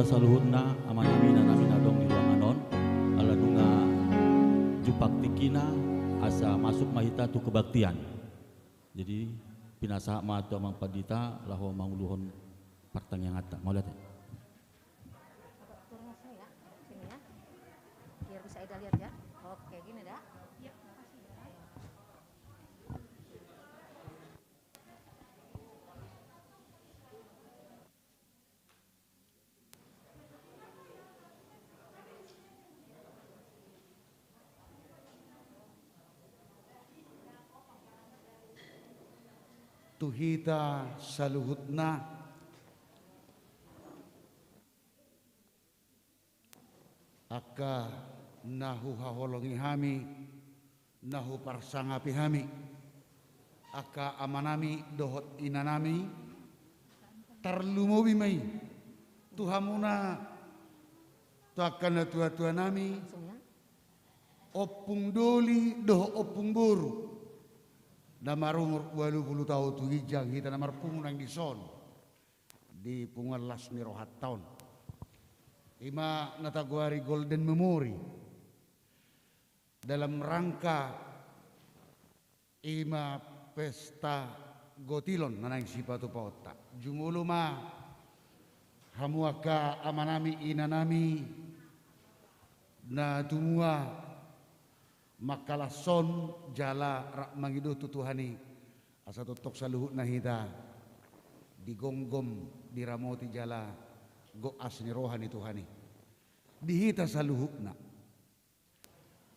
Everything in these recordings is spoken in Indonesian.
hita saluhutna amanami nanami nadong di ruanganon ala nunga jupak tikina asa masuk mahita tu kebaktian. Jadi pinasa ma tu amang padita lahu manguluhon partang yang ata. Mau lihat ya? Turun saya sini ya. Biar bisa Ida lihat ya. Oke, gini dah. Ya, makasih ya. Tuhita saluhutna aka nahu haholongi hami nahu parsangapi hami aka amanami dohot inanami tarlumowi mai tuhamuna tuakana tua-tua nami Langsung ya. opung doli doh opung boru namar umur 20 tahun tu hijang kita namar pungunang di son di pungan lasmi rohat tahun ima nataguari golden memory dalam rangka ima pesta gotilon nanang sipatu paota jumulu ma hamuaka amanami inanami na tumua makalah son jala rak mangido tutuhani asa tutok saluhut nahida digonggom diramoti jala go asni rohani tuhani dihita saluhutna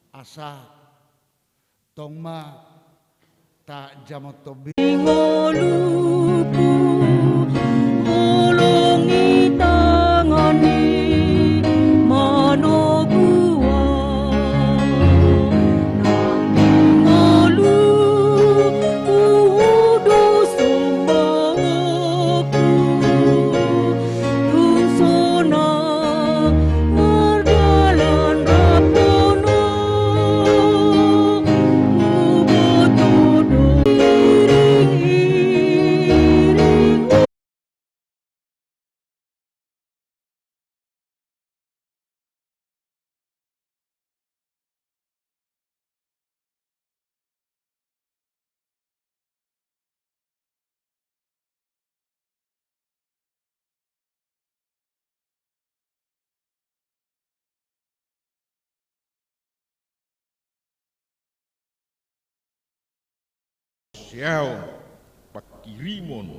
asa tongma tak jamot tobi Ulungi tangani manogua nangingolu udo sumbaku tusona mardalan rapono mugotodo iring-iring. Siau pakirimon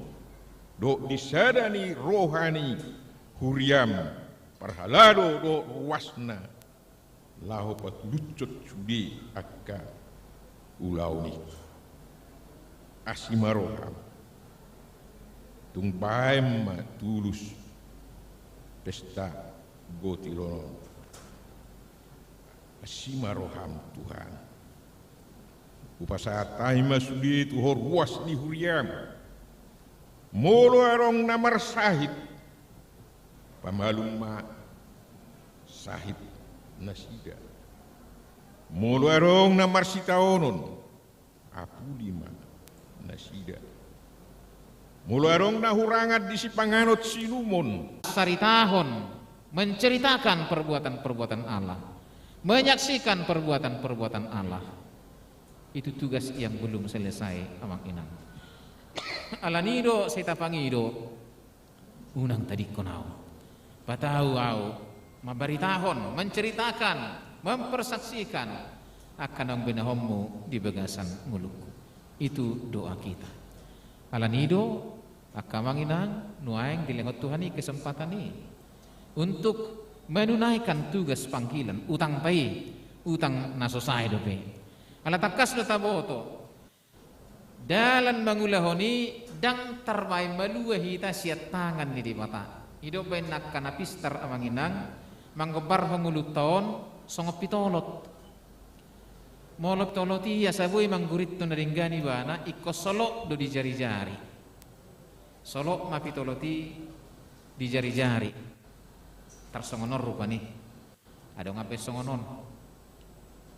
do disadani rohani huriam parhalado do ruasna lahu patlucut sudi akka ulauni asimaroham tungpaem ma tulus pesta gotilonon asimaroham Tuhan upasatai masudi tu horwas ni huriam molo arong namar sahid pamalung ma sahid nasida molo arong namar sitaonon apulima nasida molo arong nahurangat di sipanganot sinumon Saritahon menceritakan perbuatan-perbuatan Allah, menyaksikan perbuatan-perbuatan Allah. Itu tugas yang belum selesai amang inang. Alanido seta pangido unang tadi konau patau au mabaritahon menceritakan mempersaksikan akan ang binahommu di bagasan mulukku. Itu doa kita. Alanido akamang inang nuaing dilengot Tuhani kesempatan ini untuk menunaikan tugas panggilan utang pai utang nasosai dope. Ala takas do taboto dalan mangulahoni dang tarbai maluah hita siat tangan ni di mata hidup benak kana pistar amanginang manggebar pengulut tahun songop pitolot molop toloti ya sabui manggurit to naringgani bana ikko solok do di jari-jari solok ma pitoloti di jari-jari tarsongonor rupani ada ngape songonon.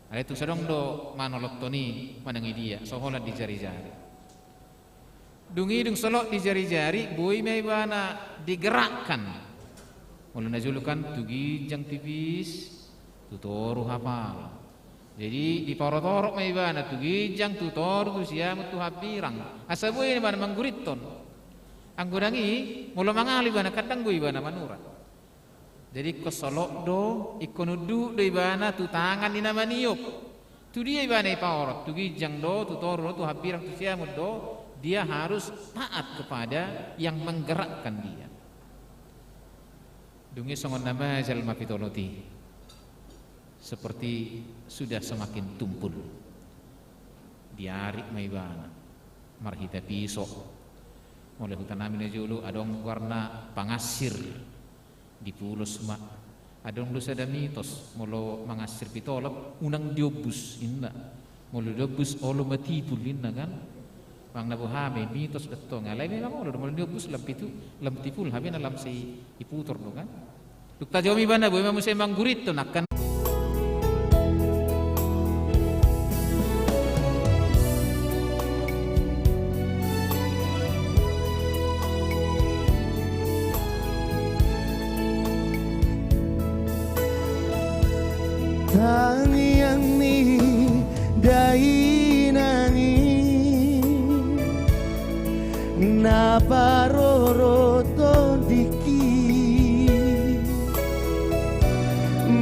Ada itu sedang do manolot toni manangi dia soholat di jari-jari. Dungi dung solok di jari-jari bui mai bana digerakkan Mulai najulukan tugi jang tipis tutoru hafal. Jadi di poro-torok may ibana tugi jang tutoru tu siya mutu hapirang. Asabu ini bana mangguriton. Ang gudangi mula mangali bana kadang gue ibana manura. Jadi kosolok do ikonudu do ibana tu tangan di nama niup. Tu dia ibana ipaorot tugi jang do tutoru tu hapirang tu siya mutu. Dia harus taat kepada yang menggerakkan dia. Dungi songon nama jalma pitoloti seperti sudah semakin tumpul. Diarik maibana marhita pisok mulai hutan amin julu adong warna pangasir di pulau semak adong dosa ada mitos molo mangasir pitolap unang diobus inna molo diobus olo matipul inna kan bang nabu hame mitos betul ngalai memang molo molo diobus lam tipul habe na lam si iputor do kan dukta jomi bana bu memang musai manggurit to nakkan Tangiang ni dainani naparoro tondiki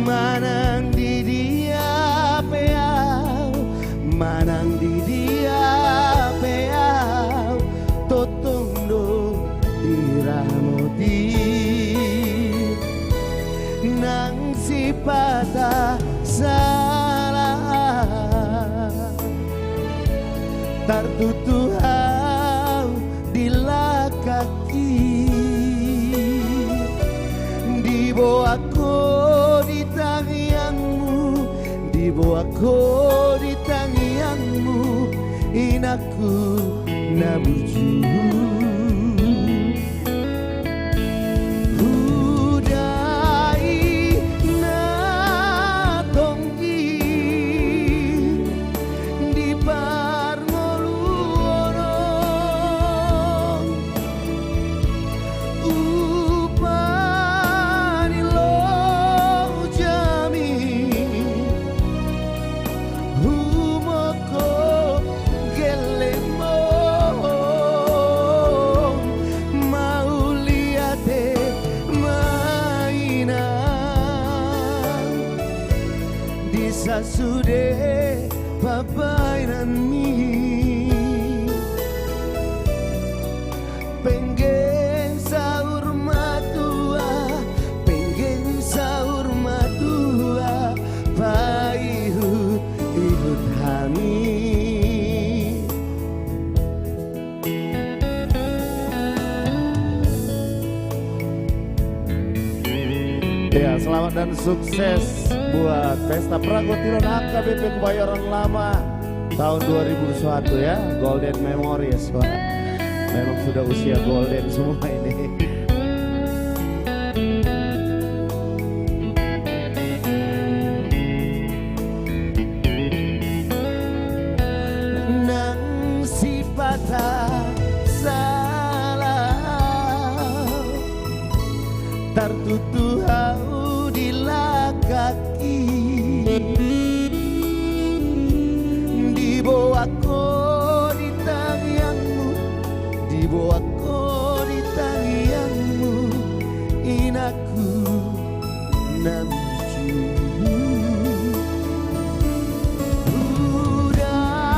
manang di dia peau manang di dia peau totondo diramoti nang sipata salah tertutuhau di kaki dibawaku di tangianmu dibawaku di tangianmu inaku nabuju sudah papainan mi pengen sahur matua paihut ihut hani. Ya, selamat dan sukses buat Pesta Pragotiron AKBP Kebayoran Lama tahun 2021 ya, Golden Memories. Wah, memang sudah usia golden semua ini. Nang si patah salah tertutuhau di kaki dibawaku di tangianmu dibawaku di tangianmu inaku namju udaina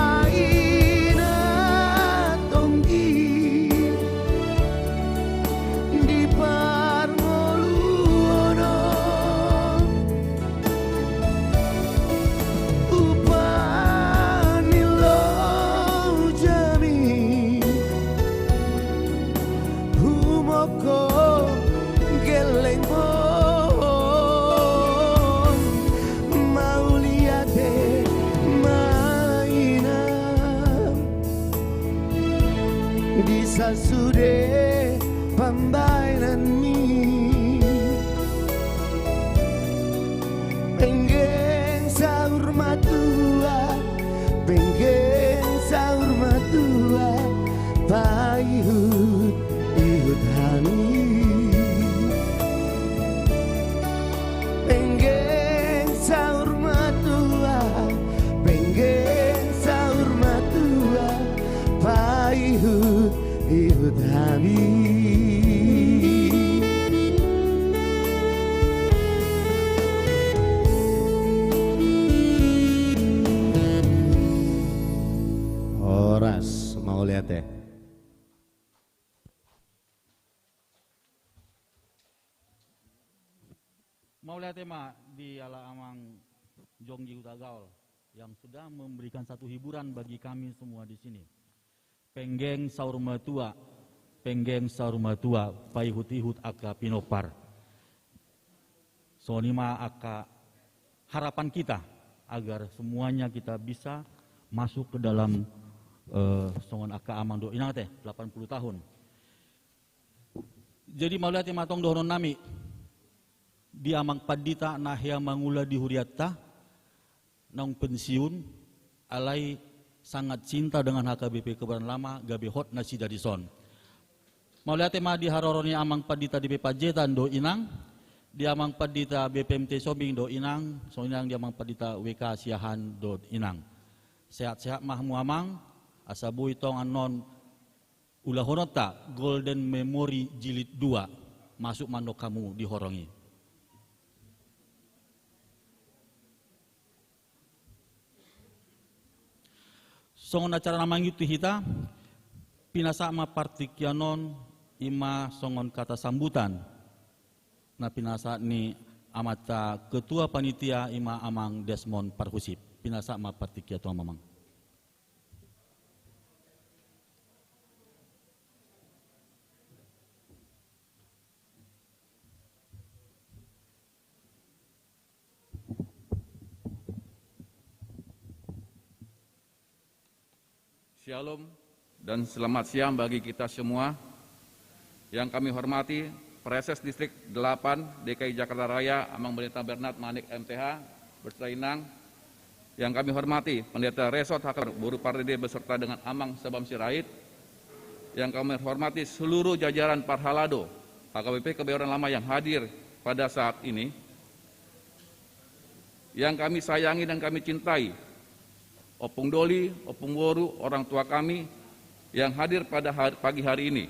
tonggi di sudah pembainan mi pengen sahur matua paihut ihut hani ihut hami. Horas mau lihat ya. Mau lihat tema di ala amang Jongji Utagaol yang sudah memberikan satu hiburan bagi kami semua di sini. Penggeng saur matua, paihut-ihut aka pinopar. Sonima aka harapan kita agar semuanya kita bisa masuk ke dalam songon aka amang do inang teh 80 tahun. Jadi mau lihat matong dohonon nami di amang padita nahya mangula di huriatta nang pensiun alai sangat cinta dengan HKBP Kebayoran Lama gabe hot nasi dari son. Mau lihat tema di haroroni amang padita di Bepajetan do inang, di amang padita BPMT Sobing do inang, so inang di amang padita WK Siahan do inang. Sehat-sehat mahmu amang, asabu itong anon ulah honota Golden Memory Jilid 2 masuk mandok kamu dihorongi. Songon acara namang itu hita pinasama partikyanon ima songon kata sambutan. Na pinasa ni amata ketua panitia ima amang Desmond Parhusip. Pinasama partikya tuang mamang. Shalom dan selamat siang bagi kita semua. Yang kami hormati Preses Distrik 8 DKI Jakarta Raya Amang Pendeta Bernard Manik MTH beserta Inang. Yang kami hormati Pendeta Resort Hakar Buru Pardede beserta dengan Amang Sabam Sirait. Yang kami hormati seluruh jajaran Parhalado HKBP Kebayoran Lama yang hadir pada saat ini. Yang kami sayangi dan kami cintai Opung Doli, Opung Woru, orang tua kami yang hadir pada pagi hari ini.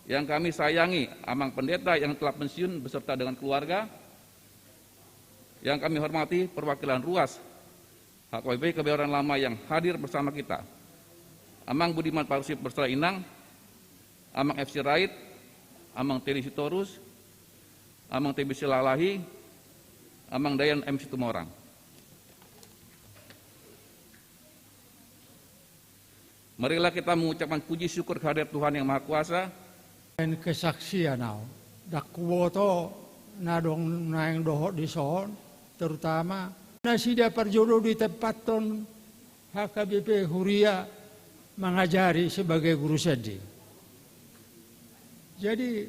Yang kami sayangi Amang Pendeta yang telah pensiun beserta dengan keluarga. Yang kami hormati perwakilan ruas HKBP Kebayoran Lama yang hadir bersama kita. Amang Budiman Parhusip beserta Inang, Amang FC Rait, Amang Teri Sitorus, Amang TBC Lalahi, Amang Dayan MC Tumorang. Marilah kita mengucapkan puji syukur kehadirat Tuhan yang Maha Kuasa. Dan kesaksian au, dakwoto nadong naeng doho di son, terutama nasi dia perjodoh di tempat ton HKBP Huria mengajari sebagai guru sedi. Jadi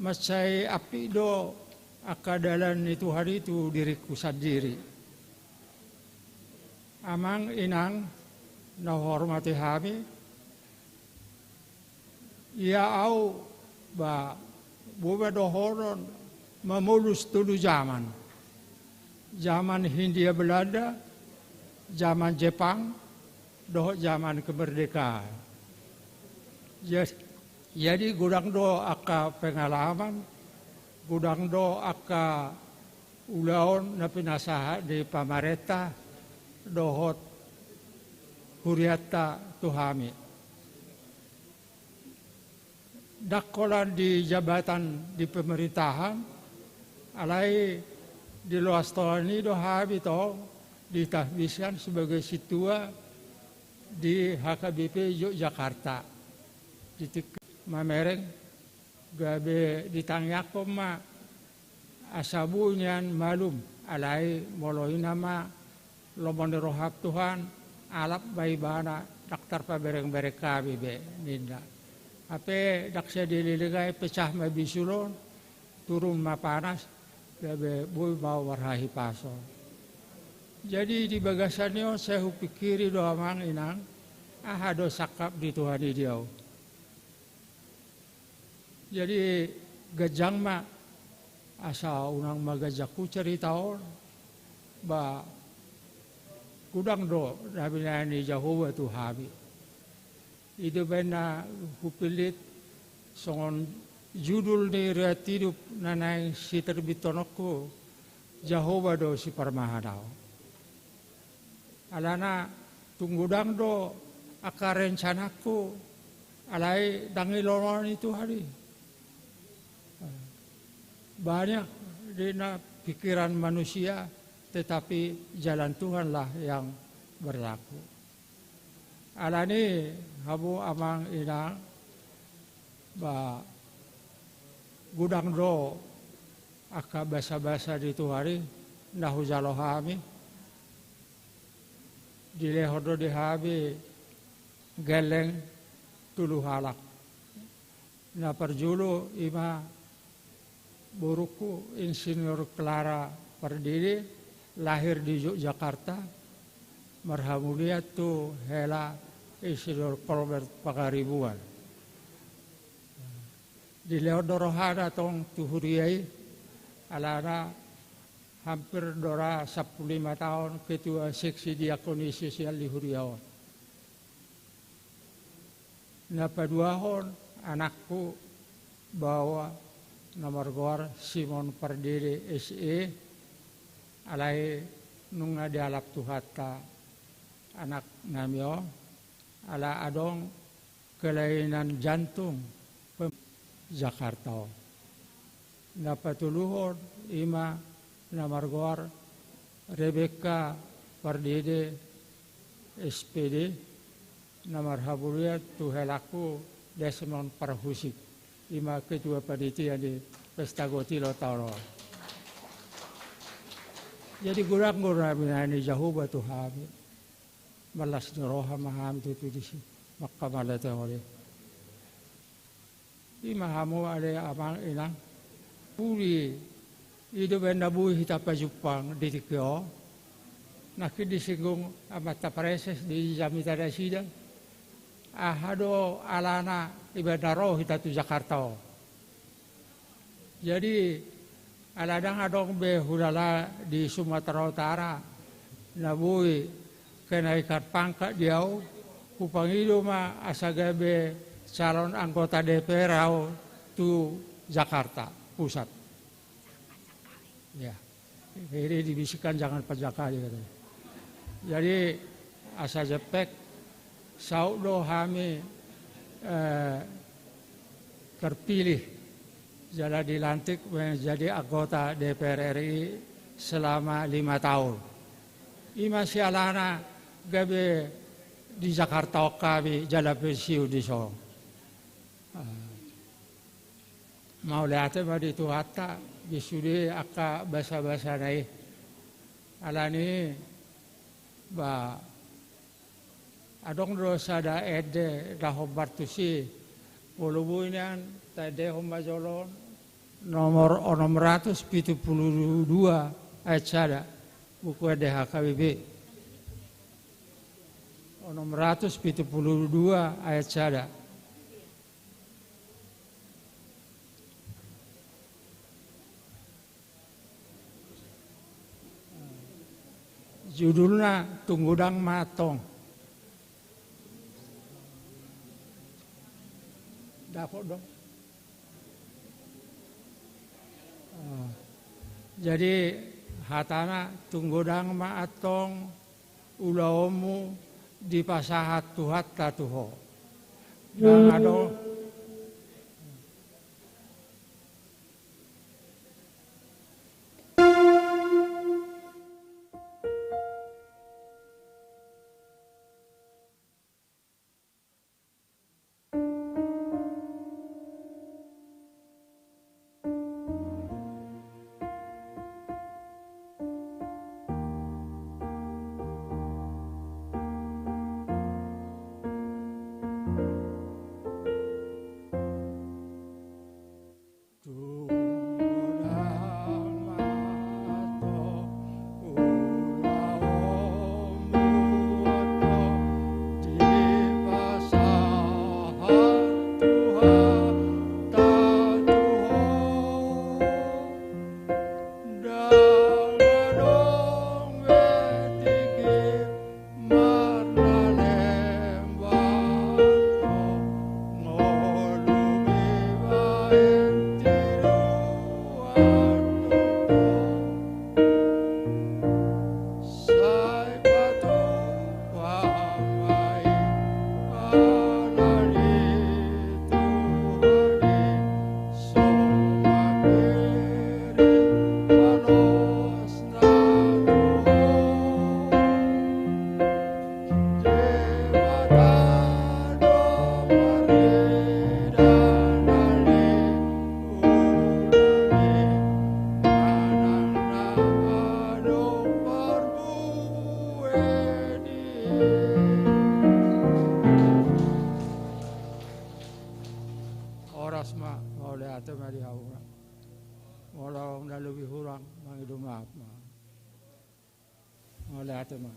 masai api do akadalan itu hari itu diriku sendiri. Amang Inang na hormati kami, ya au ba buba dohoron memulus dulu zaman Hindia Belanda, zaman Jepang, doh zaman kemerdekaan. Jadi gudang do aka pengalaman, gudang do aka ulaon na pinasaha di pamareta dohot Huriata Tuhami. Dakolan di jabatan di pemerintahan, alai di luas tol ini dohabi to ditahbiskan sebagai situa di HKBP Yogyakarta. Di mamereng gabe ditangyakom ma asabunyan malum alai moloi nama lomon rohab Tuhan alap baibana daktar pabereng-bereng kami be ninda. Ape daksa dililigay pecah mabisulon turun mapanas gabe boy mau warhahi paso. Jadi di bagasannya saya pikiri do amang Inang ahado sakap di Tuhan dia. Jadi gajang ma asa unang magajaku ceritaon ba gudang do nabi ni Jehovah tu habi. Itu bena hupilit songon judul ni riat hidup nanay si terbitonoko Jehovah do si Parmahadaw. Alana tunggudang do akarencanaku alai dangilonon itu hari. Banyak di pikiran manusia, tetapi jalan Tuhanlah yang berlaku. Alani habu amang inang ba gudang do aka basa-basa di tu hari nahu jalohami dilehodo dihabi geleng tulu halak na perjulu ima buruku Insinyur Clara Pardede lahir di Yogyakarta marhamulia tu hela Insinyur Colbert Pagaribuan di leodorohana tong tuhuriai alana hampir dora 15 tahun ketua seksi diakoni sosial di Huriawan. Napa 2 tahun anakku bawa nomor gor Simon Pardede SE alai nunga dialap tuhata anak namio ala adong kelainan jantung Jakarta. Napatuluhon ima namargor Rebecca Pardede SPD namarhabuliat tuhelaku Desmond Parhusik ima ketua panitia di Pesta Gotilo Taro. Jadi gurang-gurang ini jauh batu habis malas noroha maham tu di sini maka malah teori. Ima hamu ada amang inang puri itu benda buih hitapa Jepang di Tikio nak disinggung amat preses di Jamita Dasida ahado alana ibadaro hitatu Jakarta jadi aladang adong be hulala di Sumatera Utara nabui kenaikan pangkat diau upangido ma asagabe calon anggota DPR tu Jakarta Pusat. Ya, ini dibisikkan jangan pajak aja katanya. Jadi asa jepek saudo kami terpilih jadi dilantik menjadi anggota DPR RI selama 5 tahun. Ima sialana gabe di Jakarta kami jala pensiun di Solo. Mau lihat di tuhata bisudi aka basa-basa nai alani ba adong dosa da ede da hobartusi pulubuinan tade hombajolon nomor 672 ayat sada buku DHKBB 672 ayat sada. Judulnya Tunggudang Matong. Dapat dong. Jadi hatana Tunggudang Matong ulaomu di pasahat tuhat tatuho. Dan ada oleh itu mah.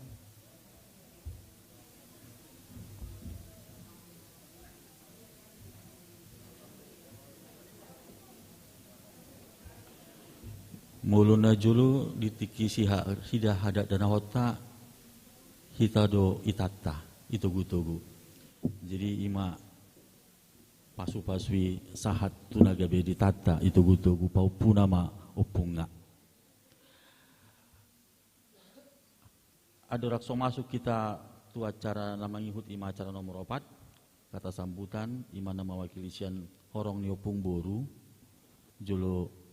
Muluna julu ditiki sidah hadat dana hota hitado itata itu gutogu. Jadi ima pasu-pasui sahat tunaga be ditata itu gutogu pau punama opunga. Ada rakso masuk kita tu acara nama ngihut ima acara nomor 4 kata sambutan ima nama wakilisian horong ni opung boru julu.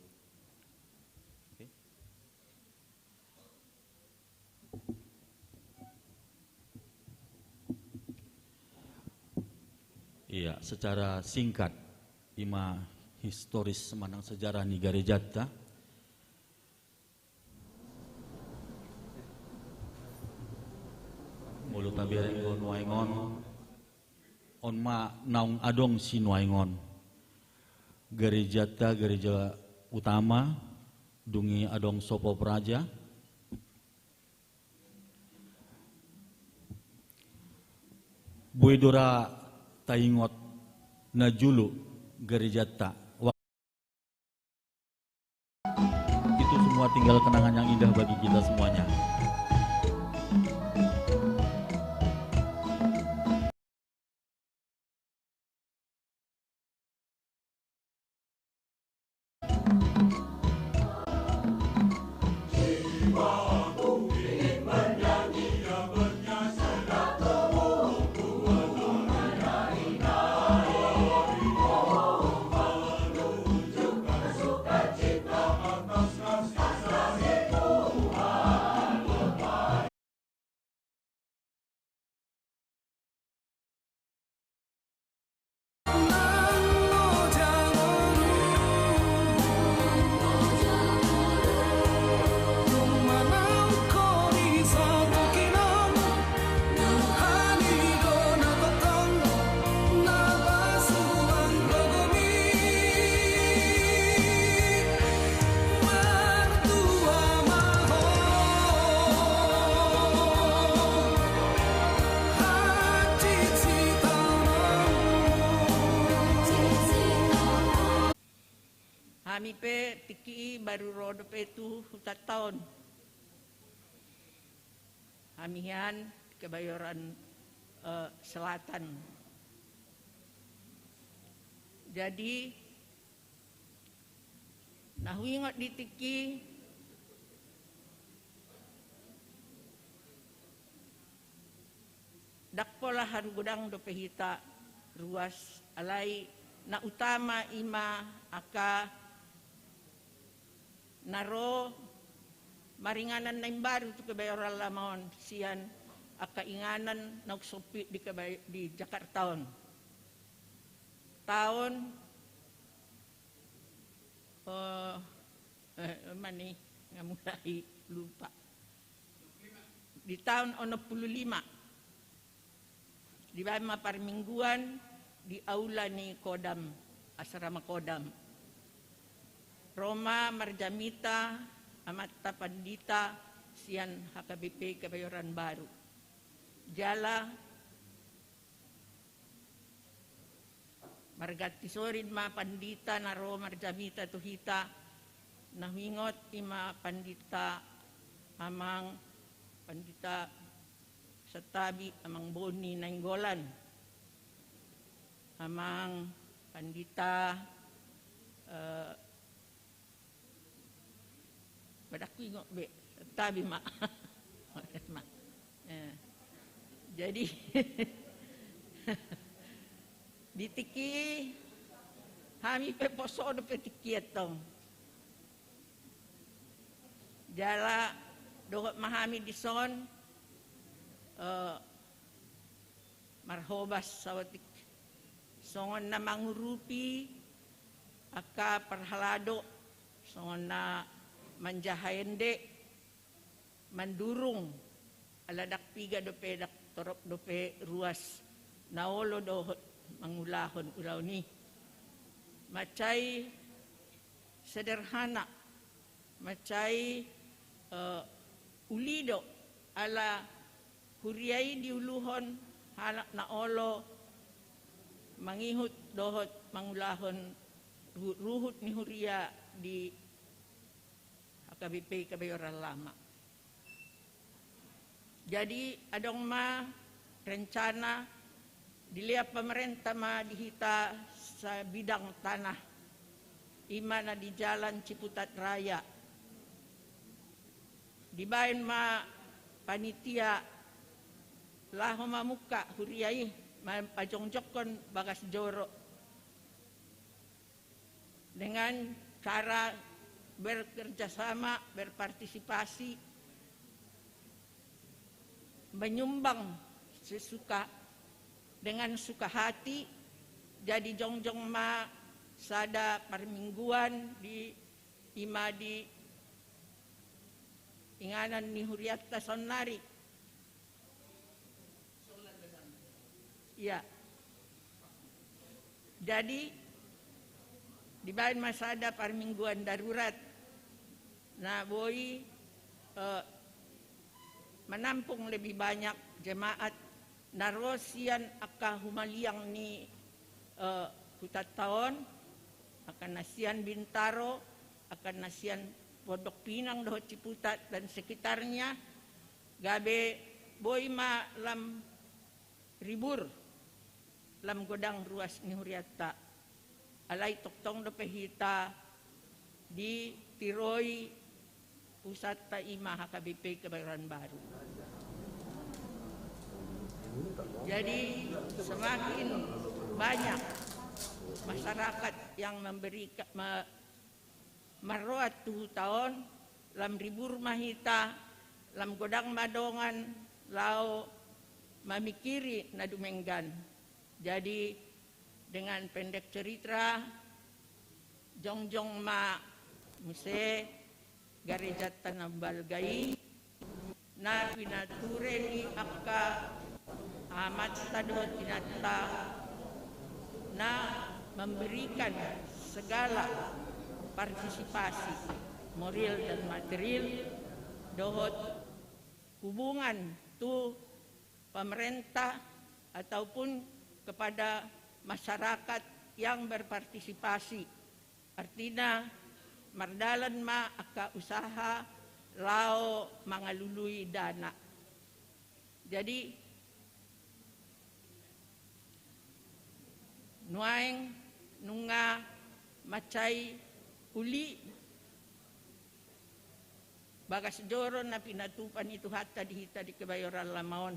Iya, secara singkat, ima historis semanang sejarah ni Garejata. Mulut taberenggo nuaingon, on ma naung adong si nuaingon. Garejata gereja utama, dungi adong sopo praja. Buidora taingot na julu Garejata. Itu semua tinggal kenangan yang indah bagi kita semuanya. Kami pe tiki baru rodo pe itu hutat tahun. Hamihan Kebayoran Selatan. Jadi nahuingot di tiki dakpolahan gudang do pehita ruas alai na utama ima aka naro maringanan na baru tu Kebayoran Lamon sian akainganan nagsupi di Jakarta tahun mani ngamulai lupa di tahun 65 di bama parmingguan di aula ni Kodam asrama Kodam Roma Marjamita Amatta Pandita sian HKBP Kebayoran Baru jala margati sorin ma Pandita naro Marjamita tuhita nahingot ima Pandita amang Pandita Satabi amang Boni Nainggolan amang Pandita Badakui ngok be tabi mak. Jadi ditiki kami pe poso do pe tikietong. Jala dogot mahami dison marhobas sawatik songon na mangurupi aka perhalado songon na manjahayende mandurung aladak piga dope dak torop dope ruas naolo do mangulahon ulaw ni macay sederhana macay ulido ala huriai diuluhon halak na olo mangihut dohot mangulahon ruhut ni huria di HKBP Kebayoran Lama. Jadi adong ma rencana dilihat pemerintah ma dihita sa bidang tanah imana di Jalan Ciputat Raya. Dibain ma panitia laho mamuka huriai mapajongjokon bagas joro dengan cara bekerjasama, berpartisipasi, menyumbang sesuka dengan suka hati. Jadi jongjong ma sada permingguan di imadi inganan ni Huriatta Sonari. Ya. Jadi dibain masada permingguan darurat. Nah, boi menampung lebih banyak jemaat narosian aka humaliang ni hutat tahun akan nasian Bintaro, akan nasian Pondok Pinang doh Ciputat dan sekitarnya gabe boi ma lam ribur lam godang ruas ni Huriatta alai toktong do pehita di tiroi pusat taima HKBP Kebayoran Baru. Jadi semakin banyak masyarakat yang memberikan meroat 2 tahun lam ribur mahita lam godang madongan lao mamikiri na dumenggan. Jadi dengan pendek cerita jongjong ma muse garejat tanambalgai na pinature ni akka amat tadot tinata na memberikan segala partisipasi moral dan material dohot hubungan tu pemerintah ataupun kepada masyarakat yang berpartisipasi. Artinya mardalan ma aka usaha lao mangalului dana. Jadi nuaing nunga macai uli bagas joro na pinatupan itu hatta dihita di Kebayoran Lamaon.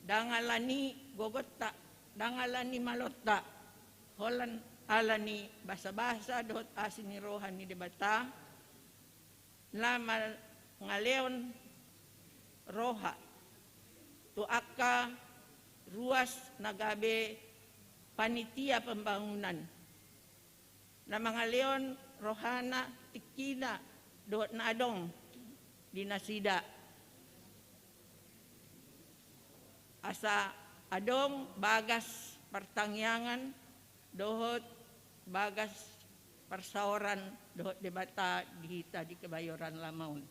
Dangalani gogotta, dangalani malotta, holan alani basa-basa dohot asini rohan ni debata, lama ngaleon roha, tu akka ruas nagabe panitia pembangunan, nama ngaleon rohana tikina dohot nadong di Nasida. Asa adong bagas pertangyangan dohot bagas persaoran dohot debata dihita di Kebayoran Lamaon.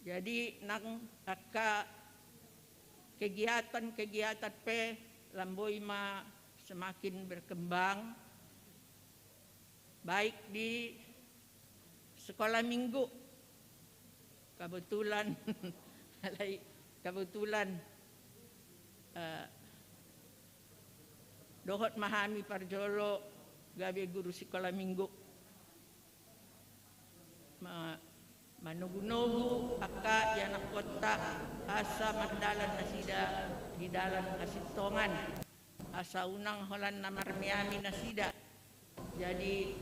Jadi nang aka kegiatan pe lamboi ma semakin berkembang baik di sekolah minggu kebetulan dohot mahami parjolo gabe guru sekolah minggu manugu-nugu aka yanak kota asa mardalan nasida hidalan asitongan asa unang holan namar miami nasida. Jadi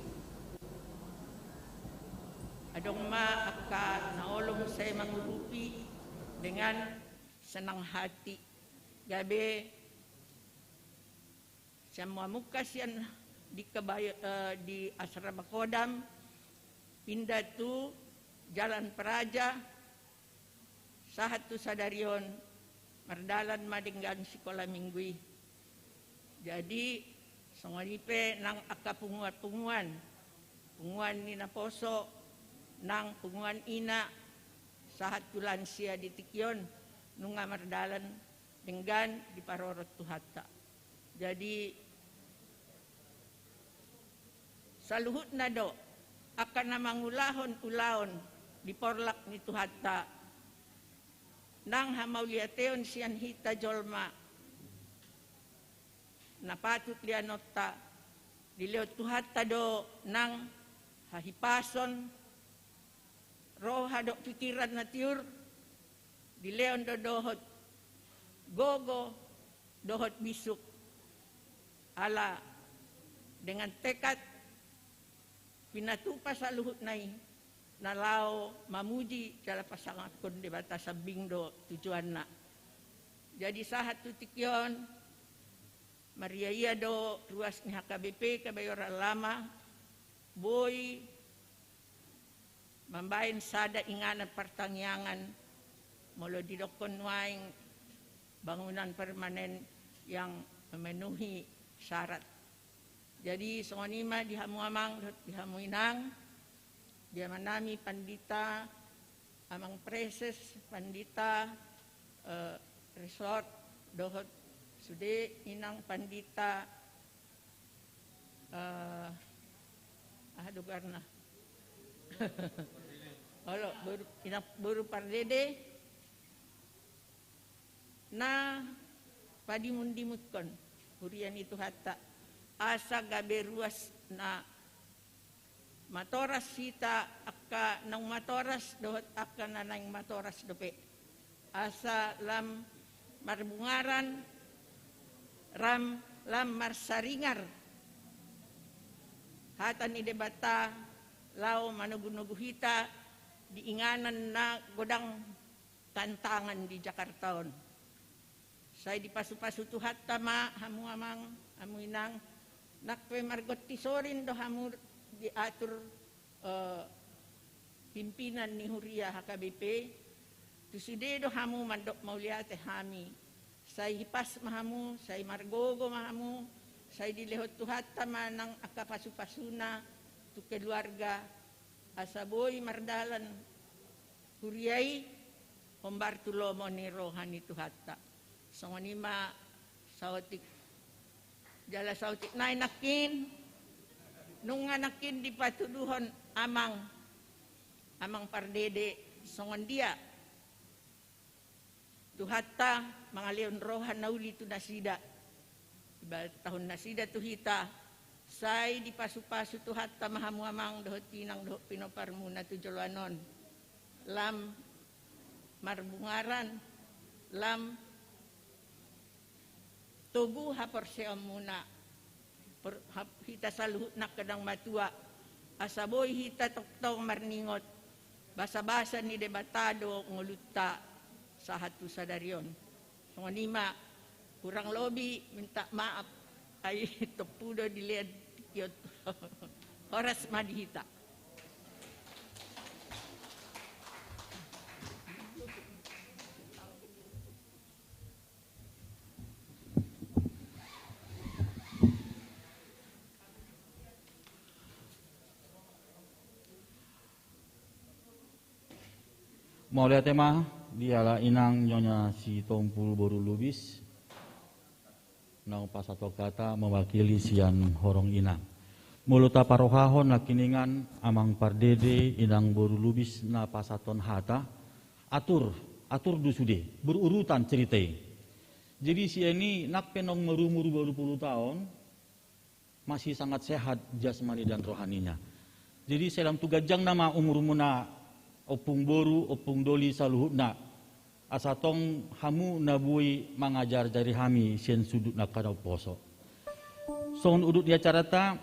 adong ma aka naolong saya mengurupi dengan senang hati gabe semua mukas yang di asrama Kodam pindah tu Jalan Peraja sahat tu sadarion mardalan madinggan sekolah minggui. Jadi songonipe nang aka punguan ni naposo nang punguan ina sahat tulansia di tikyon nunga mardalan denggan di parorot tuhatta. Jadi saluhut na do akan na mangulahon-ulahon di porlak ni tuhatta nang hamauliateon siyan hita jolma napatut lianotta dileo tuhatta do nang hahipason roha do pikiran na tiur dileon do dohot gogo dohot bisuk ala dengan tekad pinatupa sa luhut nai nalao mamuji jala pasangat kon di batas sabing do tujuan na. Jadi sahat tutik yon Maria iya do ruas ni HKBP Kebayoran Lama boy mambain sada inganan pertangyangan molo didokon waing bangunan permanen yang memenuhi syarat. Jadi songonima dihamu amang dihamu inang dia manami pandita amang preses pandita resort dohot sude inang pandita karna halo inang buru pardede na padimundimutkan hurian itu hatta asa gabe ruas na matoras sita akka nang matoras dohot akka na nang matoras dope asa lam marbungaran lam marsaringar hatan idebata lao manugu-nugu hita diinganan na godang tantangan di Jakartaon. Saya dipasu-pasu tuhat tama hamu amang hamu inang nakpe margot tisorin do hamu diatur pimpinan ni Huria HKBP tuside do hamu mandok mauliate hami saya hipas mahamu saya margogo mahamu saya dilehot tuhat tama nang akapasu-pasuna tu keluarga asaboy mardalan Huriai hombartulomo ni rohani tuhatta songonima sautik jala sautik na nakin nung anakin di patuduhon amang pardede songon dia tuhatta mga leon rohan nauli tu nasida ibarat tahun nasida tuhita say di pasu-pasu tuhatta mahamu amang dohot tinang dohot pinoparmuna tu joloanon lam marbungaran lam tugu haporseom muna hita saluhut nak kadang matua asaboy hita toktong marningot basa-basa ni debatado ngulutta sahatu sadarion songonima kurang lobi minta maaf ay topudo dilihat kiot horas madihita. Mau lihat tema dialah inang nyonya si Tompul Boru Lubis nang pasato kata mewakili sian horong inang muluta parohahon nakiningan amang pardede inang Boru Lubis na pasaton hata atur dusude berurutan cerite. Jadi si ini nak penong merumur 20 tahun masih sangat sehat jasmani dan rohaninya. Jadi selam tugajang nama umur muna opung boru, opung doli saluhutna. Asatong hamu nabui mangajar dari hami sien sudut nak kadau poso. Son udut dia carata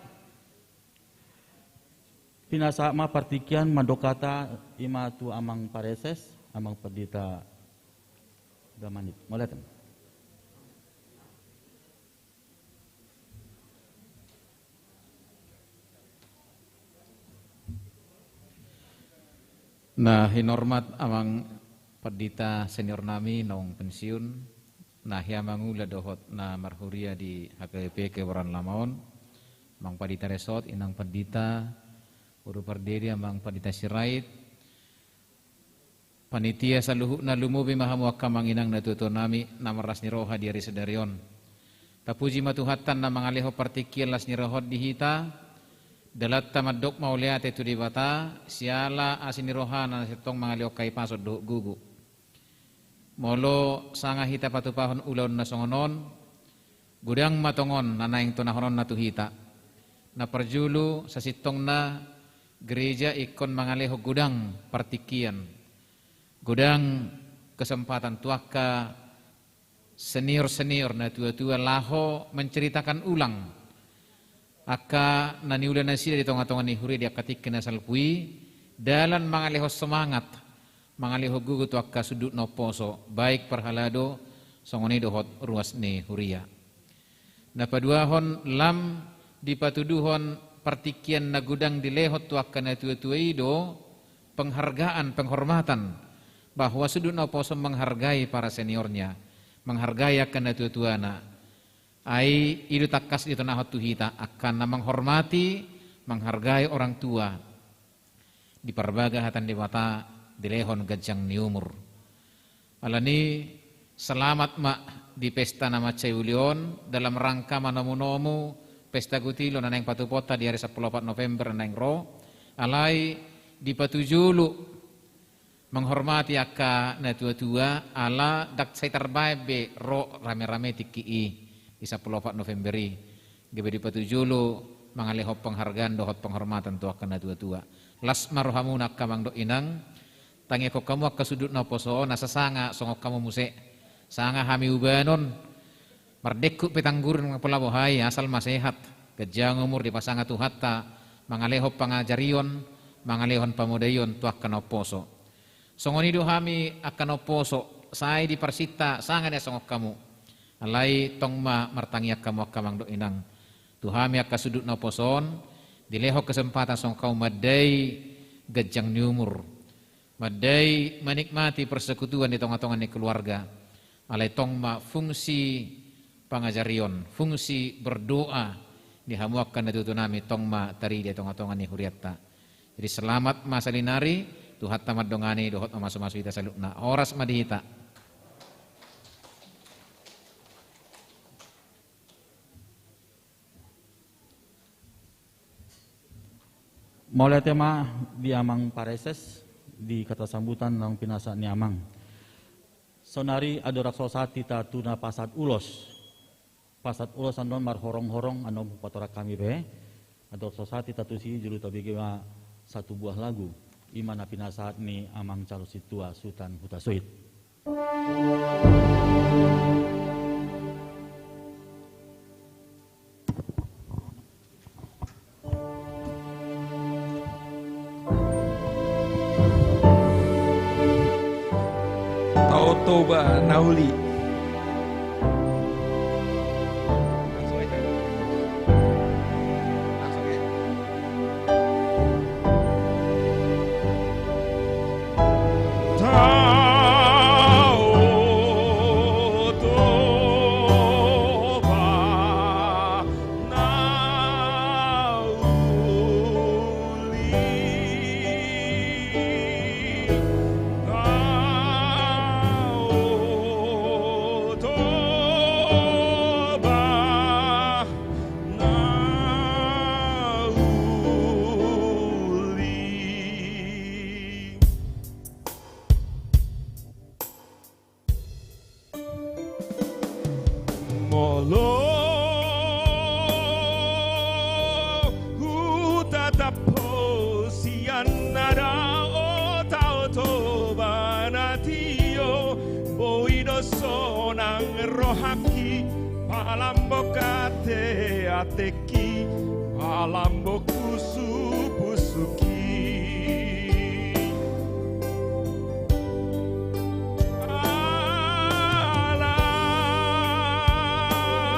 pinasa ma partikian mandokata imatu amang pareses, amang perdita gamanit. Moletem. Nah, hinormat amang perdita senior nami nong pensiun nah hiamangu dohot na marhuria di HKBP Kebayoran Lamaon mang perdita resort inang perdita uru perdiri amang perdita sirait panitia saluhu na lumubi mahamu akamanginang natuto nami namaras ni roha di hari sedarion. Tapuji matuhatan na mangaleho partikian las ni rohod dihita, dalat tamadok mauliate tu di bata, siala asin ni roha na setong mangaleho kay pasod do gugu. Molo sanga hita patupahon ulon na songonon, gudang matongon na naing tunahonon na tuhita. Na perjulu sa sitong na gereja ikon mangaleho gudang partikian. Gudang kesempatan tuaka senior-senior na tua-tua laho menceritakan ulang aka naniula nasida di tonga-tonga ni huri dia katik kena salpui dalam mangaleho semangat mangaleho gugu tuaka sudut no poso baik perhalado songoni dohot ruas ni huria. Na paduahon lam di patuduhon partikian na gudang di lehot tuaka na tua-tua ido penghargaan penghormatan bahwa sudut poso menghargai para seniornya, menghargai akan tua-tuana. Ai idu takas itu nahot tuhita akan menghormati, menghargai orang tua. Di perbagahatan dewata dilehon gajang ni umur. Alani selamat mak di pesta nama Ceyulion dalam rangka manomu-nomu pesta gutilo naneng patupota di hari 14 November naneng ro. Alai di patujulu menghormati akka na tua-tua ala dak sai terbaik be ro rame-rame tikii di 14 Novemberi gebe di patujulu mangaleho penghargaan dohot penghormatan tu akka na tua-tua las marhamuna kamang do inang tangi ko kamu akka sudut na poso na sasanga songok kamu muse sanga hami ubanon mardekku petangguran pelabuhai asal masehat gejang umur di pasanga tuhatta mangaleho pangajarion mangalehon pamudayon tu akka na poso. Songoni dohami akan oposo sai di persita sangat ya songok kamu alai tongma martangi kamu akamang do inang tuhami akka sudut na poson dileho kesempatan songok kamu madai gajang ni umur madai menikmati persekutuan di tonga-tonga ni keluarga alai tongma fungsi pangajarion fungsi berdoa dihamuakan itu nami tongma tari di tonga-tonga ni huriatta. Jadi selamat masa linari Tuhat tamat dongani dohot masuk-masuk kita salukna oras madihita. Mulai tema di Amang Pareses di kata sambutan ng pinasa ni Amang. Sonari adorak sosati ta tuna pasat ulos. Pasat ulos andon marhorong-horong anom patorak kami be. Adorak sosati tatusi julu tabigewa satu buah lagu. Imana pinasaat ni Amang Calusitua Sultan Hutasuit. Tautoba Nauli. rohaki palambokate ateki palambokusu pusuki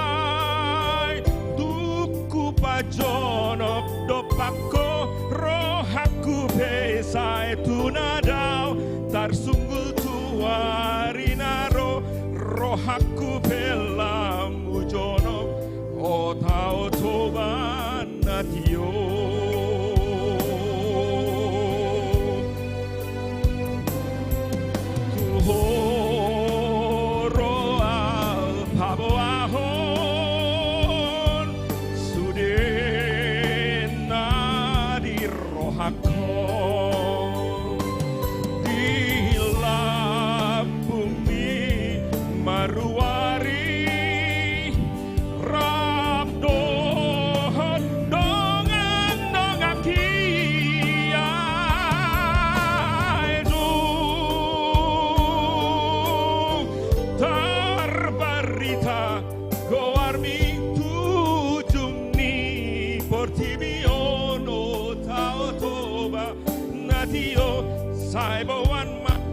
alai duku pajonok dopako rohaku pesai tunadau tarsunggul tuarinaro rohaku pelam ujono o tau toban natio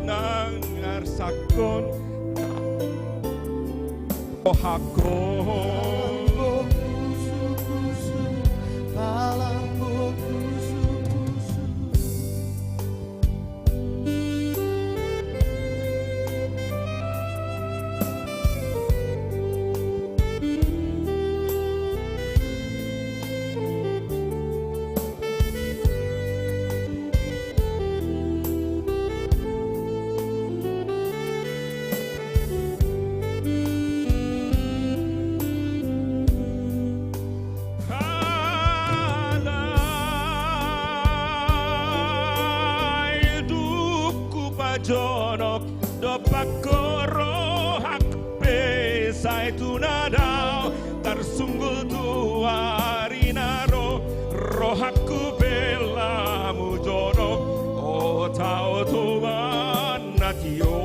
nangarsakon rohakon jonok dopakoro hak pesai tunadau tersunggul tuarinaro rohakku belamu jonok o tau tuan natio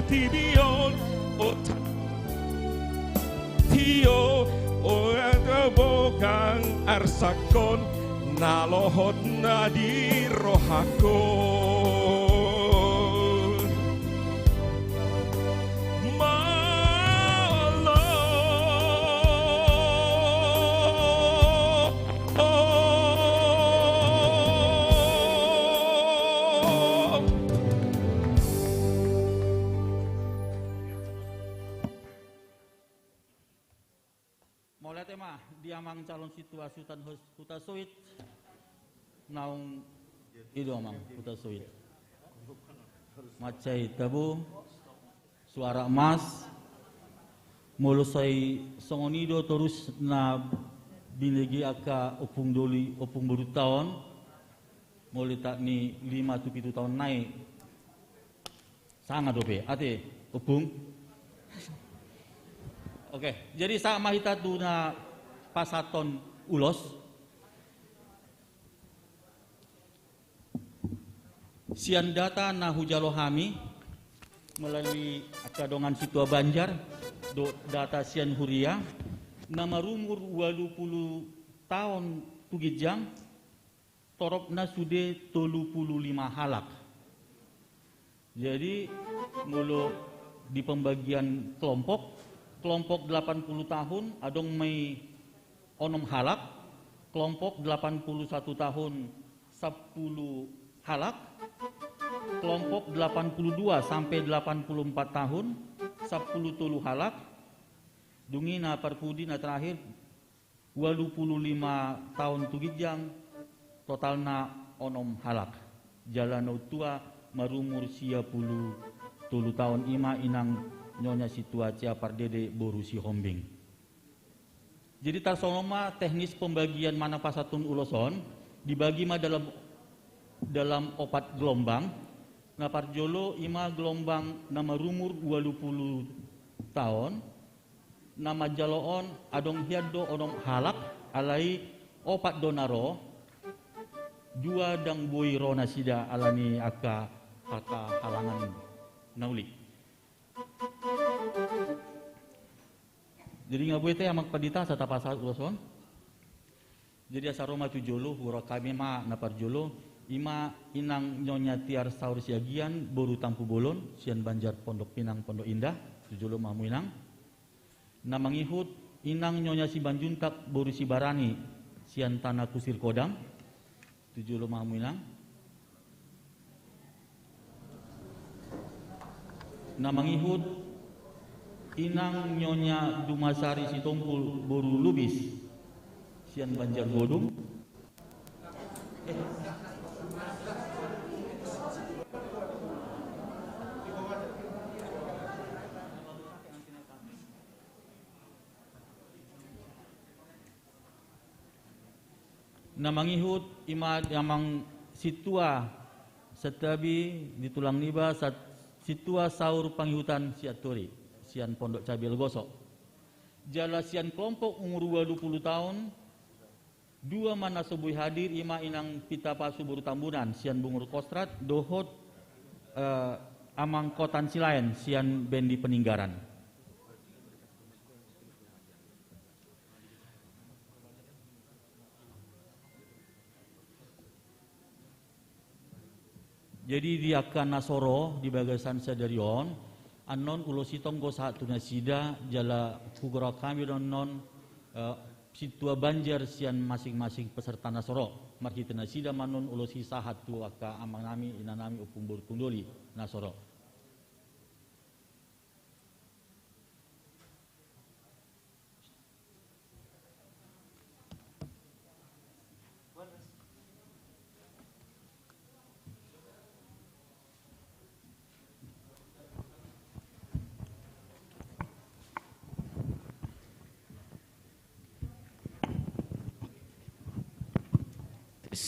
Tibion Tio Oya bokang arsakon Nalohot nadi rohakon Malo Mulai tema diamang calon situasi hutan hutasuit naung itu amang hutasuit macai tabu suara emas mulusai songonido terus na binegi aka opung doli opung baru tahun mulai tak ni 5-7 tahun naik sangat dope ate opung. Oke, jadi sama kita tuna pasaton ulos. Sian data na hujalohami melalui akadongan Situa Banjar do data sian huria nama rumur 20 tahun tugijang torokna sude 35 halak. Jadi mulu di pembagian kelompok 80 tahun adong may onom halak, kelompok 81 tahun 10 halak, kelompok 82 sampai 84 tahun 10 tulu halak, dungi na parpudi na terakhir 25 tahun tugijang total na onom halak. Jalan tua marumur 10 tahun ima inang nyonya situasi apardede boru si hombing. Jadi tarsonoma teknis pembagian mana pasatun uloson dibagi mah dalam 4 gelombang. Nah parjolo ima gelombang nama rumur 20 tahun. Nama jaloon adong hiado onong halak alai 4 donaro 2 dang boy rona sida alani aka halangan nauli. Jadi nggak boleh teh amak padita sata pasal uloson. Jadi asaroma tu jolo hura kami ma napar jolo ima inang nyonya tiar saur siagian boru tampu bolon sian Banjar Pondok Pinang Pondok Indah tu jolo mamu inang. Namangihut inang nyonya si Banjuntak boru si Barani sian tanah kusir kodam tu jolo mamu inang. Namangihut inang nyonya Dumasari si Tompul boru lubis sian Banjar Godung. namangihut ima yamang situa setabi ditulang niba situa saur panghihutan siaturi sian Pondok Cabe Legoso. Jala sian kelompok umur 20 tahun, dua mana sebui hadir ima inang pita pasu buru tambunan sian bungur kostrat dohot amang kotan silain sian bendi peninggaran. Jadi di akan Nasoro di bagasan sadarion anon ulo sitong go saat tunasida jala kugura kami don non situa banjar sian masing-masing peserta Nasoro marhita nasida manon ulo si sahat tu aka amang nami inanami upumbur tundoli Nasoro.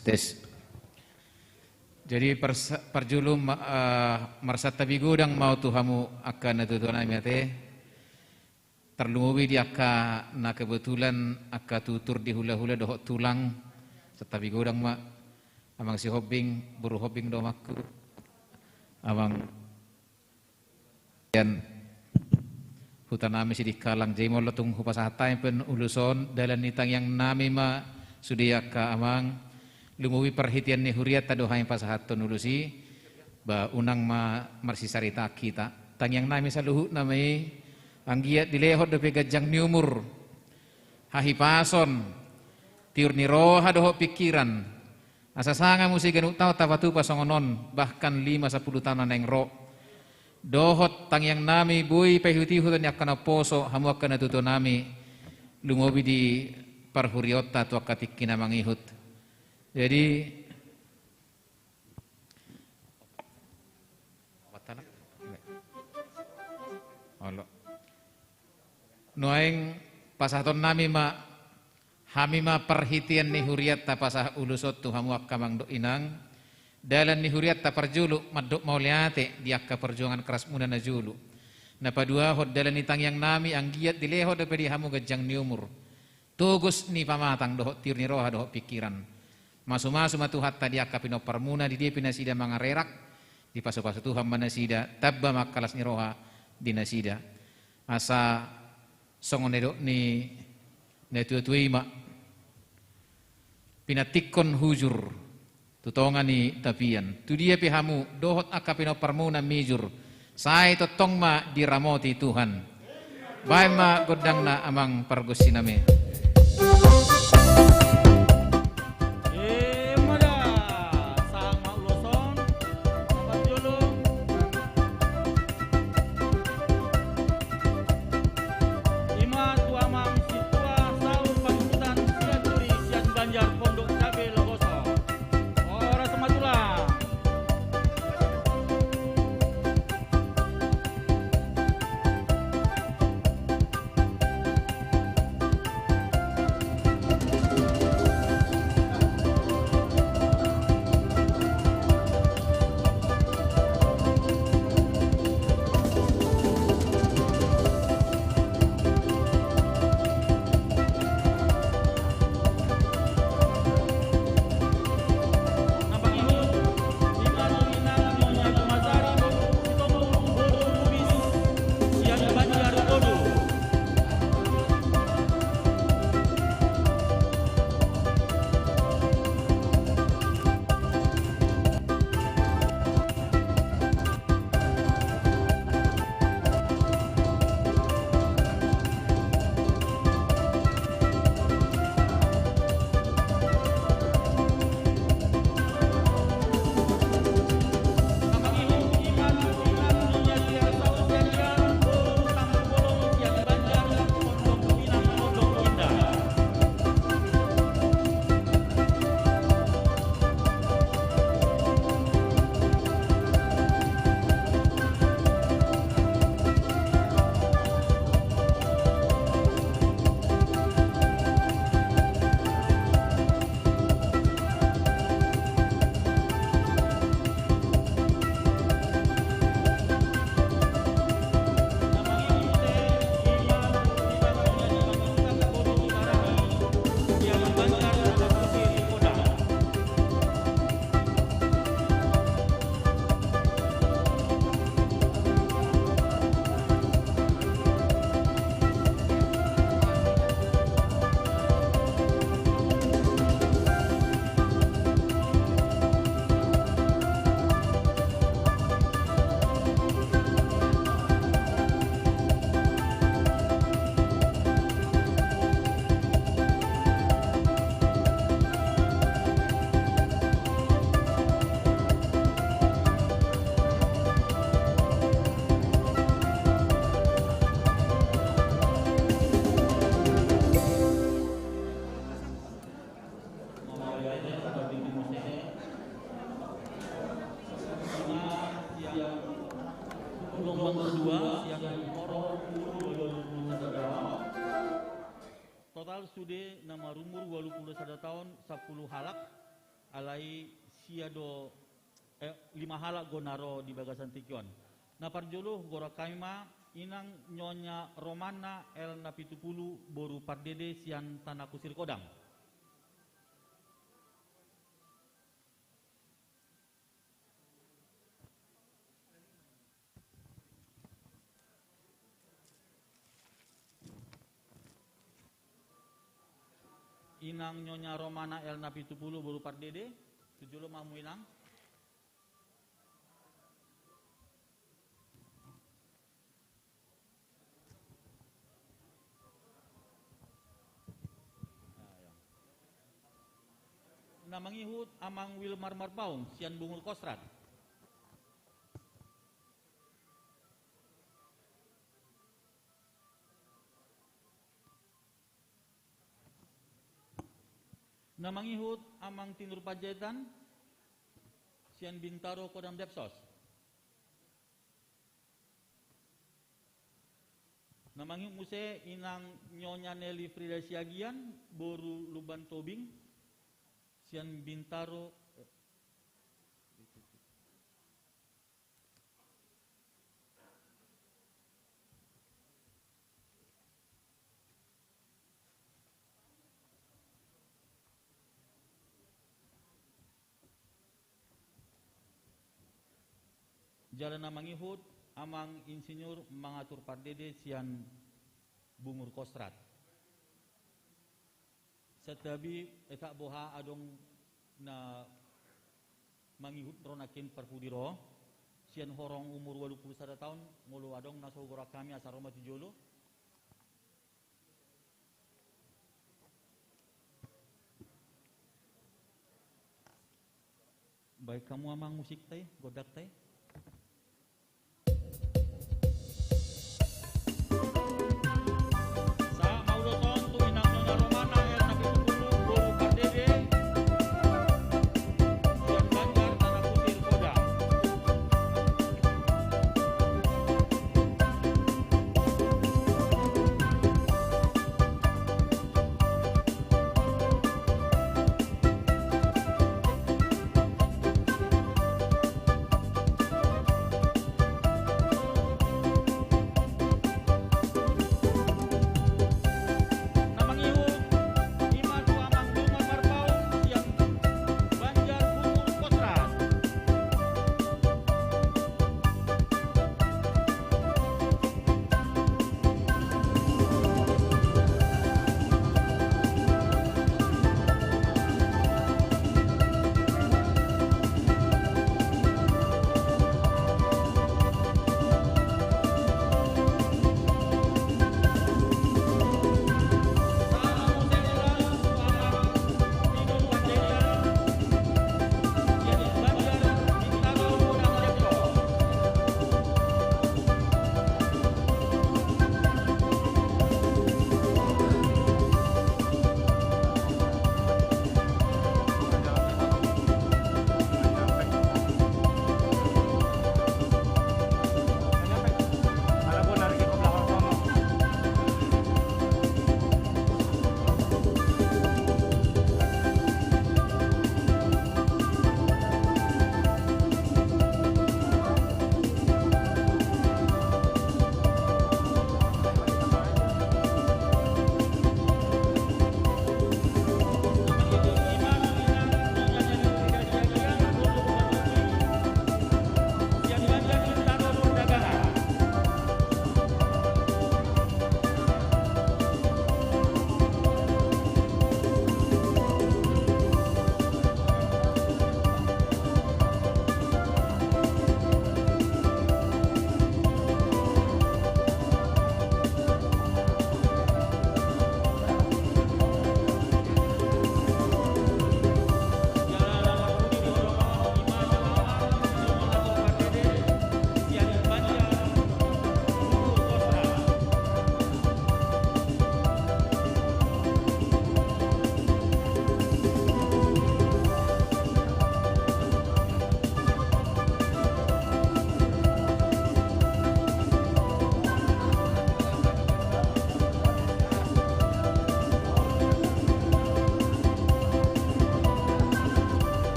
Tes. Jadi perjulum marsat tabigudang mau tuhamu akan natutuan amiate terlumuwi di akka na kebetulan akka tutur di hula-hula dohok tulang setabigudang ma amang si hobing buru hobing domaku amang dan hutan nami si dikalang jay mo lotung hupasahatay pen uluson dalan nitang yang nami ma sudiyaka amang lumuwi perhitian ni huriat tadohay pasahaton ulusi ba unang marsisarita kita tangyang nami sa luhut na may anggiat dilehot dapi gajang ni umur hahipason tiur ni roha doho pikiran asasanga musi ganuk tao tapatu pasongonon bahkan 5-10 tahun na ro dohot tangyang nami buy pehutihutan yakana poso hamu akana tuto nami lumuwi di parhuriota tu akatikina mangihut. Jadi noeng pasaton nami hami perhitian ni huriat ta pasah ulusot tu hamu kamang do inang dalan ni huriat ta perjulu maduk mauliate diakka perjuangan keras muda na julu na padua hod dalan ni tangyang nami ang giat dileho dapedi hamu gajang ni umur tugus ni pamatang dohot tir ni roha dohot pikiran masu-masu matuhat tadi akka pino parmuna di dia pinasida mangarerak di pasu-pasu Tuhan manasida tabba makalas ni roha di nasida asa songonedok ni netua-tuai mak pinatikon hujur tutongan ni tapian tu dia pihamu dohot akka pino parmuna mijur sai totong ma diramoti Tuhan bae ma godang na amang pargosiname. kedua siang horor total sude nama rumur 21 tahun 10 halak alai siado 5 halak gonaro di bagasan tikion. Na parjolo gora kaima inang nyonya Romana el napitupulu boru pardede sian tanah kusir kodang. Inang nyonya Romana el napitupulu boru pardede tujulo mamu inang. Namangihut amang Wilmar Marpaung sian bungur kostrat. Namangihut amang Tinur Pajetan sian Bintaro Kodam Depsos. Namangihut muse inang Nyonya Nelly Frida Siagian boru Luban Tobing sian Bintaro jalan namangihut amang insinyur mangatur pardede sian bungur kostrat. Setabi etak boha adong na mangihut ronakin perpudiro sian horong umur 21 tahun ngulu adong naso gora kami asar rumah tujolo. Baik kamu amang musik teh godak teh.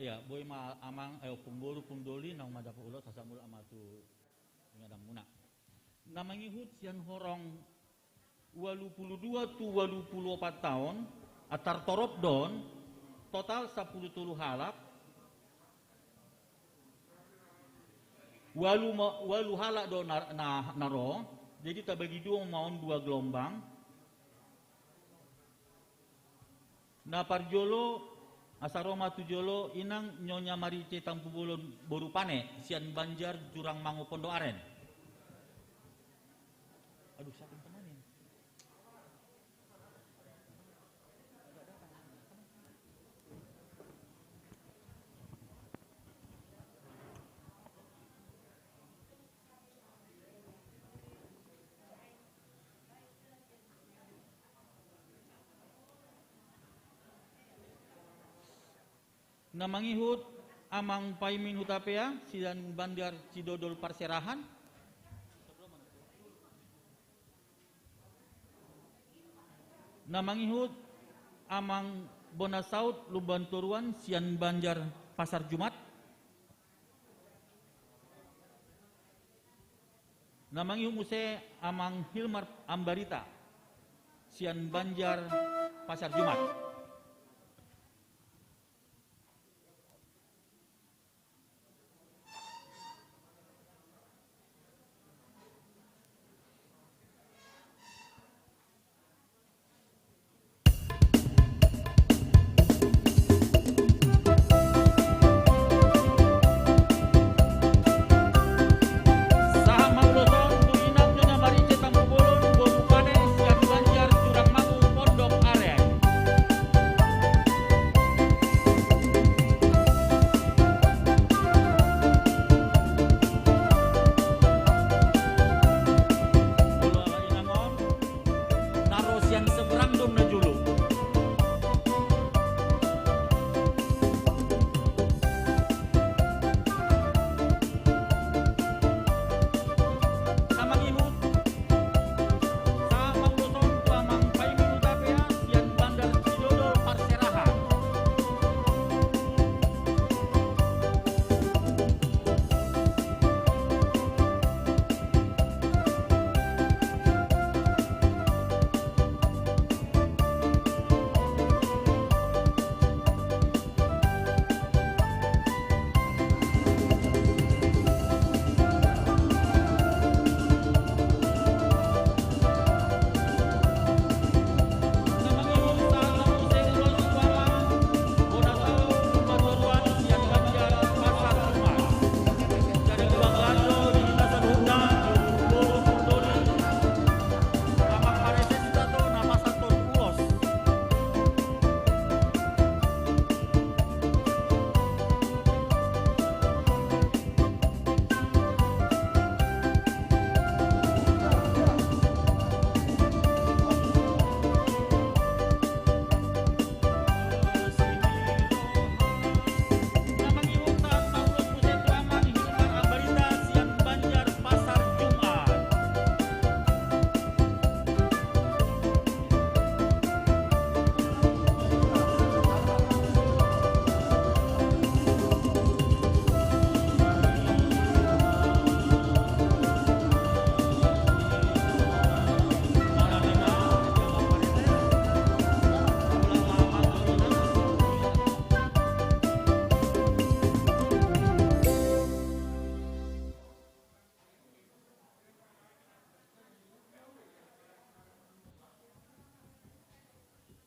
Iya, boy ma amang pungboru pungdoli nang madapo ulo sasamul amatu ngadang muna. Namangihut sian horong 82 tu 84 tahun atar torop don total 10 halap walu halak do naro jadi tak bagi dua maun 2 gelombang na parjolo asaroma tujolo inang nyonya marice tampubulon boru pane sian Banjar Jurang Mangu Pondok Aren. Aduh siapa yang temanin? Namangihut amang paimin hutapea sidan Banjar Cidodol Parserahan. Namangihut amang Bonasaut Luban Turuan sian Banjar Pasar Jumat. Namangihut muse amang Hilmar Ambarita sian Banjar Pasar Jumat.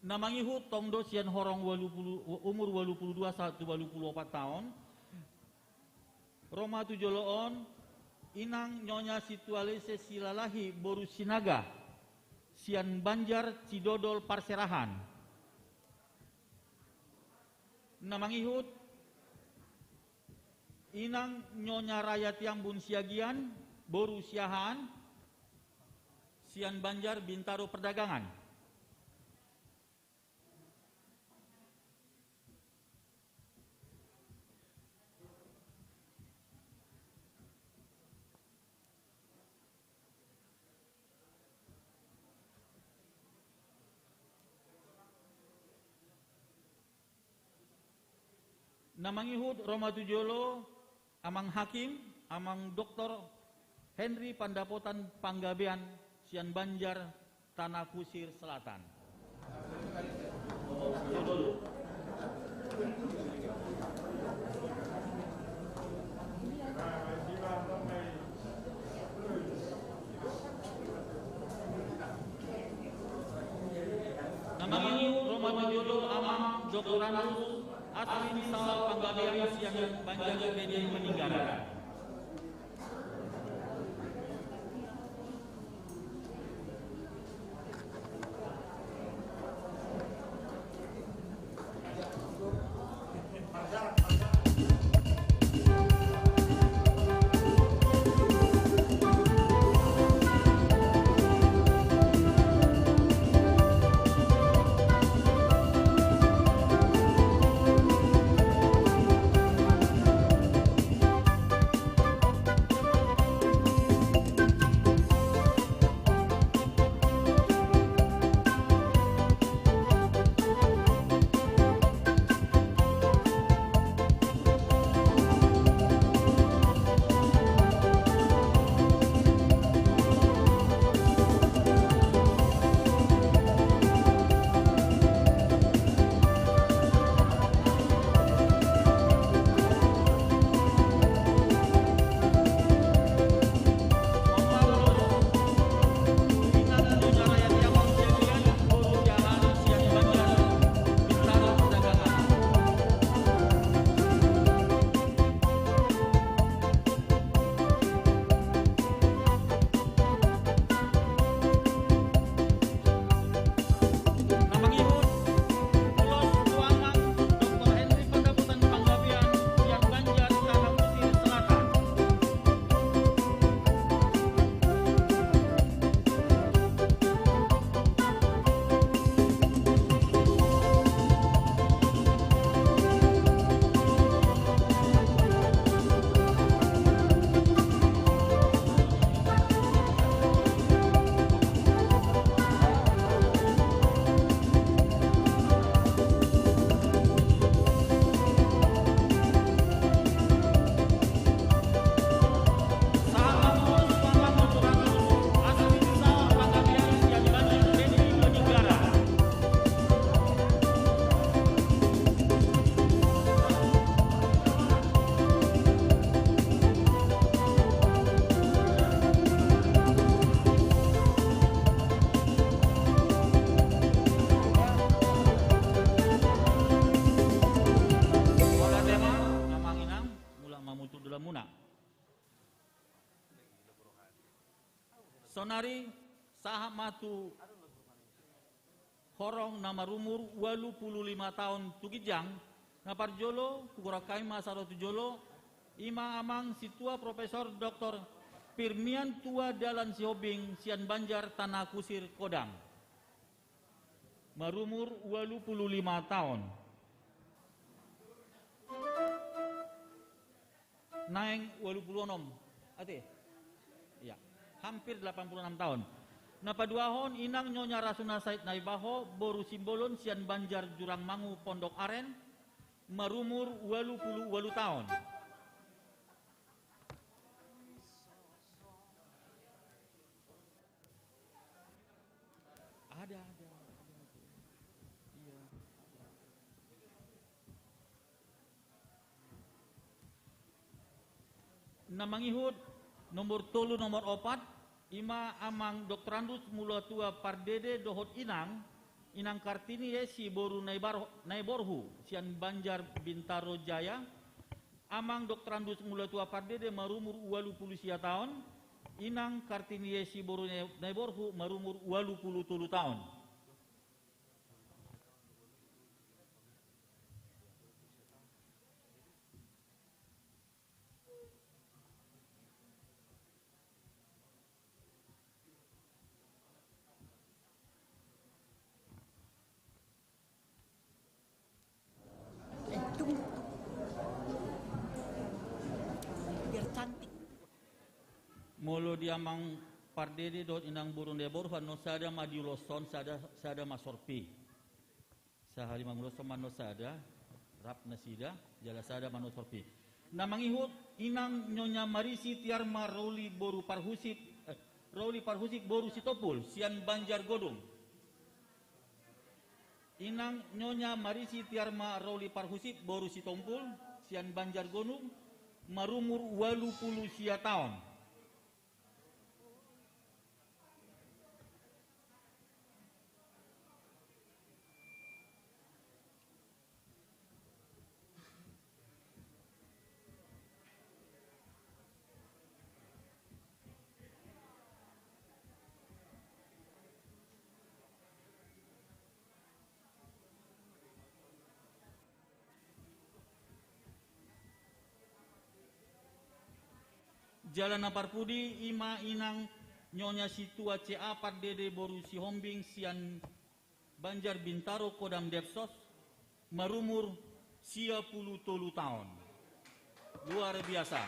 Namangihut tongdo sian horong umur 82 1 84 tahun. Roma tujoloon inang nyonya situalise silalahi boru sinaga sian Banjar Cidodol Parserahan. Namangihut inang nyonya rakyat yang bun siagian boru siahan sian Banjar Bintaro Perdagangan. Namangihud Romatujolo, amang hakim, amang Dr. Henry Pandapotan Panggabean, Sian Banjar, Tanah Kusir Selatan. Namangihud Romatujolo, amang Dr. Aswin Sawal Panggabean, Sian Banjar, Media meninggal. Sonari sahamatu horong nama rumur 85 tahun tukijang naparjolo kukurakai masaratu jolo ima amang situa Profesor Dr. Pirmian tua dalan sihobing Sian Banjar Tanah Kusir Kodang marumur 85 tahun naeng 86 ate ya hampir 86 tahun. Napaduahon inang Nyonya Rasuna Said Naibaho boru simbolon Sian Banjar Jurang Mangu Pondok Aren marumur 88 tahun. Ada. Iya. Namangihud nomor 3 nomor 4 ima amang doktorandus mula tua pardede dohot inang Kartini yesi boru naiborhu Sian Banjar Bintaro Jaya amang doktorandus mula tua pardede marumur 80 tahun inang Kartini yesi boru naiborhu marumur 83 tahun. Molo diamang pardede dot inang burung debor no sada madiuloson sada masorpi. Sahari manguloson mano sada Rapna Sida, Jalasada Manosorpi. Namangihut inang Nyonya Marisi Tiarma Roli Parhusip Boru Sitopul, Sian Banjar Godung. Inang Nyonya Marisi Tiarma Roli Parhusip Boru Sitompul, Sian Banjar Godung, marumur 80 sia tahun. Jalan Parpudi ima inang Nyonya Situa CA Pardede Boru Sihombing Sian Banjar Bintaro Kodam Depsos marumur 30 tahun. Luar biasa.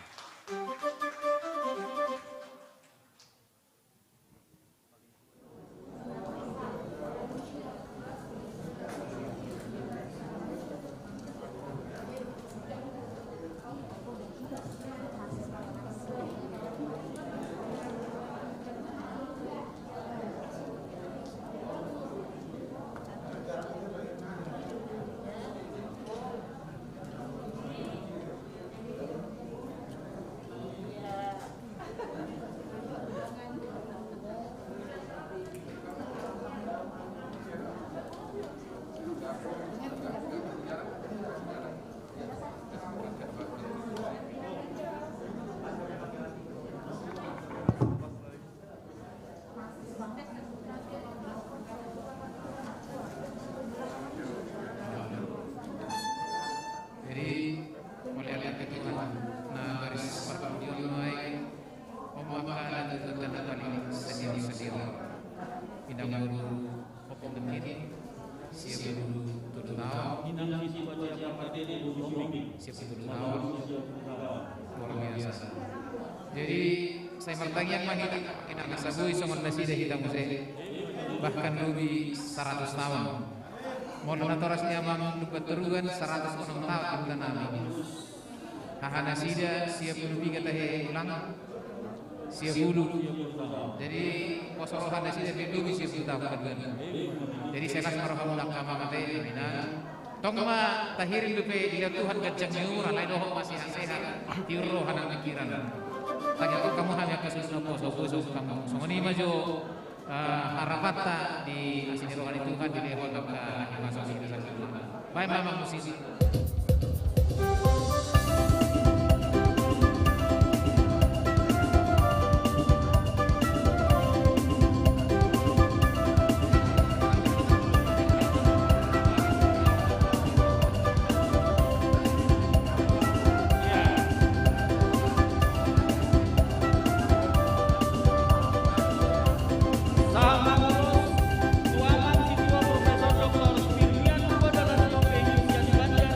Jadi saya bertanya mahita kita kasabui songon nasida hitang muse bahkan lebih 100 tahun. Mohon natorasnya mang lupa terugan 106 tahun dan nami. Hahana sida siap lebih kata ulang siap bulu. Jadi posorohan nasida lebih siap tahun kedua. Jadi saya kasih marahulak kama mate aminan. Tongma tahirin lupa dilihat Tuhan gajang nyura lain doh masih sehat tiuro hanang pikiran. Tanya tuh kamu hanya kesusun poso kamu. Songoni maju harapata di asini rohani Tuhan di level kapta masuk sini saja. Baik mama musisi. Tuaman Siswa Profesor Dr. Spirian Badala Siopeng Sian Banjar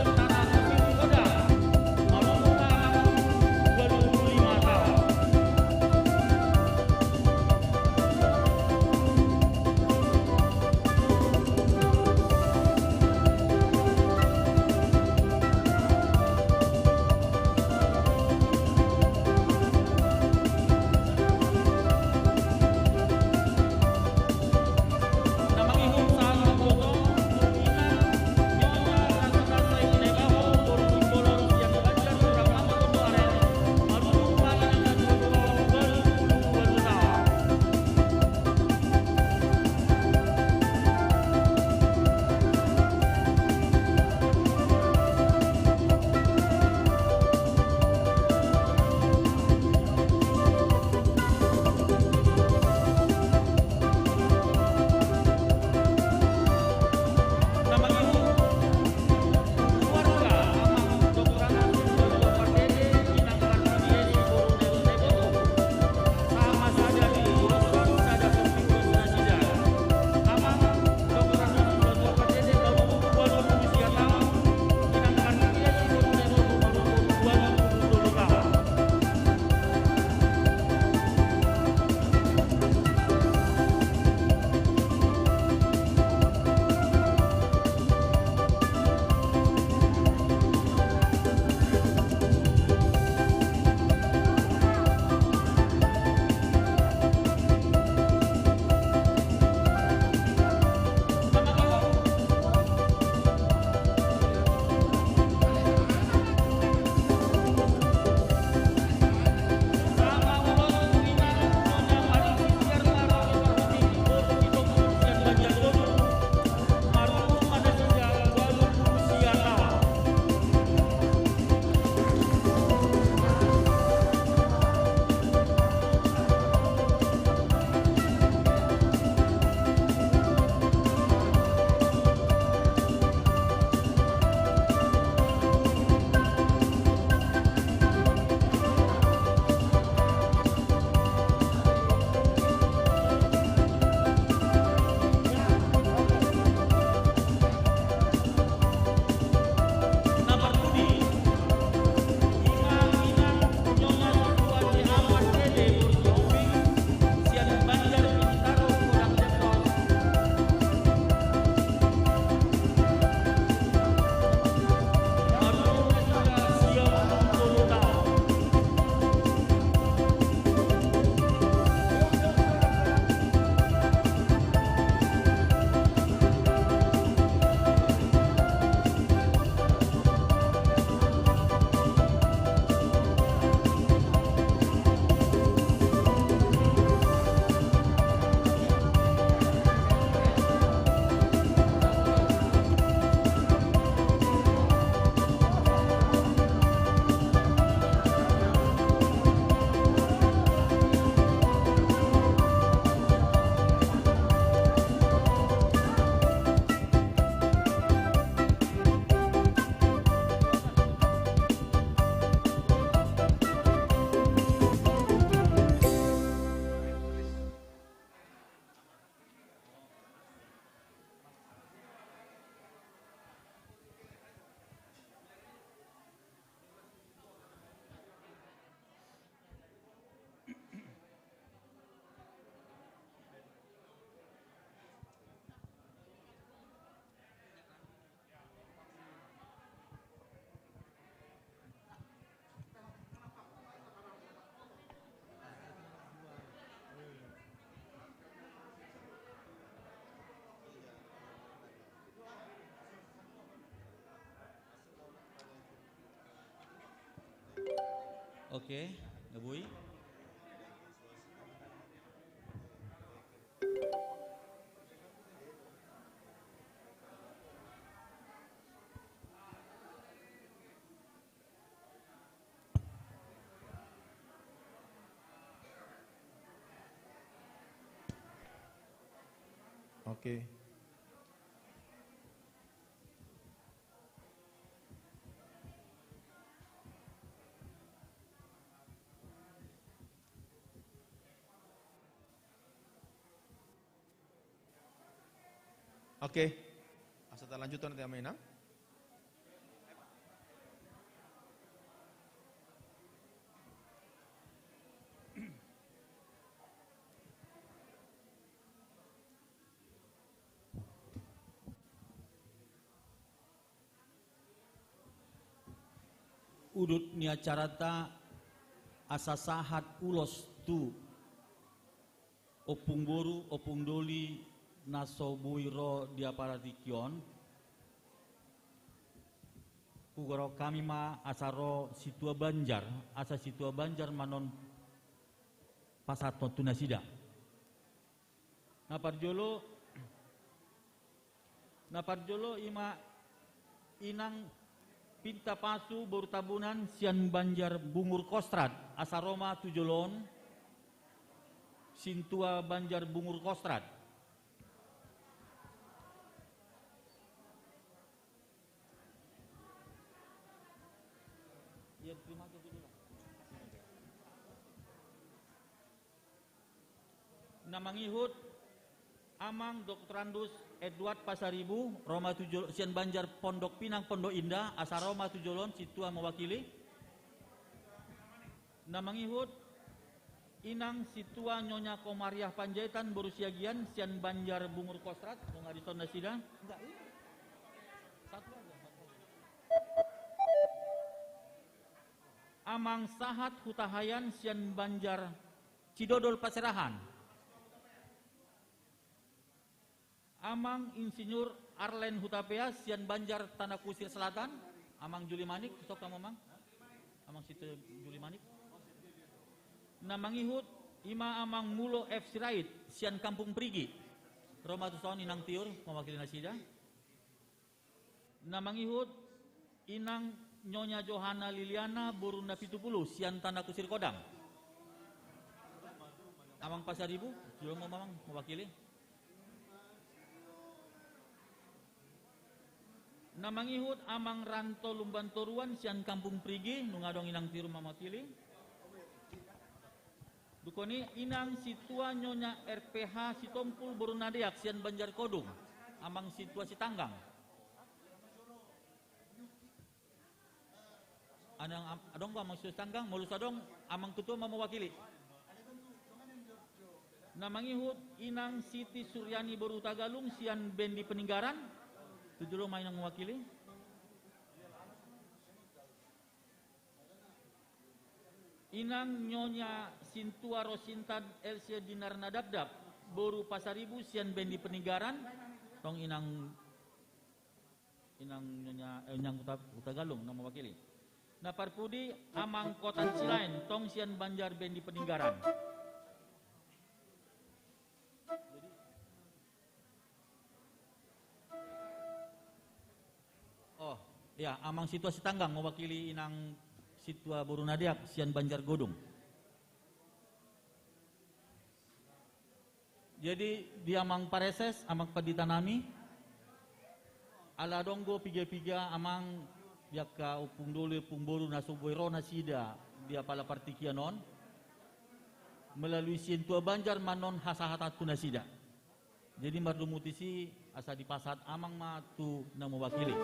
Oke, Ngabui. Oke. Oke. Asal lanjutan nanti mainan. Udut nia carata asa sahat ulos tu opung boru opung doli naso buiro dia paratikion pugoro kami ma asaro situa banjar asa situa banjar manon pasato tunasida naparjolo ima inang pinta pasu boru tabunan sian banjar bungur kostrat asa Roma tujolon sintua banjar bungur kostrat. Ya, terima kasih dulu. Namangihut Amang Dr. Andus Edward Pasaribu Roma Tujolon sian banjar Pondok Pinang Pondok Indah asa Roma Tujolon situa mewakili. Namangihut Inang situa Nyonya Komariah Panjaitan berusia gian sian banjar bungur kostrat mengadison nasida. Enggak, satu aja. Amang Sahat Hutahayan sian banjar Cidodol Paserahan. Amang Insinyur Arlen Hutapea sian banjar Tanah Kusir Selatan. Amang Juli Manik sok kamu Amang. Amang situ Juli Manik. Namangihut Ima Amang Mulo F. Sirait sian Kampung Prigi. Roma Tuson Inang Tiur mewakili nasida. Namangihut Inang Nyonya Johana Liliana Borunda Pitupulu sian Tanah Kusir Kodang. Amang Pasaribu juga Mamang mewakili. Namangihut Amang Ranto Lumban Toruan sian Kampung Prigi nungadong Inang Tiru mewakili. Dukoni Inang situa Nyonya RPH Sitompul Borunadeak sian Banjar Kodung. Amang situa Sitanggang. Adong Amang situa Sitanggang mulus adong Amang ketua mewakili. Namangihut Inang Siti Suryani Boru Tagalung sian Bendi Peninggaran. Tujuh main yang mewakili. Inang Nyonya Sintua Rosinta Elsia Dinar Nadabdab Boru Pasaribu sian Bendi Peninggaran. Tong Inang Nyonya Inang Utagalung yang mewakili. Naparpudi Amang Kotan Silain tong sian Banjar Bendi Peninggaran. Oh, ya Amang Situa Sitanggang mewakili Inang Situa Borunadiak sian Banjar Godung. Jadi di Amang Pareses, Amang Paditanami, ala donggo piga-piga Amang yaka upung dole upung boru nasuboiro nasida dia pala partikianon melalui Sintua Banjar manon hasahatatu nasida. Jadi mardumutisi asa di pasat Amang matu na mewakili.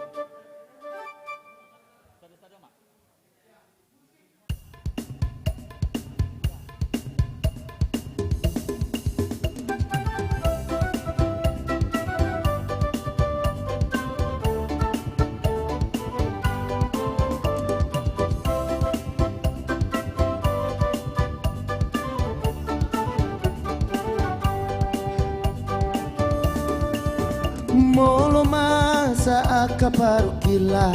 Molo masa akaparukila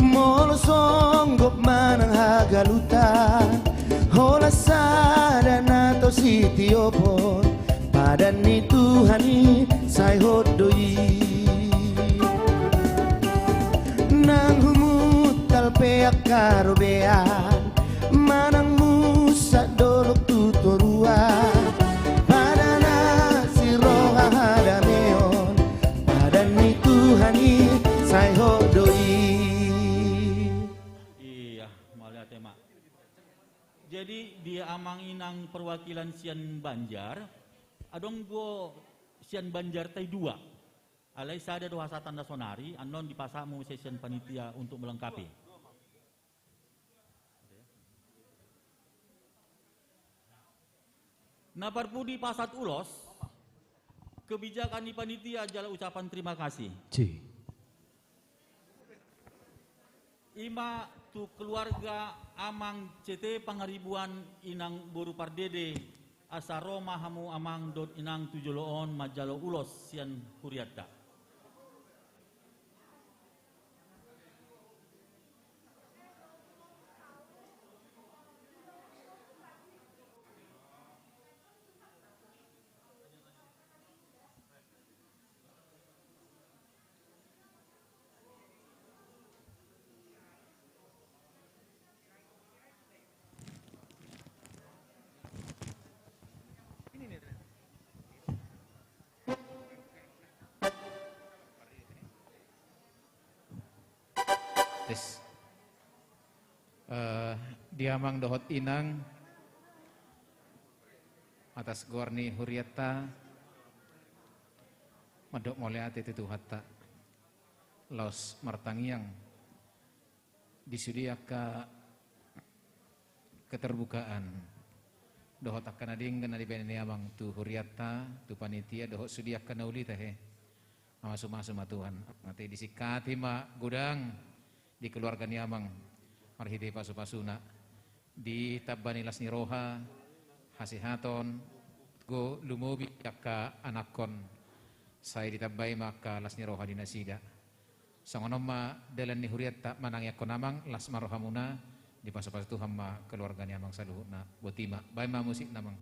Molo songgop manang hagalutan Hola sada nato si tiopon Padan ni Tuhani say hodoi Nang humutal peak karobean Manang musa dolok tutoruan Padana si roha hada neon Padan ni Tuhani say hodoi. Iya, malah tema. Jadi dia amang inang perwakilan Sian Banjar, adong go Sian Banjar tai dua. Alai sada doa tanda sonari, anon dipasamu session panitia untuk melengkapi. Naparpudi pasat ulos, kebijakan di panitia jala ucapan terima kasih. Ima tu keluarga amang CT pangaribuan inang boru pardede asa Roma hamu amang dot inang tujoloon majalo ulos sian huriata. Diamang dohot inang atas gorni huriata madok moleate itu hatta los martangiang disudiaka keterbukaan dohot akan ading kena dibeni amang tu huriata tu panitia dohot sudiaka nauli teh masuk-masuk Tuhan nanti disikati ma gudang di keluarga ni amang marhiti pasu-pasuna di tabani lasni roha hasihaton go lumobi yakka anakon saya ditabai maka lasni roha dinasida sangonoma dalan ni huriat tak manang yakon amang las marohamuna di pasu-pasu Tuhan ma keluarga ni amang saluhna botima bae ma musik namang.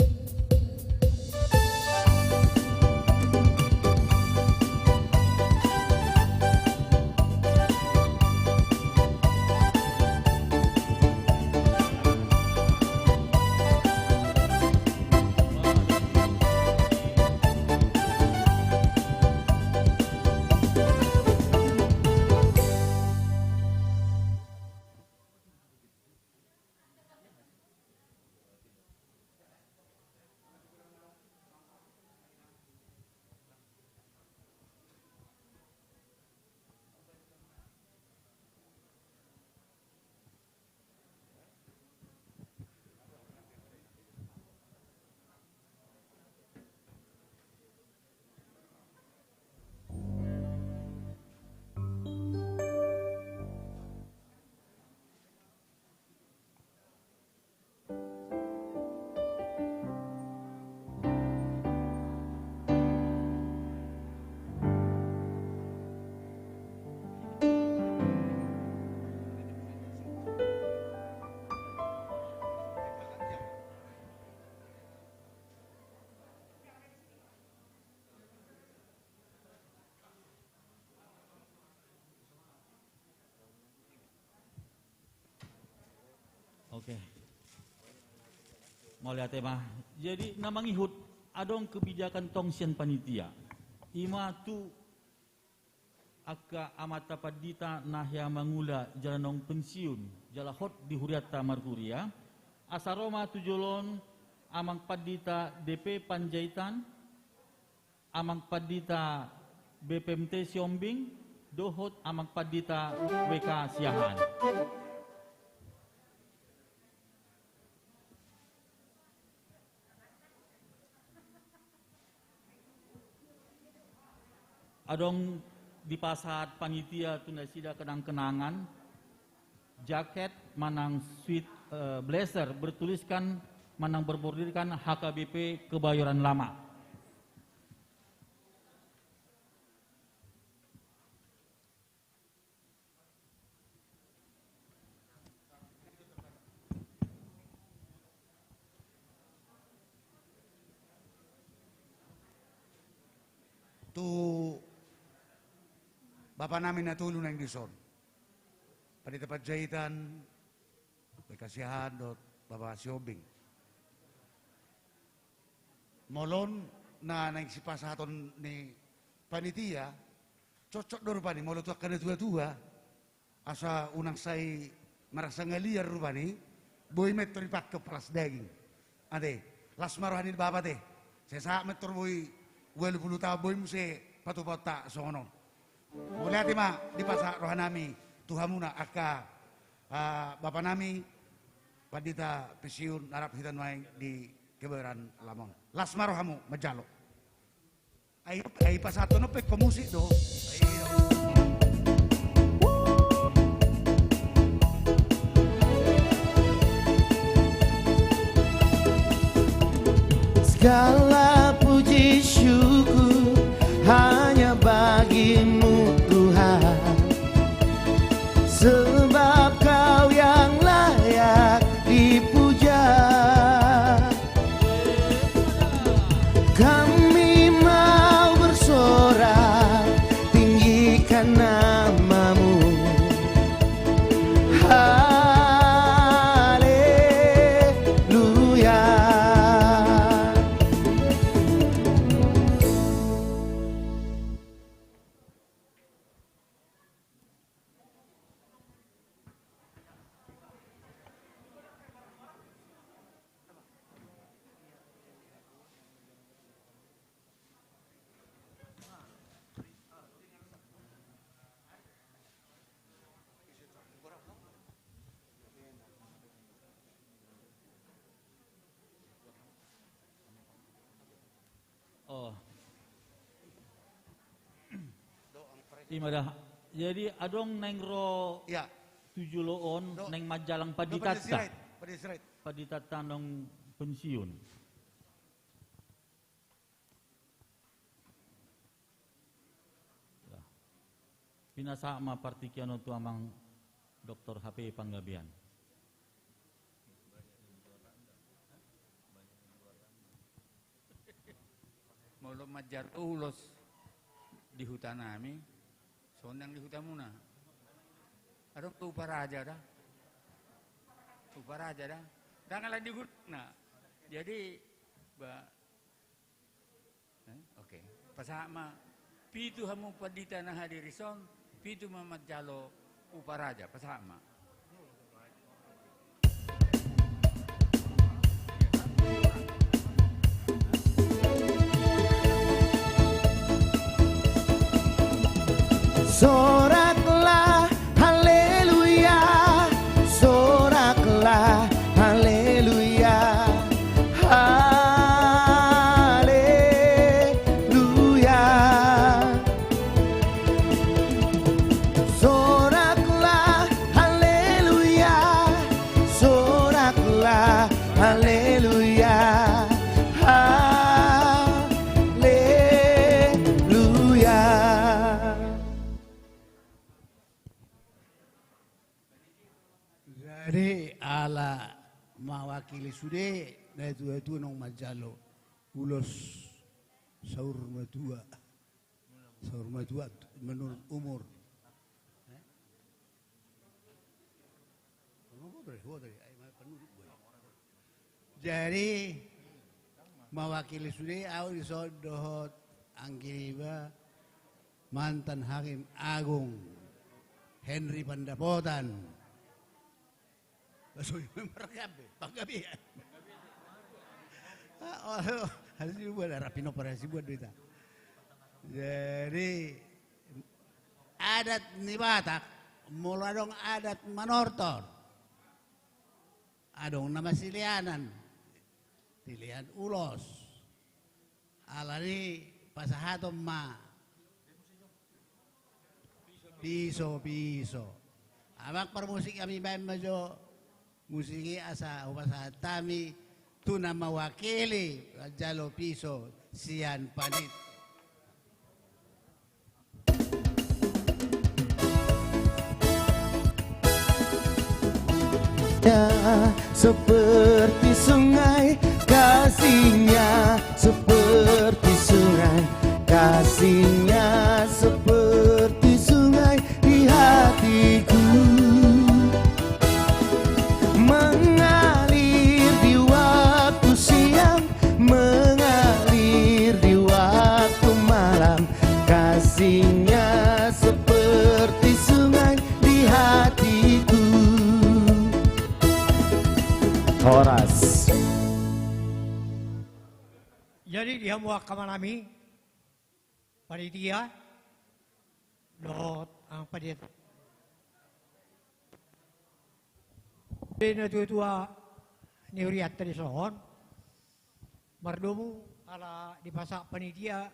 Oke. Mau lihat tema. Jadi namang ihut adong kebijakan tongsian panitia. Ima tu aka amata padita nahya mangula jalanong pensiun jala hot di huriata markuria asaroma tujolon amang padita DP Panjaitan amang padita BPMT Siombing dohot amang padita WK Siahan. Adong di pasar panitia tunasida kenang-kenangan jaket manang sweet blazer bertuliskan manang berbordirkan HKBP Kebayoran Lama. tu Bapak namin natulong na yung dison. Pada tempat jahitan, kasihan dot Bapak Siobing. Molon na naisipasaton ni panitia, cocok dor pa ni, molo tuwa kada tua-tua, asa unang say merasa ngaliar rupa ni, boy metro ipak ke pelas daging. Ade, las marohanin Bapak teh, saya saat metro boy, 20 tahun boy muse patu-pata songono. Mulai hati ma di pasar rohanami Tuhamuna aka Bapak nami padita pesiun narap hitan main di Kebayoran Lamon. Lasma rohamu majalo. Ai pasato no pe musik do. Segala puji syukur hanya bagimu Tuhan, sebab Kau yang layak dipuja. Kami mau bersorak tinggikan nama-Mu. Imadah. Jadi adong neng ro ya 7 loon neng majalang paditata. Paditata nong pensiun. Pinasa ma partikiano tu amang Dr. HP Panggabian. Molo majar ulos di hutan kami, sondang di hutan muna. Ada uparaja dah, uparaja dah. Janganlah di hutan. Nah, jadi, oke. Pasama, pitu hamu padita na hadirison, pitu mamat jalo uparaja. Pasama. Soraklah haleluya, soraklah haleluya, haleluya. Soraklah haleluya, soraklah haleluya, haleluya. Jadi ala mawakili sude na itu nong majalo ulos saur matua menurut umur. Jadi mawakili sude au disodohot angkiriba mantan Hakim Agung Henry Pandapotan. Soy memperkabe, panggabi. Harus dibuat rapino operasi buat duita. Jadi adat ni Batak, mula dong adat Manortor. Adong nama silianan, tilian ulos. Alari pasahatom ma. Piso. Abang permusik kami bayan majo. Musiki asa upasatami tuna mawakili Jalo Piso Sian Panit. Ya, seperti sungai, kasihnya seperti sungai, kasih kasihnya seperti sungai di hatiku, mengalir di waktu siang, mengalir di waktu malam. Kasihnya seperti sungai di hatiku. Horas. Jadi dia muak kamanami panitia lot ang padiet. Bina tua ni uriat tadi sohon mardomu ala di pasak panitia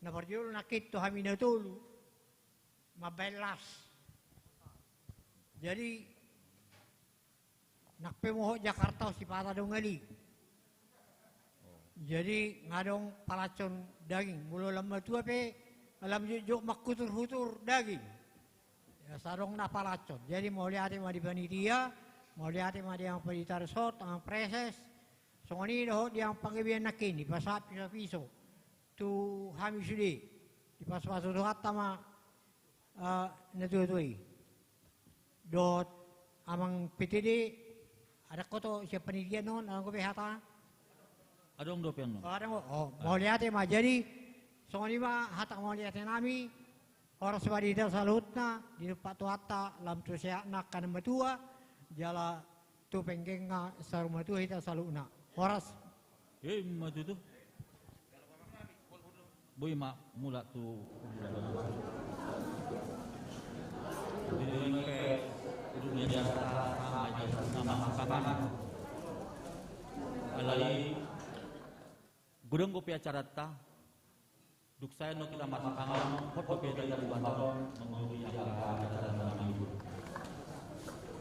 na parjul nakit to hamina tulu mabelas. Jadi nakpemoho Jakarta si pata dongali. Jadi ngadong palacon daging mulu lama tua pe alam juk makutur-hutur daging. Ya sarong na palacon. Jadi mau lihat ma di panitia, mau lihat ma di yang panitia resort, ang preses. Songoni doh di yang panggibian nakin di pasap piso. Tu hami sudi di pas-pasu dohat tama natutui. Dot amang PTD ada koto siapa panitia non ang kopehata. Adong do piang no. Mau lihat mah jadi songoni mah hatak mau lihat nami orang sebadi del salutna di depan tu hatta lam tu sia nak kan matua jala tu penggenga saru matua hita salutna. Horas. Matu tu. Boy mak mula tu. Jadi ke dunia jasa nama kanan. Alai gudang kopi acara ta, duk saya no kita masak kangen, hot kopi dari bantuan mengurus yang ada dalam ibu.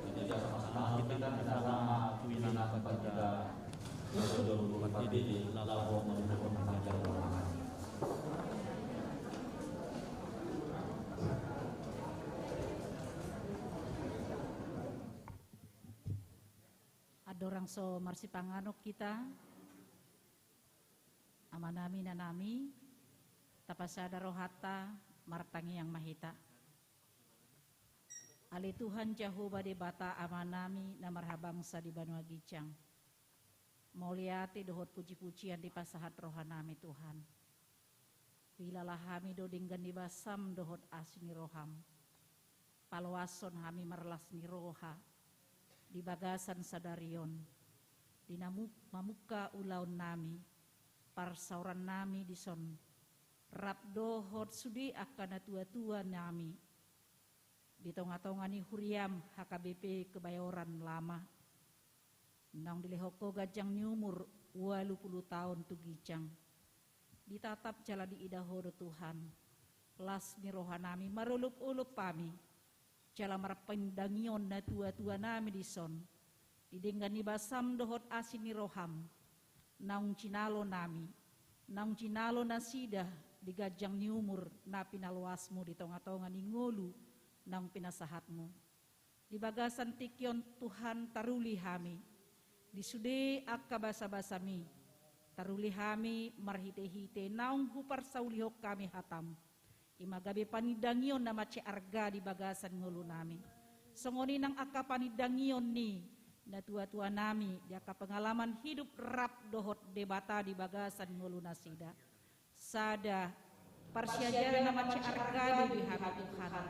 Jadi sama-sama kita bersama tuinan kepada saudara di lalu mengumpulkan mengajar orang. Ada orang so marsi panganok kita. Amanami nanami tapasada rohata martangi yang mahita ali Tuhan Jehovah de bata amanami na marhabangsa di Banua Gicang mauliati dohot puji-pujian di pasahat rohanami Tuhan wilalah hami do dinggan di basam dohot asini roham palwason hami marlas ni roha di bagasan sadarion di mamuka ulaun nami parsauran nami di son rap dohot sudi akan tua-tua nami di tonga-tongani huriam HKBP Kebayoran lama nang dilehoko gajang nyumur 80 tahun tu gicang ditatap jala di idahodo Tuhan las ni rohanami marulup-ulup pami jala marpendangion na tua-tua nami di son didenggan ni basam dohot asini roham naung cinalo nami, naung cinalo nasida di gajang ni umur na pinaluasmu di tonga-tonga ni ngolu naung pinasahatmu. Di bagasan tikyon Tuhan taruli hami, di sude akka basa-basami, taruli hami marhite-hite naung hupar saulihok kami hatam. Imagabe panidangyon na mace arga di bagasan ngolu nami. Songoni nang akka panidangyon ni na tua-tua nami jaka pengalaman hidup rap dohot debata di bagasan ngulu nasida sada parsiajaran nama ciarga di hami Tuhan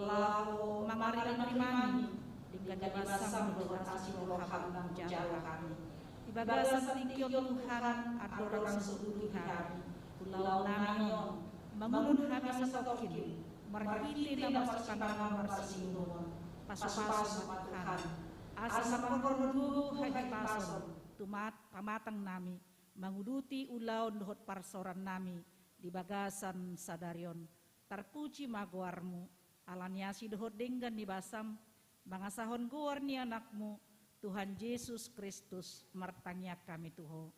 lau mangarilan mani dengan debasam dohot asin roham nang jara kami di bagasan tingkion Tuhan adorang seluruh kami pulau namion mengulun hami sasokin marhiti nama sekanang marsingon pasu-pasu Tuhan asa makoronu haji pason tumat pamatang nami manguduti ulaun dohot parsoran nami di bagasan sadarion tarpuji maguarmu alaniasi dohot denggan di basam bangasahon guar ni anakmu Tuhan Yesus Kristus martangnya kami Tuho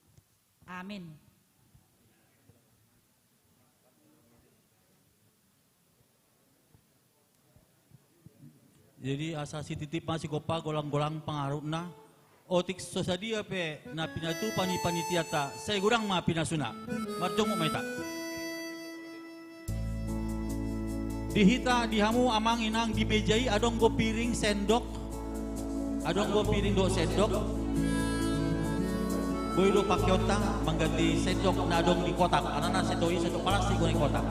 amin. Jadi asasi titip masih kopa golang-golang pengaruh na otik sosadia pe na pinatu pani-panitia ta saya gurang ma pinasuna marjong mo maita Dihita dihamu amang inang di mejai adong go piring sendok. Adong go piring do sendok. Boy do pakyota mangganti sendok na adong di kotak. Anana sendok plastik go di kotak.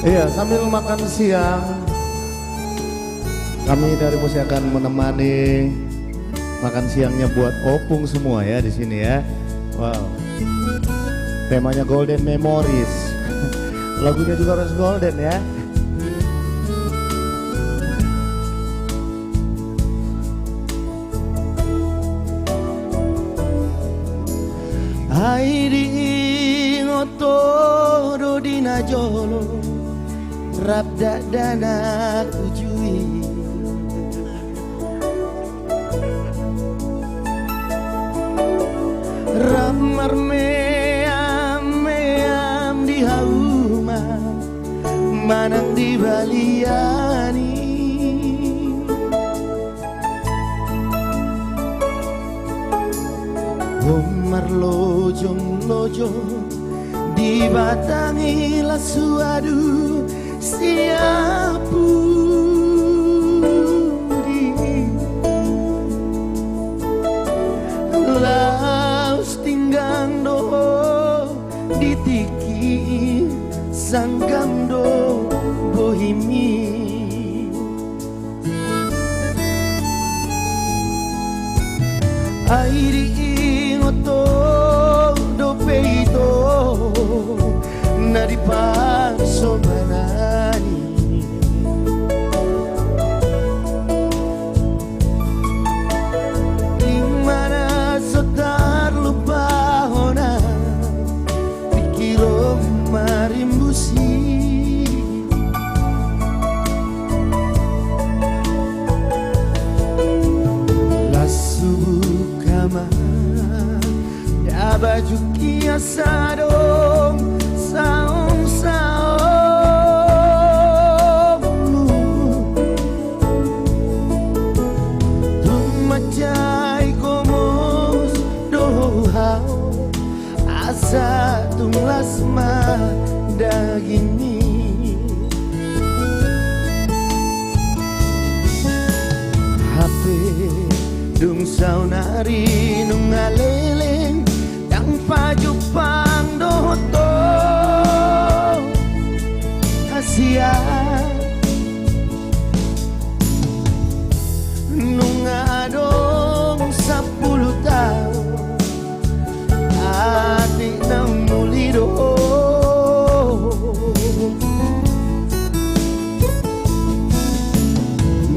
Iya, sambil makan siang kami dari Musi akan menemani makan siangnya buat opung semua ya di sini ya. Wow. Temanya Golden Memories. Lagunya juga harus golden ya. Airi ngotoro dina jolo Rabda dana kujui Ramar meam di hauma Manang di baliani Omar lojong dibatangi lasuadu siapu laus tinggang do ditiki sanggam do bohimi airi ingoto do peito nadi paso banani dimana sotar lupa hona pikiro marimbusi lasubu kama ya baju kiasadong saung tumacai komos dohau asa lasma dagini HP dung saunari nungaleleng tanpa jupang doto Asia nungadong 10 tahun adik nang mulido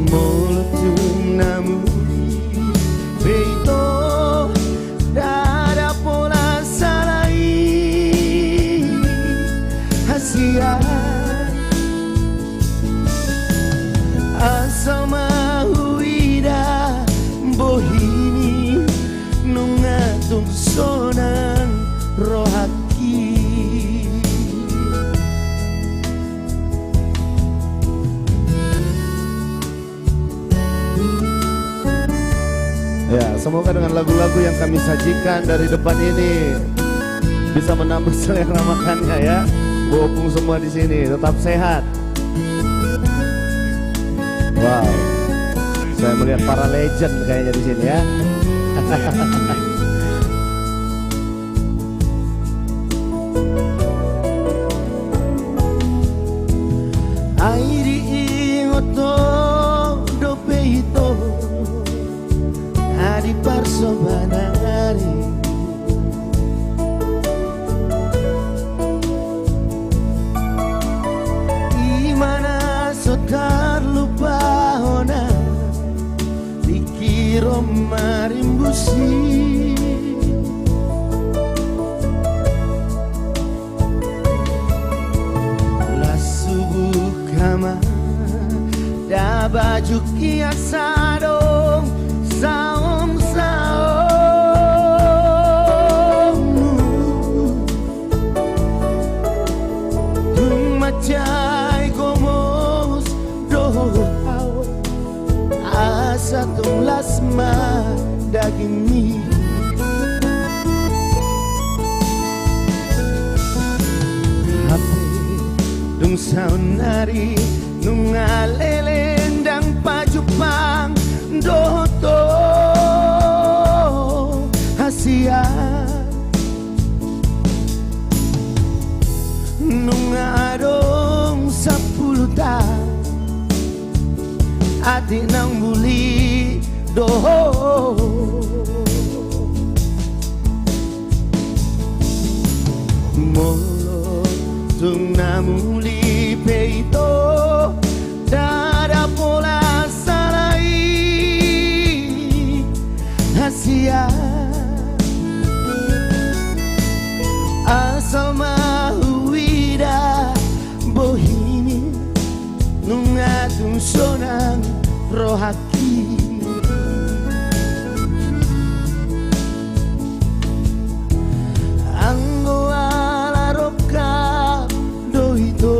mulutum namu beito dada pola salai Asia asal mahuida bohini nungatung sonang rohaki ya, semoga dengan lagu-lagu yang kami sajikan dari depan ini bisa menambah selera makannya ya. Bopung semua di sini tetap sehat. Wow, saya melihat para legend kayaknya di sini ya. Airi ingoto dopeito adi parso banari imana sotar lupa hona dikiro marimbusi la subuh kama da baju kiasadong saung tumacai komos dohau asa tung lasma dagingmu. Hape dung saunari nungalelendang pajupang doto hasia nungadong 10 tahun adik nang buli doho molo tung namuli peito dada pola salai hasia asal mahuida bohimi nungatung sonang rohaki anggo ala roka doito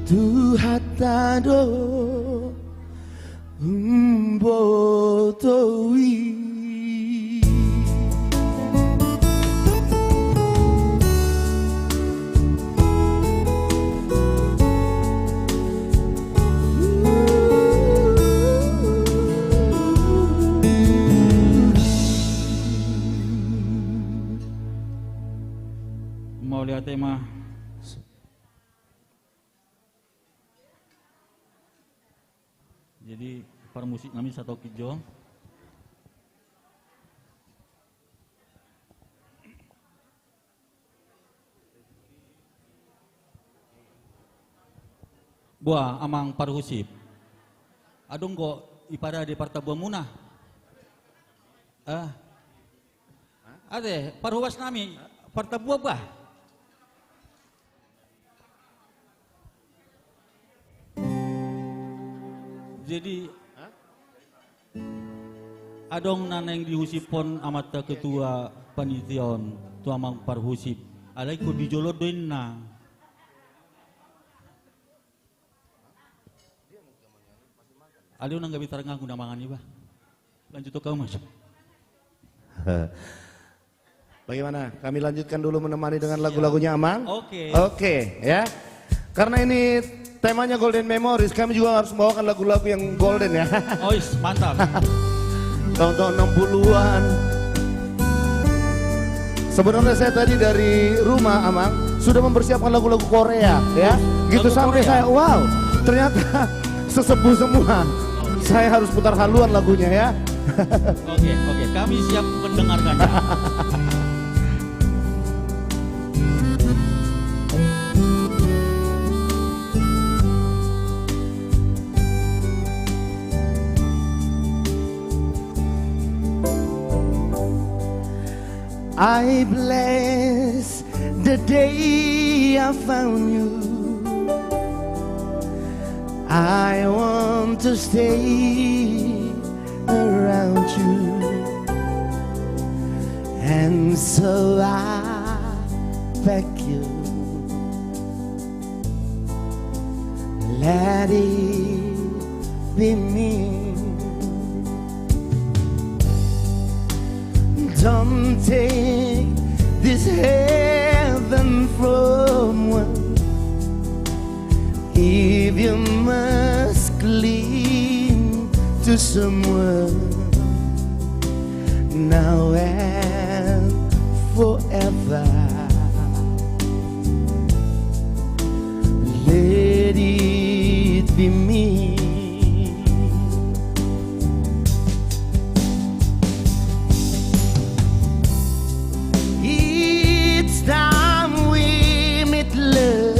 tu hatado mbotoi. Mau lihat tema jadi para musik kami satu kijo buah amang parhusip adong kok ipada di parta buah munah ade parhuas nami parta buah bah jadi adong naneng dihusipon amata ketua panition tu amang parhusip alai ko dijolodoin na aliu nang gabi tarang aku namangan iba lanjut kau mas. Bagaimana? Kami lanjutkan dulu menemani dengan lagu-lagunya Amang. Oke. Oke, ya. Karena ini temanya Golden Memories, kami juga harus membawakan lagu-lagu yang golden ya. Oh, mantap. Tahun-tahun 60-an. Sebenarnya saya tadi dari rumah Amang sudah mempersiapkan lagu-lagu Korea ya. Gitu sampai Korea. Saya wow, ternyata sesepuh semua. Saya harus putar haluan lagunya ya. Oke, kami siap mendengarkannya. I bless the day I found you. I want to stay around you, and so I beg you, let it be me. Don't take this heaven from one. If you must cling to someone now and forever, let it be me. It's time we meet love.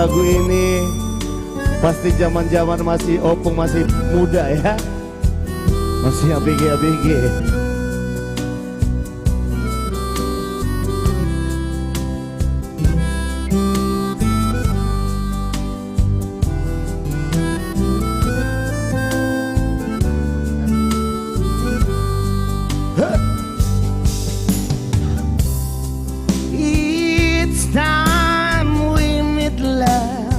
lagu ini pasti zaman-zaman masih Opung masih muda ya. Masih ABG. It's time we meet love.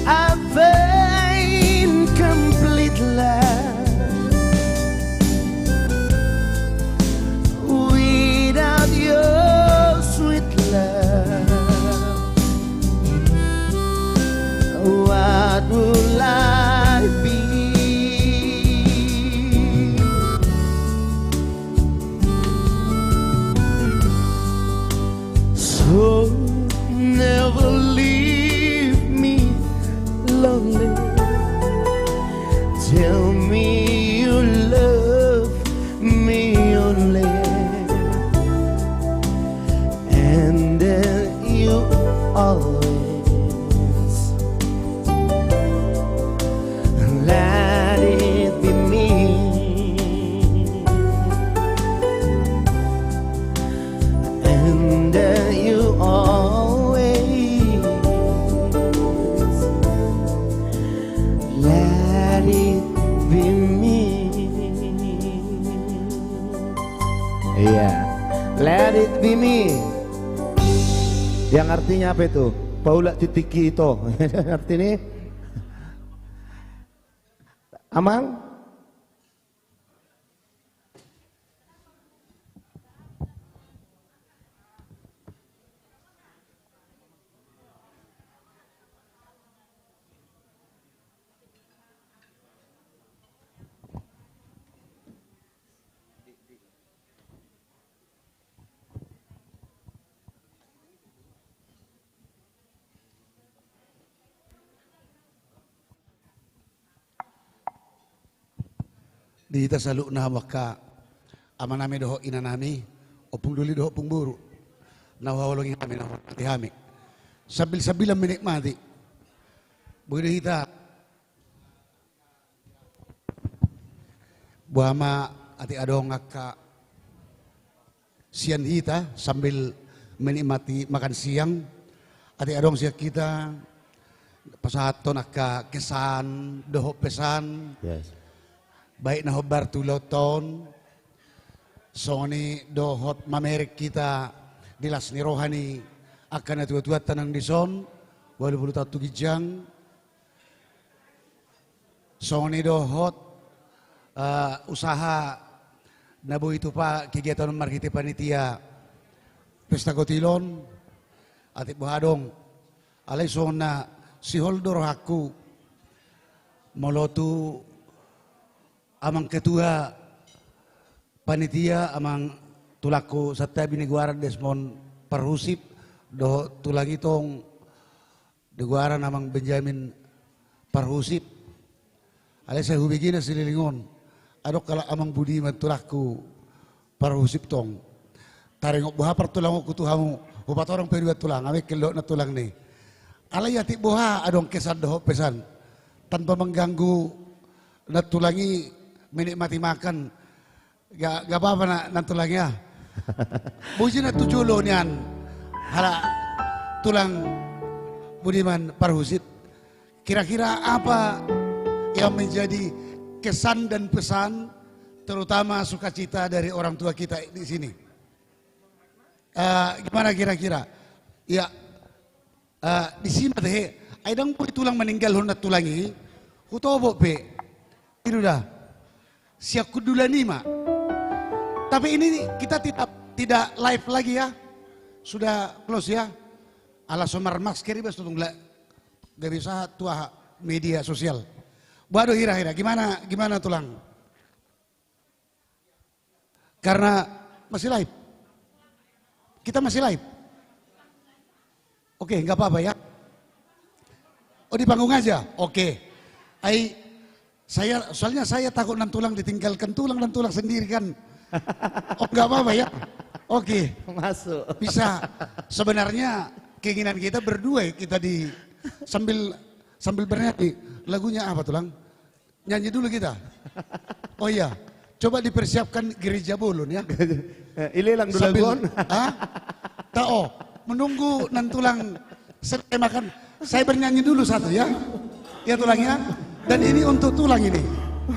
I find complete love. Without your sweet love, what will I be? So never leave me lonely. Tell me you love me only, and then you always let it be me. And you always let it be me. Iya, let it be me. Yang artinya apa itu? Paula titiki itu. Artinya Amang? Di ita saluk na waka amanami doho inanami opung duli doho opung buru nawawalong kami na hati sabil-sabilan menikmati begitu kita buama ati adong ngaka siang kita sambil menikmati makan siang ati adong siang kita pasaton aka kesan doho pesan. Yes. Baik na hobar tuloton, soni dohot mamerek kita dilas ni rohani akan na tuat-tuat tanang dison, 80 tahun gijang. Soni dohot usaha nabu itu pa kegiatan markiti panitia pesta kotilon atik buhadong alay sona si holdor haku molotu amang ketua panitia amang tulaku satta biniguaran Desmond Parhusip do tulang itong diguaran amang Benjamin Parhusip alay sa hubigina sililingon adok kala amang Budiman tulaku Parhusip tong taringok buha pertulang ko tuhamu upat orang pedua tulang ame kelo na tulang ni alay atik buha adong kesan doho pesan tanpa mengganggu na tulangi menikmati makan gak apa-apa na tulangnya buji na tujulo niyan hala tulang Budiman Parhusip kira-kira apa yang menjadi kesan dan pesan terutama sukacita dari orang tua kita di sini gimana kira-kira ya di sini teh aidang pun tulang meninggal honda tulangi hutobo pe itu dah siap kudulanima. Tapi ini kita tidak live lagi ya. Sudah close ya. Ala somar masker ibas tutung gak bisa tua media sosial. Waduh hira-hira gimana tulang? Karena masih live. Kita masih live. Oke, nggak apa-apa ya. Oh di panggung aja. Oke. Soalnya saya takut nan tulang ditinggalkan tulang dan tulang sendiri kan Oh nggak apa-apa ya? Oke. Masuk. Bisa. Sebenarnya keinginan kita berdua ya, kita di sambil bernyanyi. Lagunya apa tuh Lang? Nyanyi dulu kita. Oh iya. Coba dipersiapkan gereja Bolon ya. Ililang dulu Bon. Tao. Menunggu nantulang selesai makan. Saya bernyanyi dulu satu ya. Ya tulangnya. Dan ini untuk tulang ini.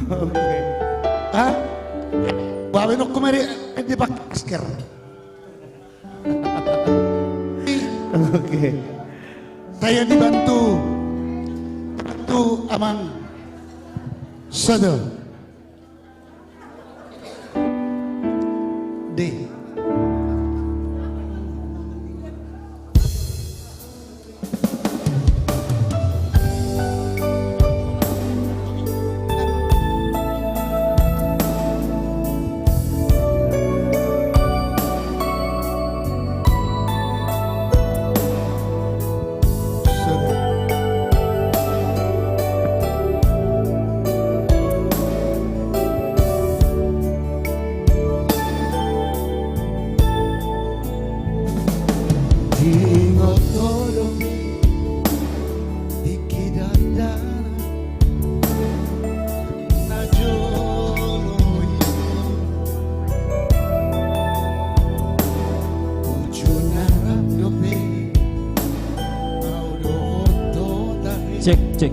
Oke. Bawa benok kemari dipakai masker. Oke. Saya dibantu Amang Sado D. Cek.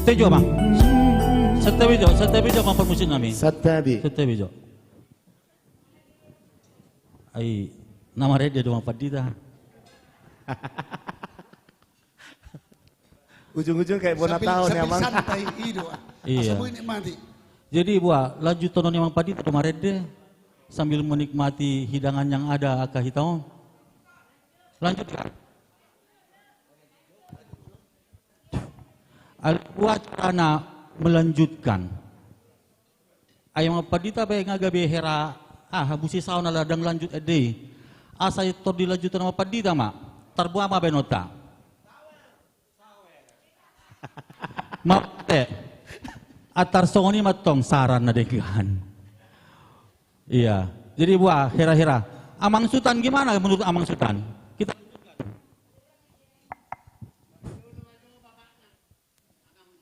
Tejo bang. Setabijo bang permusin kami. Setabijo. Ai nama dia doang padita. Ujung-ujung kayak bona tahun ya Mang. Santai hidup. Iya. Jadi buah lanjut tonon yang padita kemarin deh sambil menikmati hidangan yang ada akah hitau. Lanjutkan. Buat karena melanjutkan. Ayam padita bae ngagabe hera busi sauna ladang lanjut ede. Asa itu dilanjutan sama padita mak. Terbuah ma benota. Mate. Atar songoni matong saran na degan. Iya. Jadi buah hera-hera. Amang Sultan gimana menurut Amang Sultan?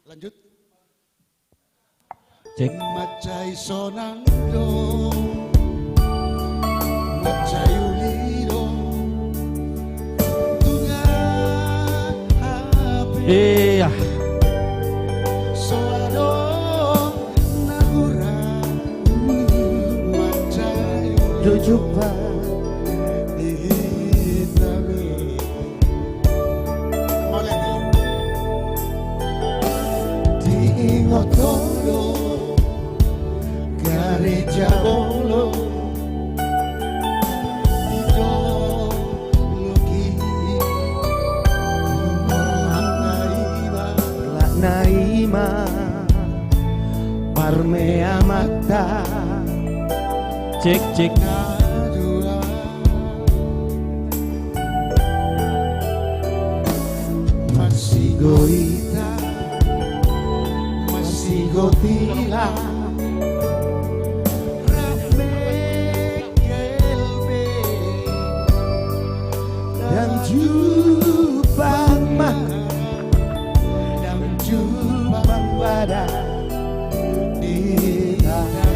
Lanjut. Cek. Macai sonang do, macai ulido, tunga api. Iya. Soado nagura, macai Jujupa. Ngotoro gareja bolo ideologi naima parmea mata cek masih goita gotila Ramekelbe dan jubang mata dan jubang badan di tanah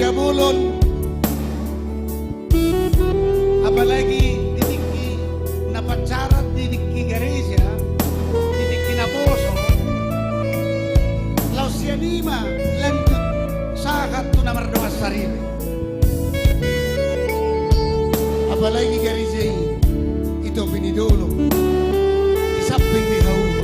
Jabolon, apalagi ditiki na pacarat ditiki gereja, ditiki na poso, lau sianima lanjut sakat tu na mardoa sarili. Apalagi gereja ini, itu pinidolo, isaping ni hawa.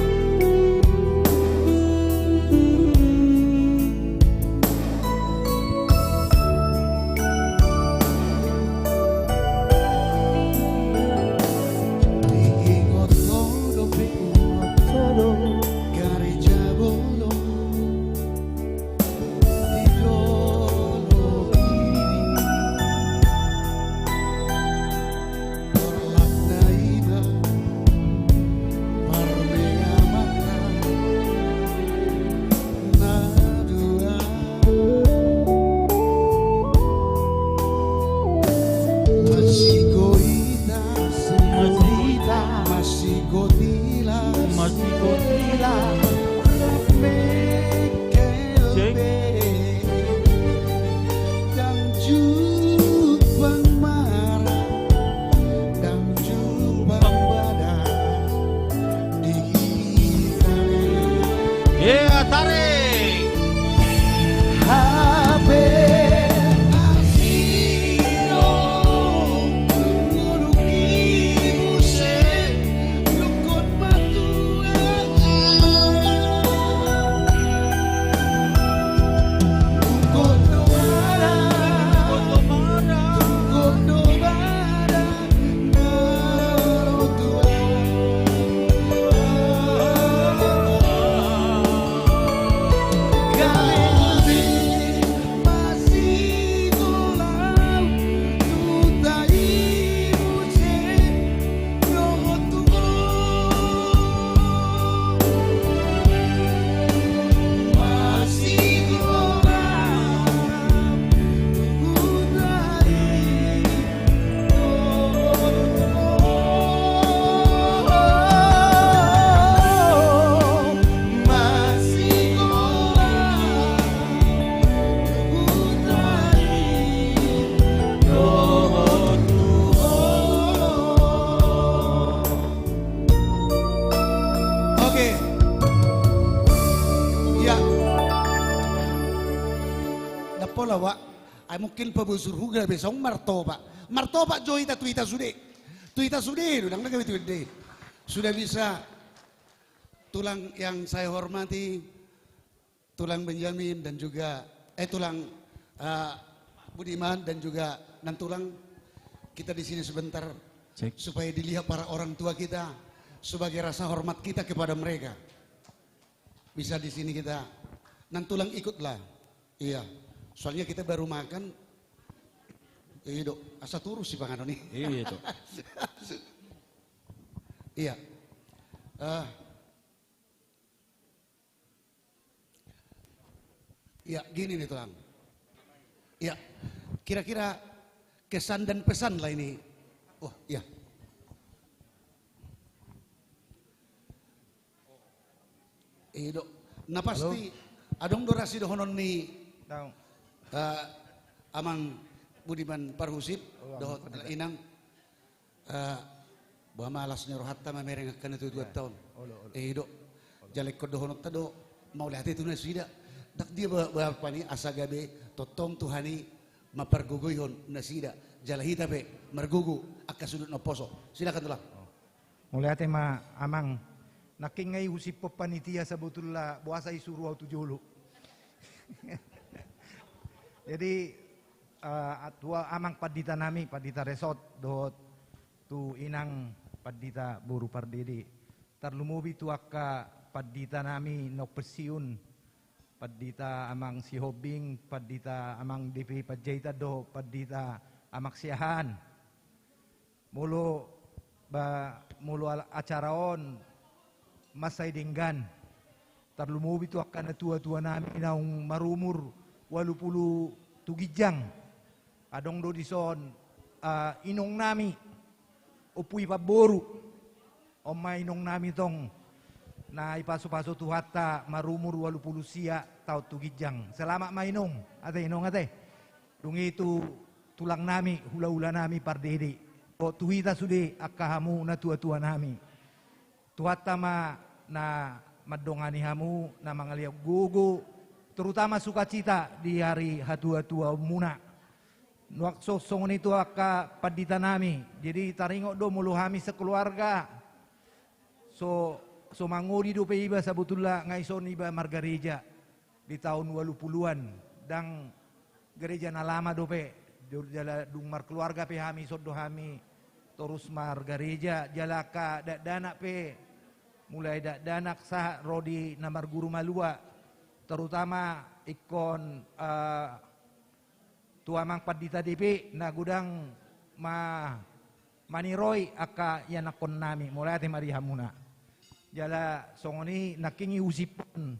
Mungkin pabusur huga besok martoba joita tuita sude udang naga itu sudah bisa. Tulang yang saya hormati, tulang Benjamin dan juga tulang Budiman dan juga Nantulang, kita di sini sebentar supaya dilihat para orang tua kita sebagai rasa hormat kita kepada mereka. Bisa di sini kita Nantulang ikutlah, iya. Soalnya kita baru makan, asa turus sih Bang Ano nih. Iya itu. Iya. Iya, gini nih Tulang. Iya, kira-kira kesan dan pesan lah ini. Oh, iya. Iya, nah pasti adong dorasi dohonon nih. Amang Budiman Parhusit dohot inang bahwa malasnya rohatta mamerengkan itu 2 tahun. Dok jalek ko dohonot tado mau lihat itu nasida dak dia berapa nih asagabe totong tuhani mapargugoyon nasida jalahita be margugu akasudut no poso. Silakan tulah. Mulai ma amang nakingay husip panitia sabutullah buasa isuru autu julu. Jadi atua amang padita nami padita resort dot tu inang padita buru pardidi tarlumubi tu akka padita nami no pesiun padita amang si hobing padita amang DP Pajaita do padita amak siahan mulu acaraon masay dinggan tarlumubi tu akka na tua nami naung marumur 80 tugijang adong do dison inong nami upuy paboru o may inong nami tong na ipaso-paso tuhata marumur 80 siya tao tugijang. Salamat mainom ate inong ate Dung itu tulang nami, hula-hula nami pardedi. O tuhita sudi akahamu na tua-tua nami. Tuhatama na madongani hamu na mangaliak gugu. Terutama sukacita di hari hatua-tua muna. Nuak sosong itu akka padita nami. Jadi taringok do mulu hami sekeluarga. So manguri do pe iba sabutullah ngaison iba margareja di tahun 80-an dan gereja nalama do pe jala dung mar keluarga pe hami sodo hami terus margareja jalaka dak danak pe mulai dak danak sah rodi namar guru malua terutama ikon tua mang padita DP na gudang maniroi aka yanakon nami mulai ate mari hamuna. Jala songoni nakingi usipon.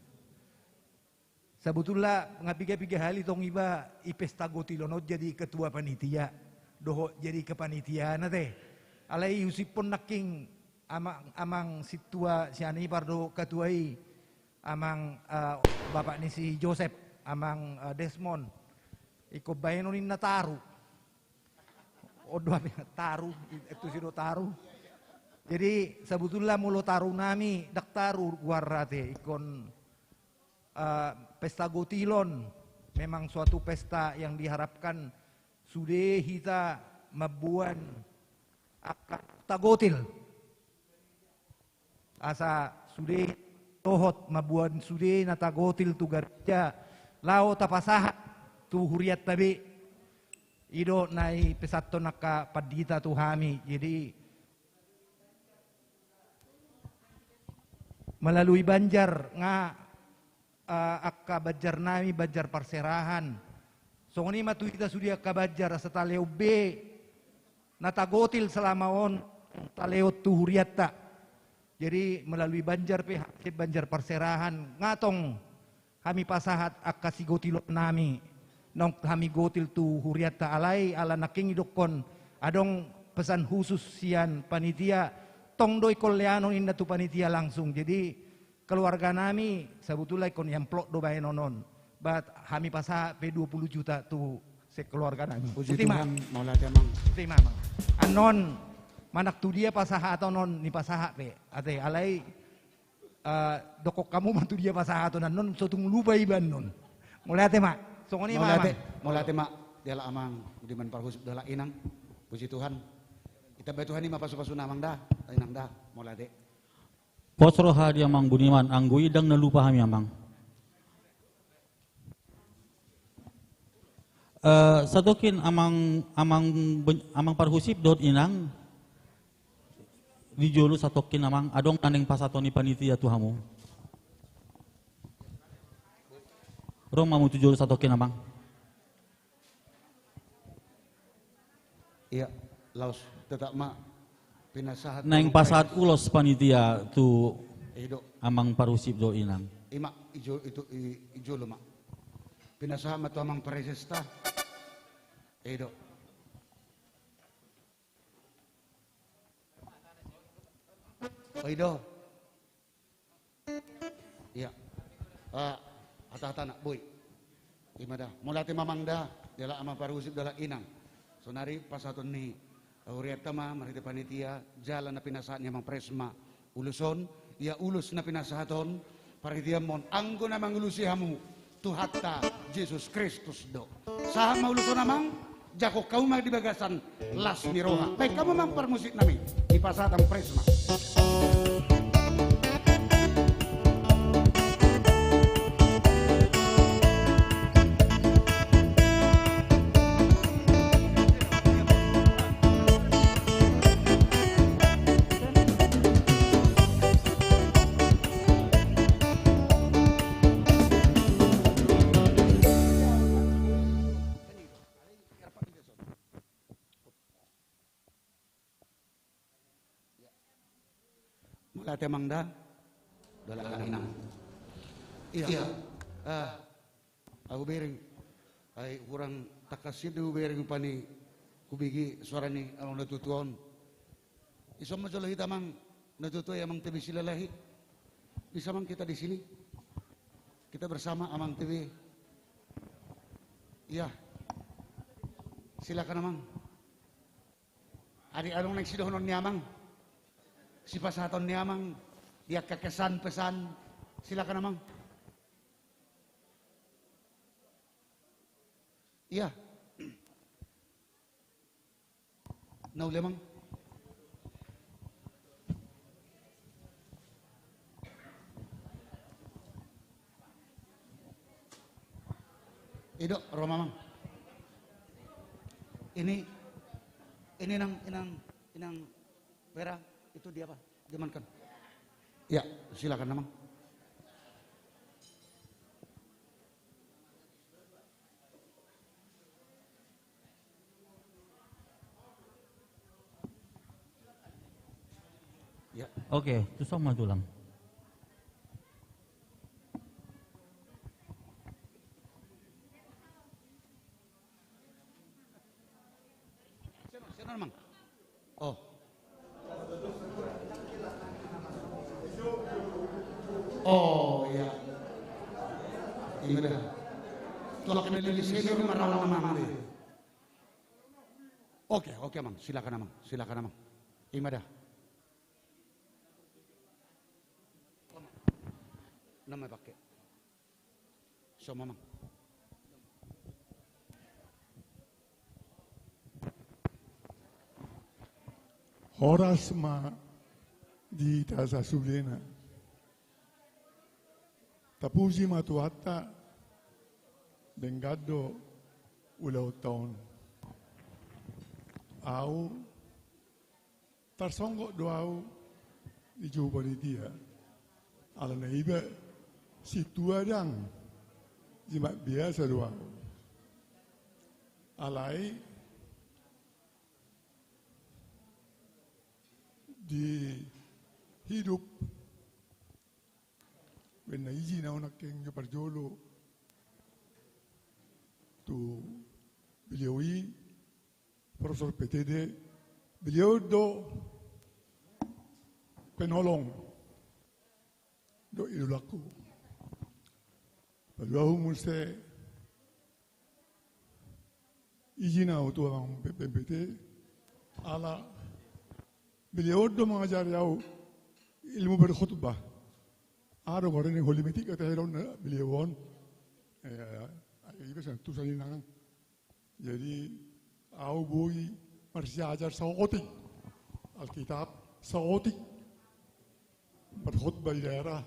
Sebetulnya ngapiga-piga hali tong iba ipesta gotilonot jadi ketua panitia. Doho jadi kepanitiaan teh. Alai usipon naking amang situa siani pardo ketuai amang bapak ni si Joseph amang Desmond. Iko bayanonin na taru. Odo taru itu siro taru. Jadi sebetulnya mulo taru nami dak taru warate ikon pesta gotilon memang suatu pesta yang diharapkan sudah kita mabuan tagotil asa sudah tohot mabuan sudah natagotil tu garja lao tapasahat tu huriat tabi ido nai pesato naka padita tu hami jadi melalui Banjar nga akka Banjar nami Banjar Parserahan songoni matu kita sudia akka Banjar setaleo B natagotil selama on taleo tuhuriata jadi melalui Banjar pe Banjar Parserahan ngatong kami pasahat akka si gotil nami nong kami gotil tu huriata alai ala naking idokon adong pesan khusus sian panitia tong doi koleano inda tu panitia langsung. Jadi keluarga nami sebetulnya ikon yang plot do bae nonon. But kami pasa P20 juta tu sekeluarga nami. Puji Tuhan maulah temang. Terima mang. Anon manak tu dia pasaha atau non ni pasaha pe. Ate alai dokok kamu mantu dia pasaha atau non sotung lupa iban non. Mulai ate mak. Songoni mak. Maulah mak. Dialah amang Budiman Parhus dalah inang. Puji Tuhan. Kita Tuhan ini pasu-pasu namang dah, inang dah, mulai dek. Posro hadi amang Budiman, anggui dang nalupa kami amang. Satokin amang Parhusip dot inang di jolo satokin amang adong naneng pasatoni panitia tuhamu. Rong mamu tu jolo satokin amang. Iya, laos. Tetap mak pinasahat naing pasat ulos panitia tu amang Parhusip do inang. Imak ijo lo mak. Pinasahat tu amang presesta. Edo. Edo. Iya. Hata-hata nak boy. Imada. Mulai mamang dah. Dalam amang Parhusip dalam inang. Sonari pasaton ni. Huriata ma marita panitia jalan na pinasahan niya mang presma uluson ya ulus na pinasahaton panitia mon anggo na mangulusi hamu tuhatta Jesus Kristus do saham mauluson namang jako kau mag di bagasan las miroha baik kamu mang permusik nami di pasatan presma. Mulai temang dah, dalam inang. Iya. Aku bering, ay kurang takasib di bering pani kubigi suara ni ang natutuon. Isam masalah kita mang natutuo amang TV sila lahi. Bisa mang kita di sini. Kita bersama amang TV. Iya. Silakan Amang. Adik anong nagsidohonon ni Amang. Si pasaton ni Amang. Dia kekesan pesan. Silakan Amang. Iya. Nauli Amang. Ido, Roma Mang. Ini inang Vera itu dia apa? Diamankan. Ya, silakan Mang. Ya. Oke, itu sama tulang. Siapa Mang? Oh. Oh ya. Iya dah. Tuh kena di sini marah Mang. Oke Mang, silakan Mang. Iya dah. Nama pakai. Sama Mang. Horas ma di tasa sugena. Tapusi ma tuata dengado ulau tahun. Au tarsongo doau di juba di dia. Ala na iba situadang jimat biasa doau. Alai di hidup when izin na una keng parjolo tu beliau Profesor PTD beliau do penolong do idolaku beliau mesti izin na tu ang PPT ala beliau do mengajar yau ilmu berkhutbah. Ada orang yang holy meeting kata heron beliau on. Itu saya tu saya nang. Jadi au boy masih ajar saotik Alkitab saotik berkhutbah di daerah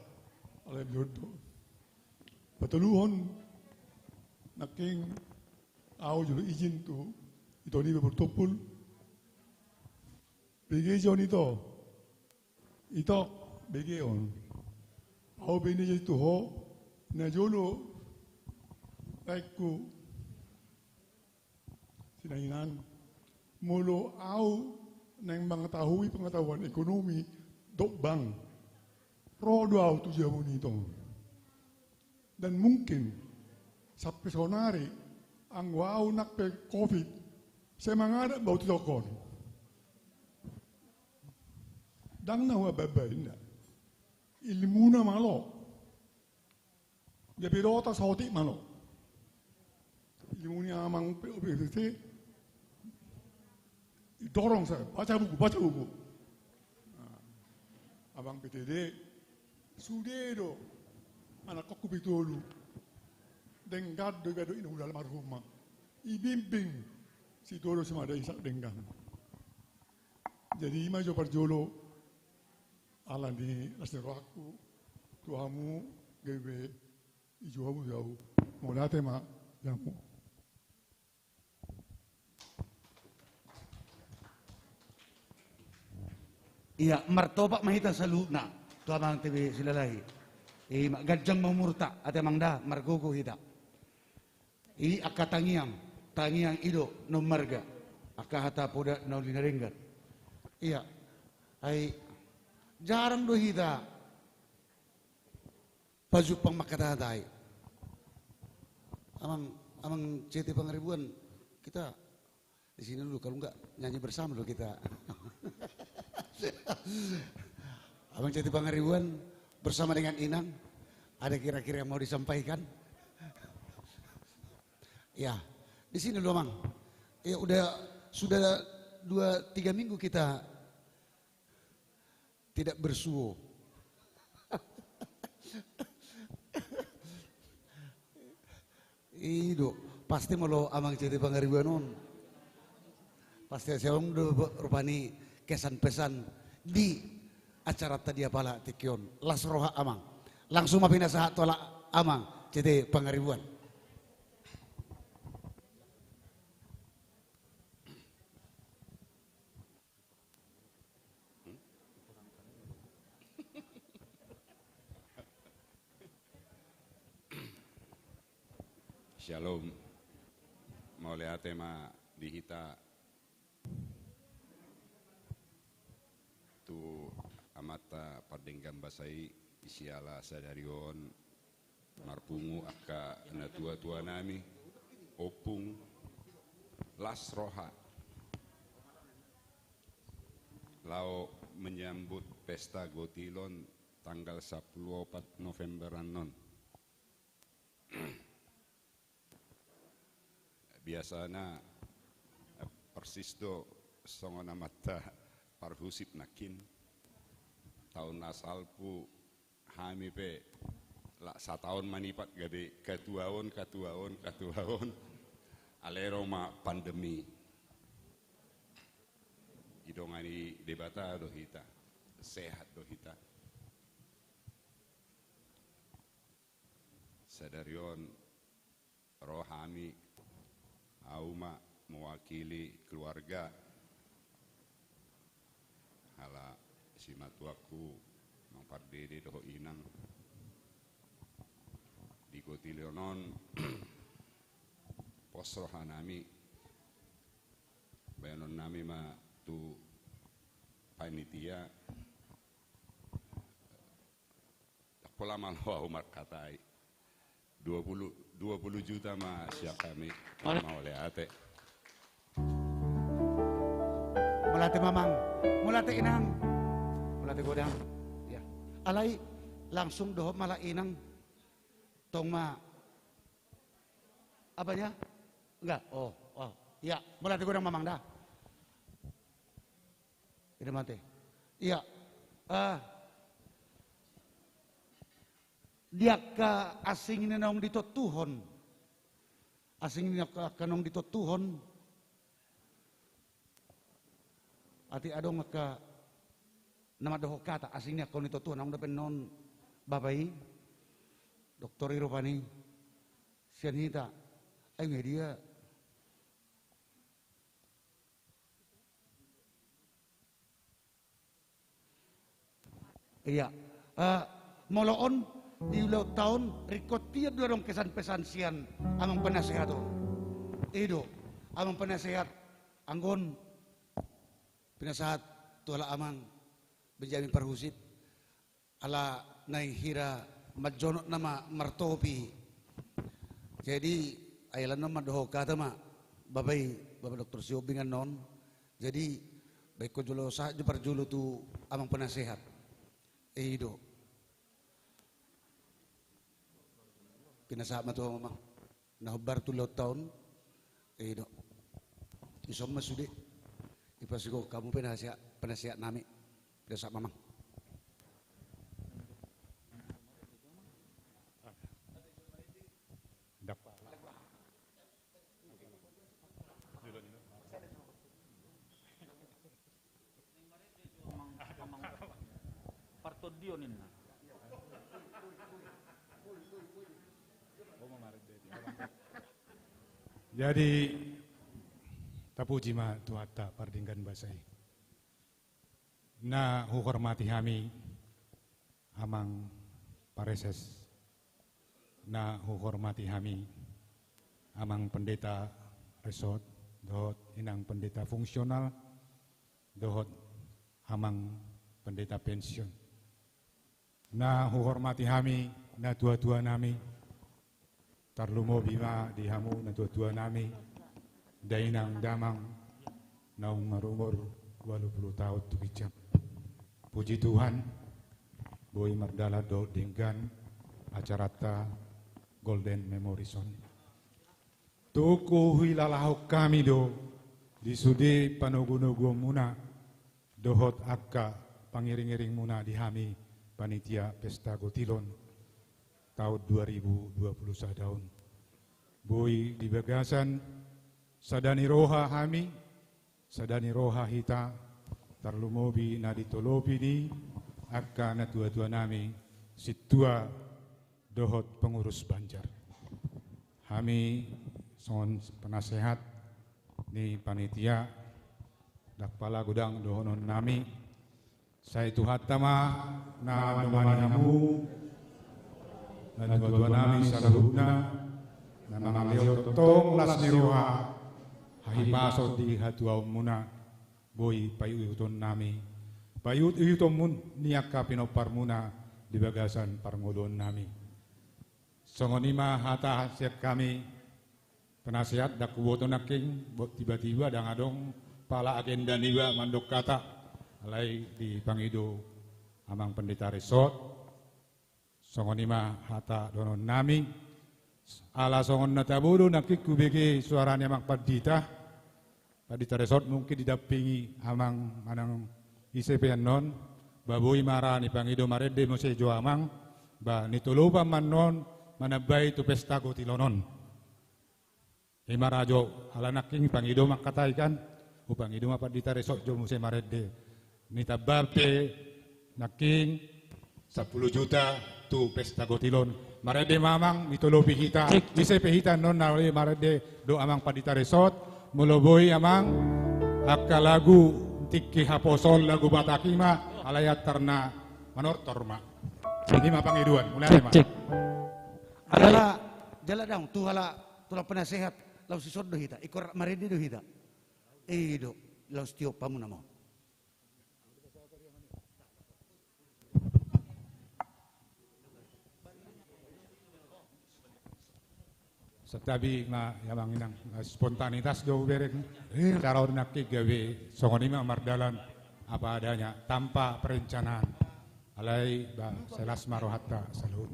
oleh beliau do. Betuluhon naking au julu izin tu itu ni bertopul. Begejon itu begeon. Au bini itu ho na jolo laiku sinainan mulu au nang mengetahui pengetahuan ekonomi dok bank rodo au tu jamun itu. Dan mungkin sampai sonari ang au nak pe COVID semangat bau tokon. Dang na huwa babainda. Ilmu na malo. Dia pirota sautik malo. Ilmu ni amang POPT. Dorong saya, baca buku. Abang PTD, sudedo, anak aku bitolu. Denggad gado inu dalam rumah. Ibimbing si dolo sama ada isak denggang. Jadi maju parjolo ala di asero aku tuamu gebe ijuamu jauh molate ma jamu Iya martopak mahita saluna tuamang TV silalai gajang mamurta ate mangda margogo hita akatangiang ido no marga akahata poda no linaringgat iya ai jarang do hita pajupang makatatai amang CT Pangaribuan kita di sini dulu kalau enggak nyanyi bersama dulu kita Abang CT Pangaribuan bersama dengan Inang ada kira-kira yang mau disampaikan ya di sini dulu Mang Ya sudah 2-3 minggu kita tidak bersuo. Ido, pasti mau amang cerita pangaribuan on. Pasti saya rupani kesan pesan di acara tadi apalah tikion las roha amang. Langsung mapina sahat tolak amang cerita pangaribuan. Shalom, mau lihat tema dihita tu amata pardenggan basai isiala sadarion marpungu akka na tua nami opung las roha lao menyambut pesta Gotilon tanggal 14 November non. Biasanya persis do songona mata parhusip nakin tahun asalpu hami pe la satahun manipat gade katuaon alero ma pandemi idongani debata do hita sehat do hita sadarion rohami Auma mewakili keluarga hala si matuaku Mang Pardede doho inang di Gotilionon posrohanami bayanon nami ma tu panitia pola malwa Umar katai 20 juta mah siap kami mau lihat Mulate mamang, mulate inang, mulate godang, ya. Alai langsung dohop malah inang, tong ma apanya? Enggak, oh, ya, mulate godang mamang dah. Ini mati, iya, dia ke asing ini nong ditotuhon, asing ini ke nong ditotuhon, ati adong ke nama doho kata asingnya kau ditotuhon, nong dapat non babai, dokter Iropani, sianita, nggak dia, iya, moloon di ulang tahun rikot tiap dorong kesan pesan sian amang penasehat itu amang penasehat anggon penasehat tuala amang Benjamin Parhusit ala naihira majonot nama martopi jadi ayalan nama doho kata ma bapak dokter siobingan non jadi baik ko julo sa jupar julo tu amang penasehat itu pinasama to mamang nahubar tu laut tahun do isom masudi ipasiko kamu penasihat nami pinasama mamang partodionin jadi tapuji ma tuata pardinggan basai na hormati kami amang pareses na hormati kami amang pendeta resort dohot inang pendeta fungsional dohot amang pendeta pensiun na hormati kami na tua-tua nami tarlumo bima dihamu na tua-tua nami dainang damang naung marumur 80 tahun tukicap puji Tuhan boy mardala do dinggan acarata Golden Memory Son tuku hilalahok kami do Di sudi panugu-nugu muna dohot akka pangiring-iring muna dihami panitia Pesta Gotilon tahun 2021 tahun. Boy di bagasan sadani roha hami, sadani roha hita tarlumobi na ditolopi di akka na tua-tua nami situa dohot pengurus Banjar. Kami son penasehat ni panitia dakpala gudang dohonon nami saya tuhat tama na domanamu na tua-tua nami salahuna na mga leo tong las niroha hahipaso di hatuaw muna boy payuyuton nami payuyuton mun niyaka pinopar muna di bagasan parngulon nami songonima hata siat kami penasihat dak kuwoto naking tiba-tiba dang adong pala agenda niwa mandok kata alai di pangido amang pendeta resort songonima hata donon nami ala songon natabudo nakiku bege suaranya amang padita resort mungkin didampingi amang manang ICP non baboy mara ni pangido marede mo sejo amang ba nitulupa man non manabay tu Pesta Gotilonon imarajo ala naking pangido makataikan upang ido mapadita resort jo mo se marede nitabape naking 10 juta tu Pesta Gotilon marede mamang mitolopi kita ICP hita non nawali marede do amang padita resort muloboy amang akka lagu tikki haposol lagu batakima alayat terna manortorma ini mapangiduan mulai ma adalah jala dang tuhala tulang penasehat lau sisod do hita ikor marede do hita do lau stio pamuna mo setabi nga yamang inang spontanitas do berek cara nakik gawe songonima mardalan apa adanya tanpa perencanaan alai ba selas marohatta salud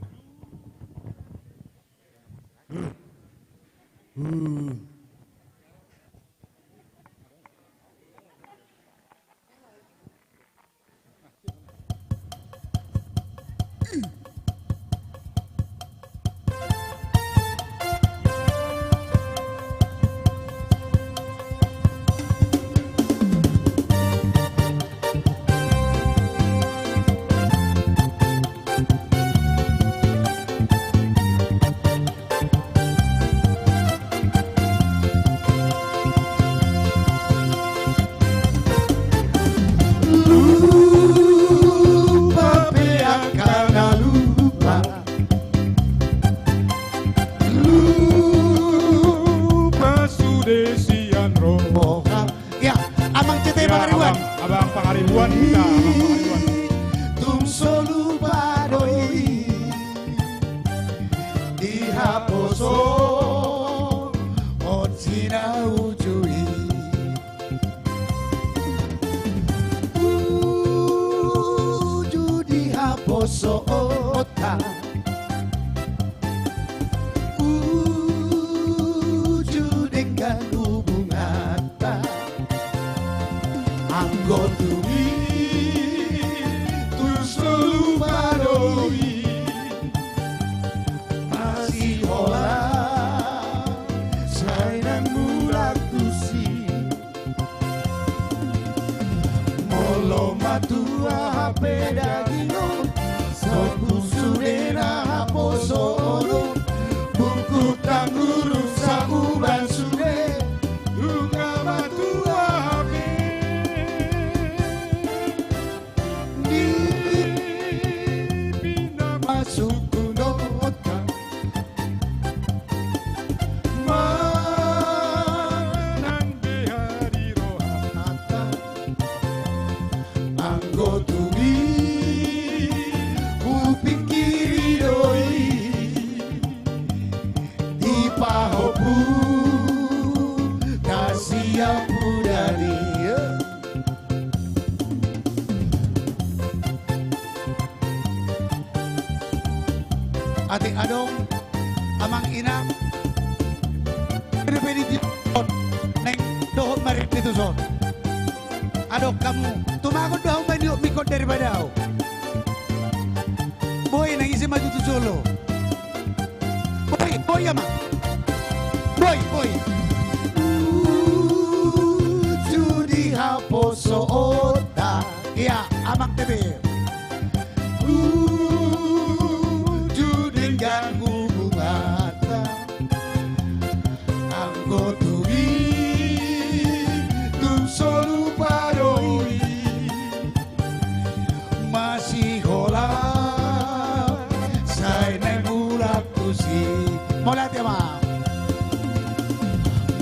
Ati adong amang ina pwede neng dohot Barit itu son. Aduh kamu, tumakot daw may mikot daripada daw. Boy, nangisi maju tu solo. Boy ama. Boy. Judi haposo ota. Iya, amak tebe. Judi ganggu bungata. Anggo turi tu solu paroi. Masih hola sai nebulak tusi. Molat ya ma.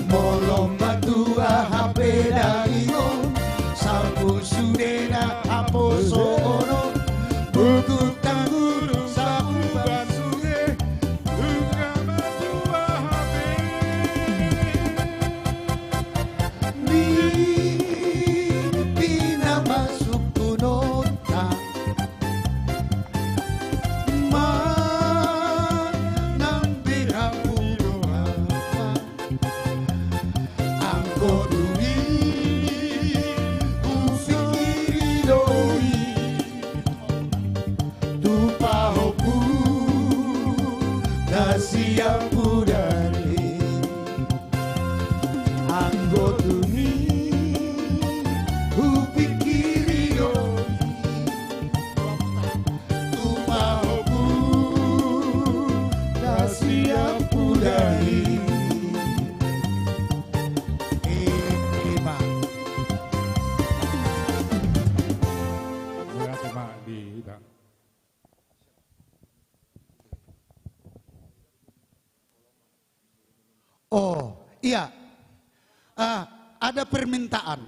Molong matua hape dario. Sapu sudena haposo ono. Buku tangguru sapu basuge. Bunga matua hape. Pina masuk kunota. Manang birang pudoha. Angko duri ufikiri doi. Tupahoku nasiang pudari. Angko duri ufikiri doi. Tupahoku nasiang pudari. Berarti mak di ita. Oh, iya. Ada permintaan.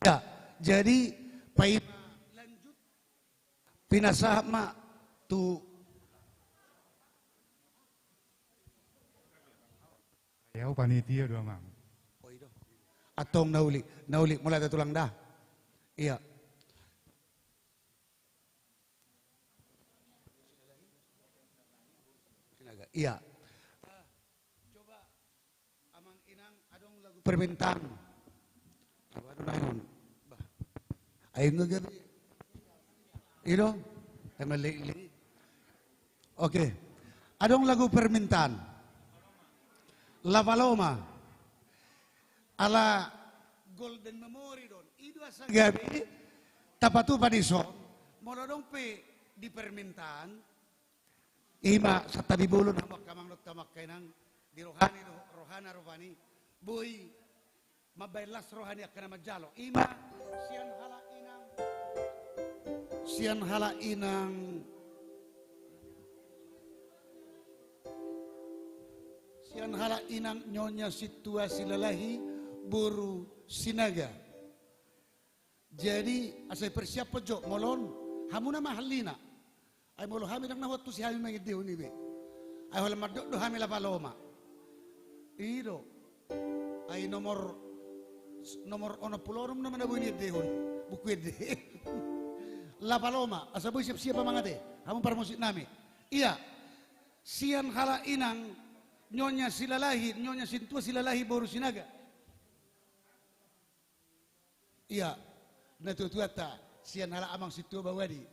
Ya, jadi pai lanjut pinasama tu Ya panitia doang mang. atong nauli mulai dari tulang dah. Iya. Iya. Coba amang inang adong lagu permintaan. Apa anu naon? Ayo ngagabi. Ino, emali. Oke. Adong lagu permintaan. La Paloma. Ala Golden Memory don. Idu asa gabi tapatu padison. Molodong pe di permintaan. Ima sa tadibulo na makamang tamak kainang di rohani boy mabaylas rohani akan majalo. Ima sian hala inang nyonya situasi lelahi buru sinaga. Jadi asai persiap pojok molon hamuna mahalina. Ay molo hami nang nawat tu si hami mangideo ni be. Ay wala madok do hami La Paloma. Ido. Ay nomor ono pulorum naman na bunyi dehon. Buku de. La Paloma, asa boy siap-siap mangate. Hamon para musik nami. Iya. Sian hala inang nyonya silalahi, nyonya sintua silalahi boru sinaga. Iya. Natutuata sian hala amang situa bawadi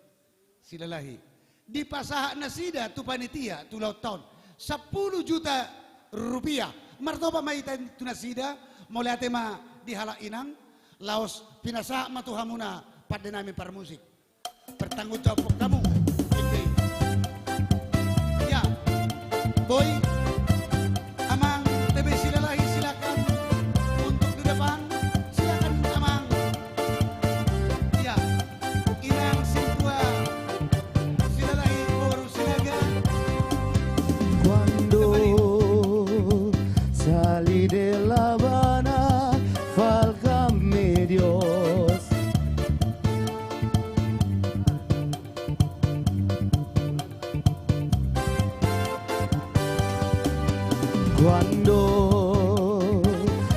silalahi. Di pasaha nasida tu panitia tu laut tahun 10 juta rupiah. Martoba maita tu nasida mulai tema di hala inang laos pinasa matu hamuna pada nami para musik. Bertanggung jawab kamu. Ya, boy, amang TB silalahi silakan untuk di depan. Silakan amang. Ya, inang sintua. Salí de La Habana, válgame Dios. Cuando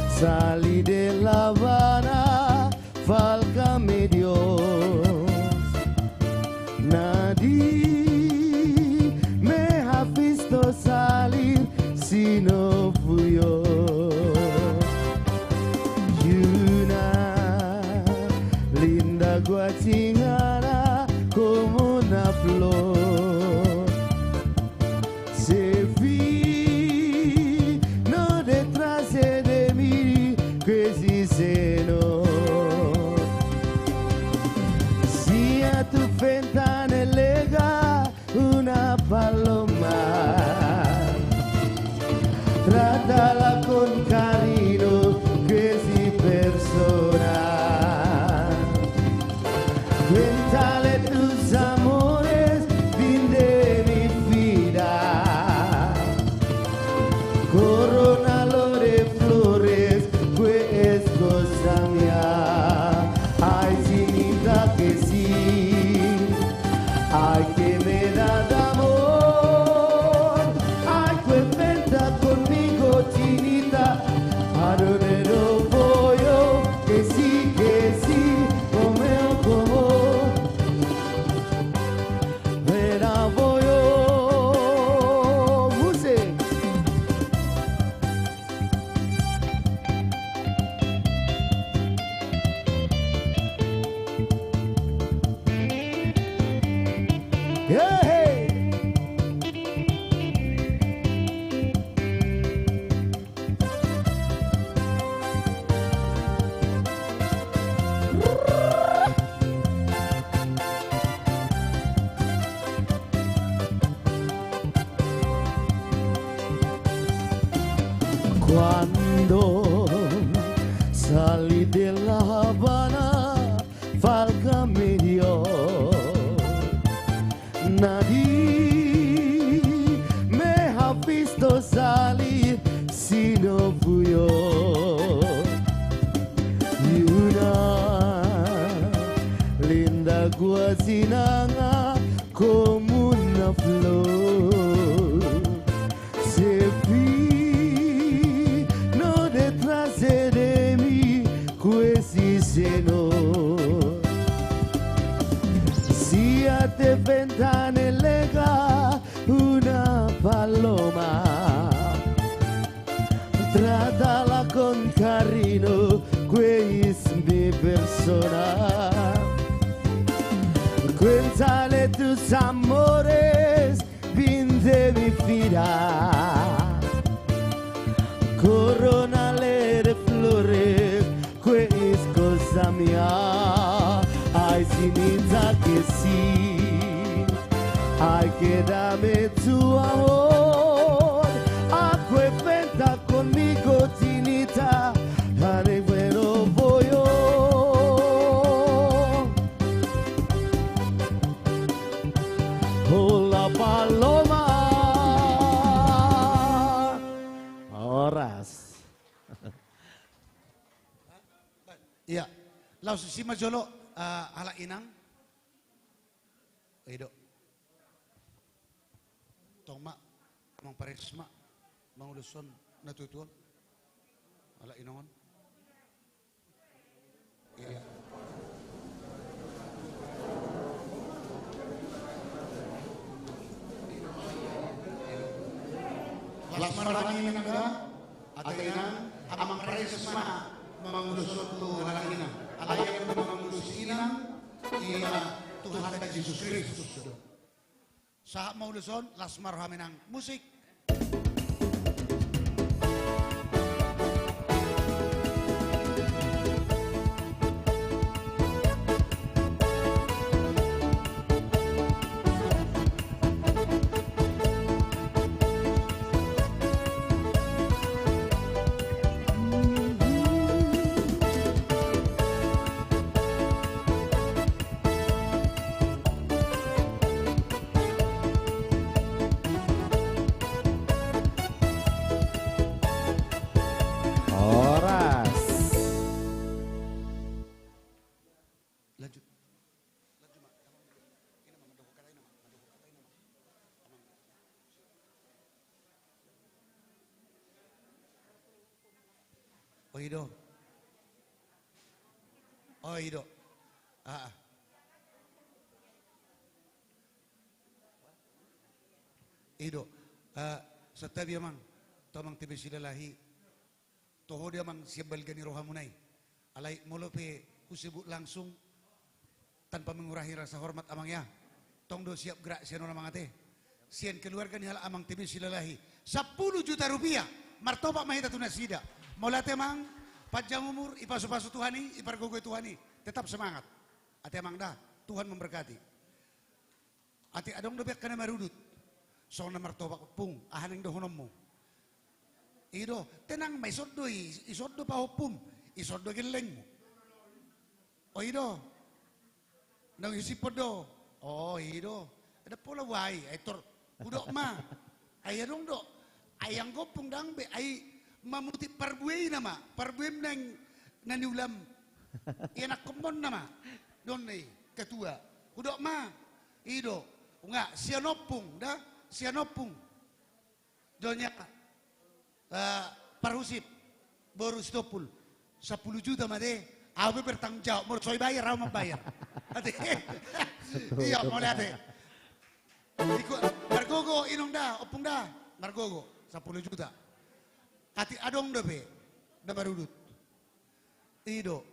salí de La Habana, válgame Dios. guatingana como una flor. Se vino detrás de mí que si se no. Si a tu ventana llega una paloma, trátala con cariño que si persona. Cuéntale tus amores, fin de mi vida. Coronalo de flores, pues es cosa mía. Ay, chinita que sí, ay, que me da de amor. Ay, cuenta conmigo, chinita, a donde no voy yo, que sí, como verá voy yo, music. Yeah, hey. Cuando salí de La Habana, válgame Dios, nadie me ha visto salir si no fui yo. Y una linda guasinanga como una flor se vino detrás de mí, questi seno. Si a te ventane lega una paloma, trátala con cariño, que es mi persona. Cuéntale tus amores, fin de mi vida. Coronale de flores, que es cosa mía. Ay, chinita que sí, ay, que dame tu amor. Cuenta conmigo, chinita, a de bueno voy yo. Oh, la paloma. Horas. Iya, lau si majolo ala inang. Edo. Tong mak mang paresma mang uluson natutuan ala inangon. Iya. Lasmarani nangga atena amang paresma mang uluson tu ala inang. Alayan mang uluson inang iya Tuhan Yesus Kristus. Sa mauluson lasmar haminang musik. Oído. Oído. Ido. Setiap dia mang. Tomang tiba silalahi. Toho dia mang siap balgani rohamunai. Alai molope kusibuk langsung. tanpa mengurangi rasa hormat amangnya. Tongdo siap gerak sian orang mangate. Sian keluarga ni hal amang tibi silalahi. 10 juta rupiah. Martoba mahita tunasida. Molate mang panjang umur ipasu-pasu Tuhani, ipargogo Tuhani. Tetap semangat. Ate amang dah, Tuhan memberkati. Ate adong dobek kana marudut. So na martoba pung ahaning dohonommu. Ido, tenang may isoddo isoddo pa hopum, isoddo geleng mo. O ido. Nang isipod do. Oh, ido. Ada pola wai, ay tor udok ma. Ay adong do. Ay ang gopong dangbe ay mamuti parbuay na ma. Parbuay nang naniulam. Ianak kumon na ma. Doon ay ketua. Udok ma. Ido. Nga sianopung dah. Sianopung. Donya parusip. Boru stopul. 10 juta made. Awe bertanggung jawab, mau soy bayar, mau bayar. Ate, iya mau lihat deh. Margogo inong dah, opung dah, Margogo 10 juta. Ati adong dobe, dah barudut. Ido.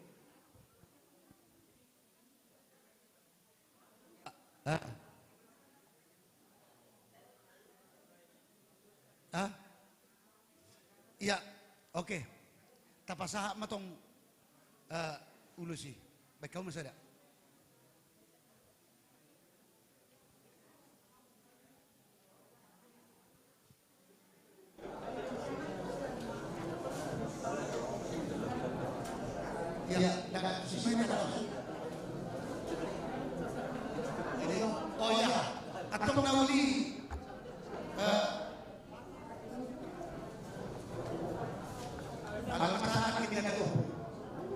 Iya, oke. Tapasaha matong ulusi. Baik, kamu masih ada? Ya, oh ya, atau nauli alamat sakit yan ako.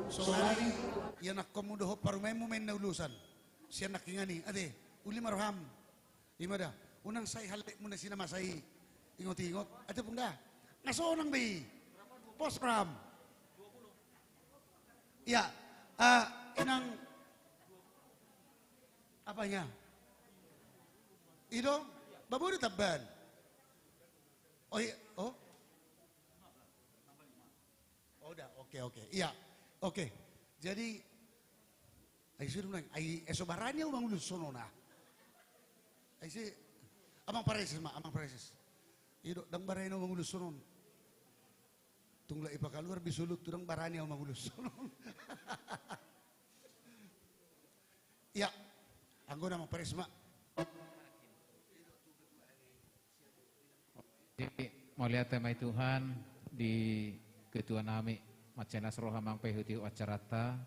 Soalnya yan ako mo doho parumay mo may naulusan. Siya nakingani, ade, uli maruham. Imada, unang say halik mo na sinamasay. Ingot-ingot. Ate pong da, nasoonang bay. Post-ram. Ya, inang apanya? Ito, babuti taban. Oh? Oh, udah, oke. Iya, oke. Jadi, ay suruh nang, ay esobarannya umang ulus sono na. Ay si, amang pareses ma, amang pareses. Ito, dang baray na umang ulus sono. Tungla ipakaluar bisulot tu dang barani umang ulus sono. Iya, anggo namang pares ma. Jadi, mau lihat tema Tuhan di ketua nami macenas roha mang pehuti acarata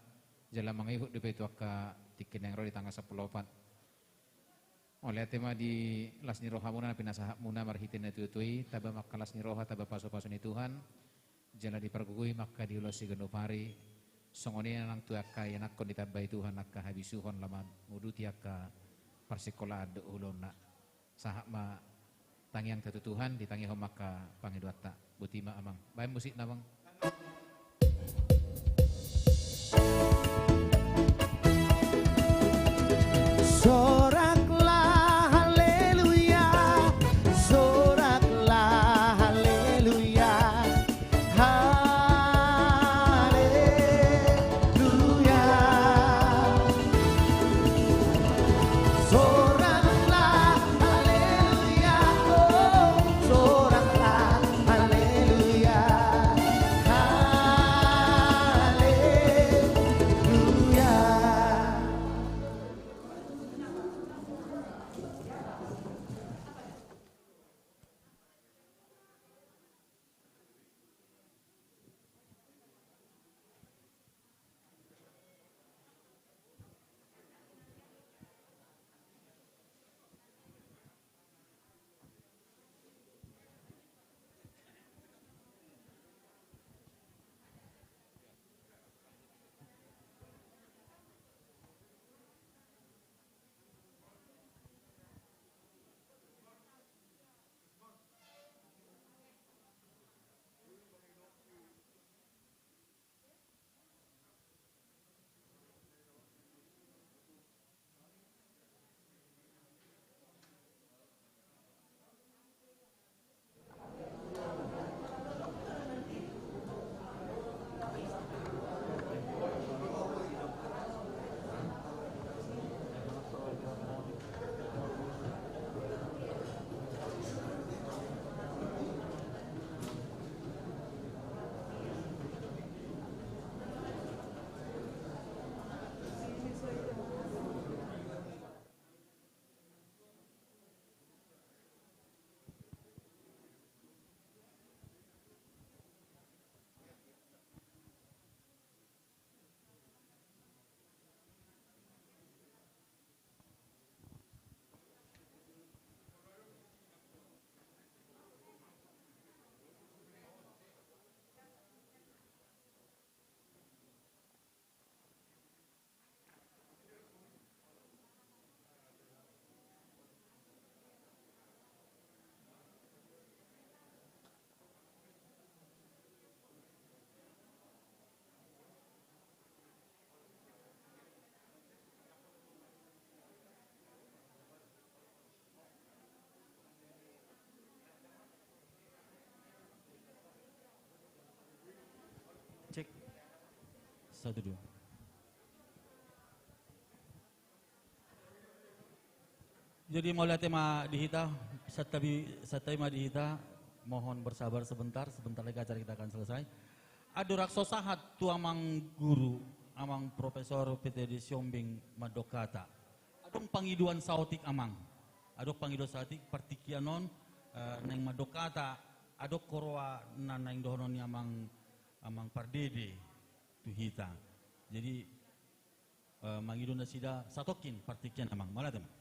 jala mangihut di petu ka tikin yang di tanggal 14. Oleh tema di lasni roha muna pinasahak muna marhitin na tutui taba makalas ni roha taba paso-paso ni Tuhan jala dipergugui maka diulosi genopari songoni nang tuaka yanak kon ditabay Tuhan nakka habisuhon laman nguduti akka parsikola de ulona sahak ma tangiang tatu Tuhan ditangi maka pangiduata butima amang bae musik namang Soraklah haleluya, soraklah haleluya, haleluya. Soraklah haleluya, oh soraklah haleluya, haleluya. 1, 2. Jadi mau lihat tema dihita, setelah dihita, mohon bersabar sebentar lagi acara kita akan selesai. Adu raksosahat tu amang guru, amang profesor PTD Siombing Madokata. Adong pangiduan sautik amang, adong pangiduan sautik partikianon neng Madokata, adong korwa nang dohonon ni amang pardede tu hita. Jadi mangidun na sida satokin partikian amang, malah teman.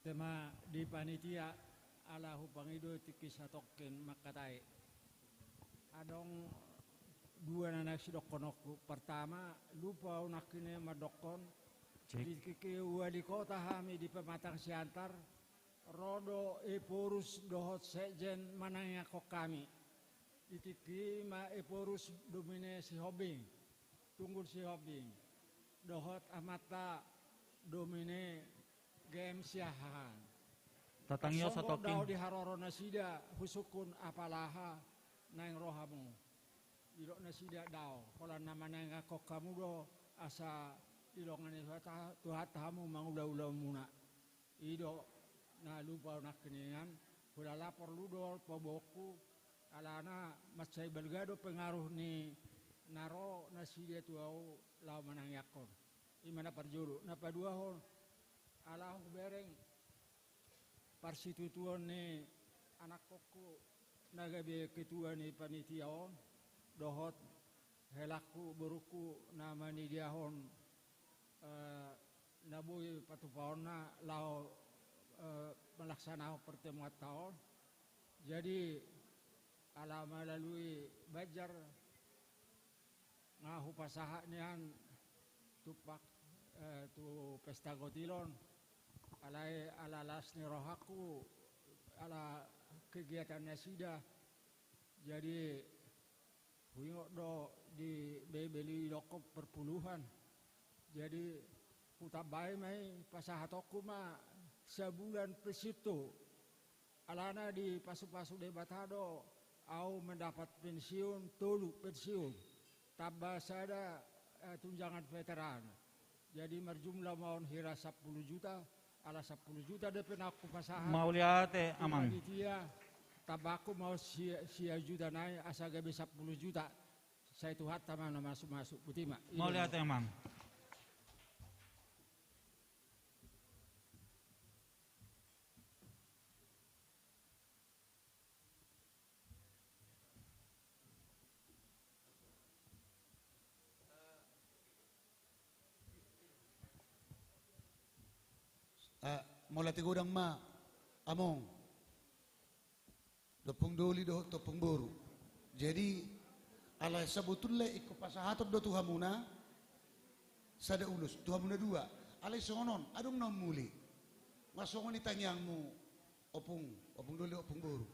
Tema di panitia ala hupangido tiki satokin makatai. Adong dua anak sidokonoku. Pertama lupa unakine madokon. Di kiki wali kota hami di pematang siantar. Rodo eporus dohot sejen manangnya kok kami. Di kiki ma eporus domine si hobing. Tunggul si hobing. Dohot amata domine game siahan. Tatangyo sa Songgo toking. daw di haroro nasida husukun apalaha naing rohamu. Dilo nasida daw. Kala naman naing ako kamu do asa ilongan itu tuhat hamu mangulaw-ulaw muna. Ido na lupa na keningan. Kula lapor ludol paboku alana masay balgado pengaruh ni naro nasida tuau law manang yakon. Imana parjuru. Napadua hon alah bereng parsitutuan ni anak koku nagabe ketua ni panitiaon dohot helaku beruku nama ni diahon nabui patupaon na lau melaksanakan pertemuan tahun. Jadi ala melalui bajar ngahu pasaha nian tupak tu pesta gotilon alai ala lasni rohaku ala kegiatan nasida. Jadi huyok do di beli dokop perpuluhan. Jadi putabai mai pasahatoku ma sebulan pesitu alana di pasu-pasu debatado au mendapat pensiun tolu pensiun tabasada tunjangan veteran. Jadi merjumlah mohon hira 10 juta ala 10 juta depan aku pasahan. Mau lihat amang. Dia tabaku mau sia juta naik asa gabe 10 juta. Saya tuhat tamana masuk putima. Mau lihat amang. Mula tigudang ma among dopung doli do topung boru. Jadi ala sebetulnya ikut pasahatot do tuhamuna sada ulus tuhamuna dua. Ala sonon adong non muli. Masongon itanyangmu opung doli opung boru.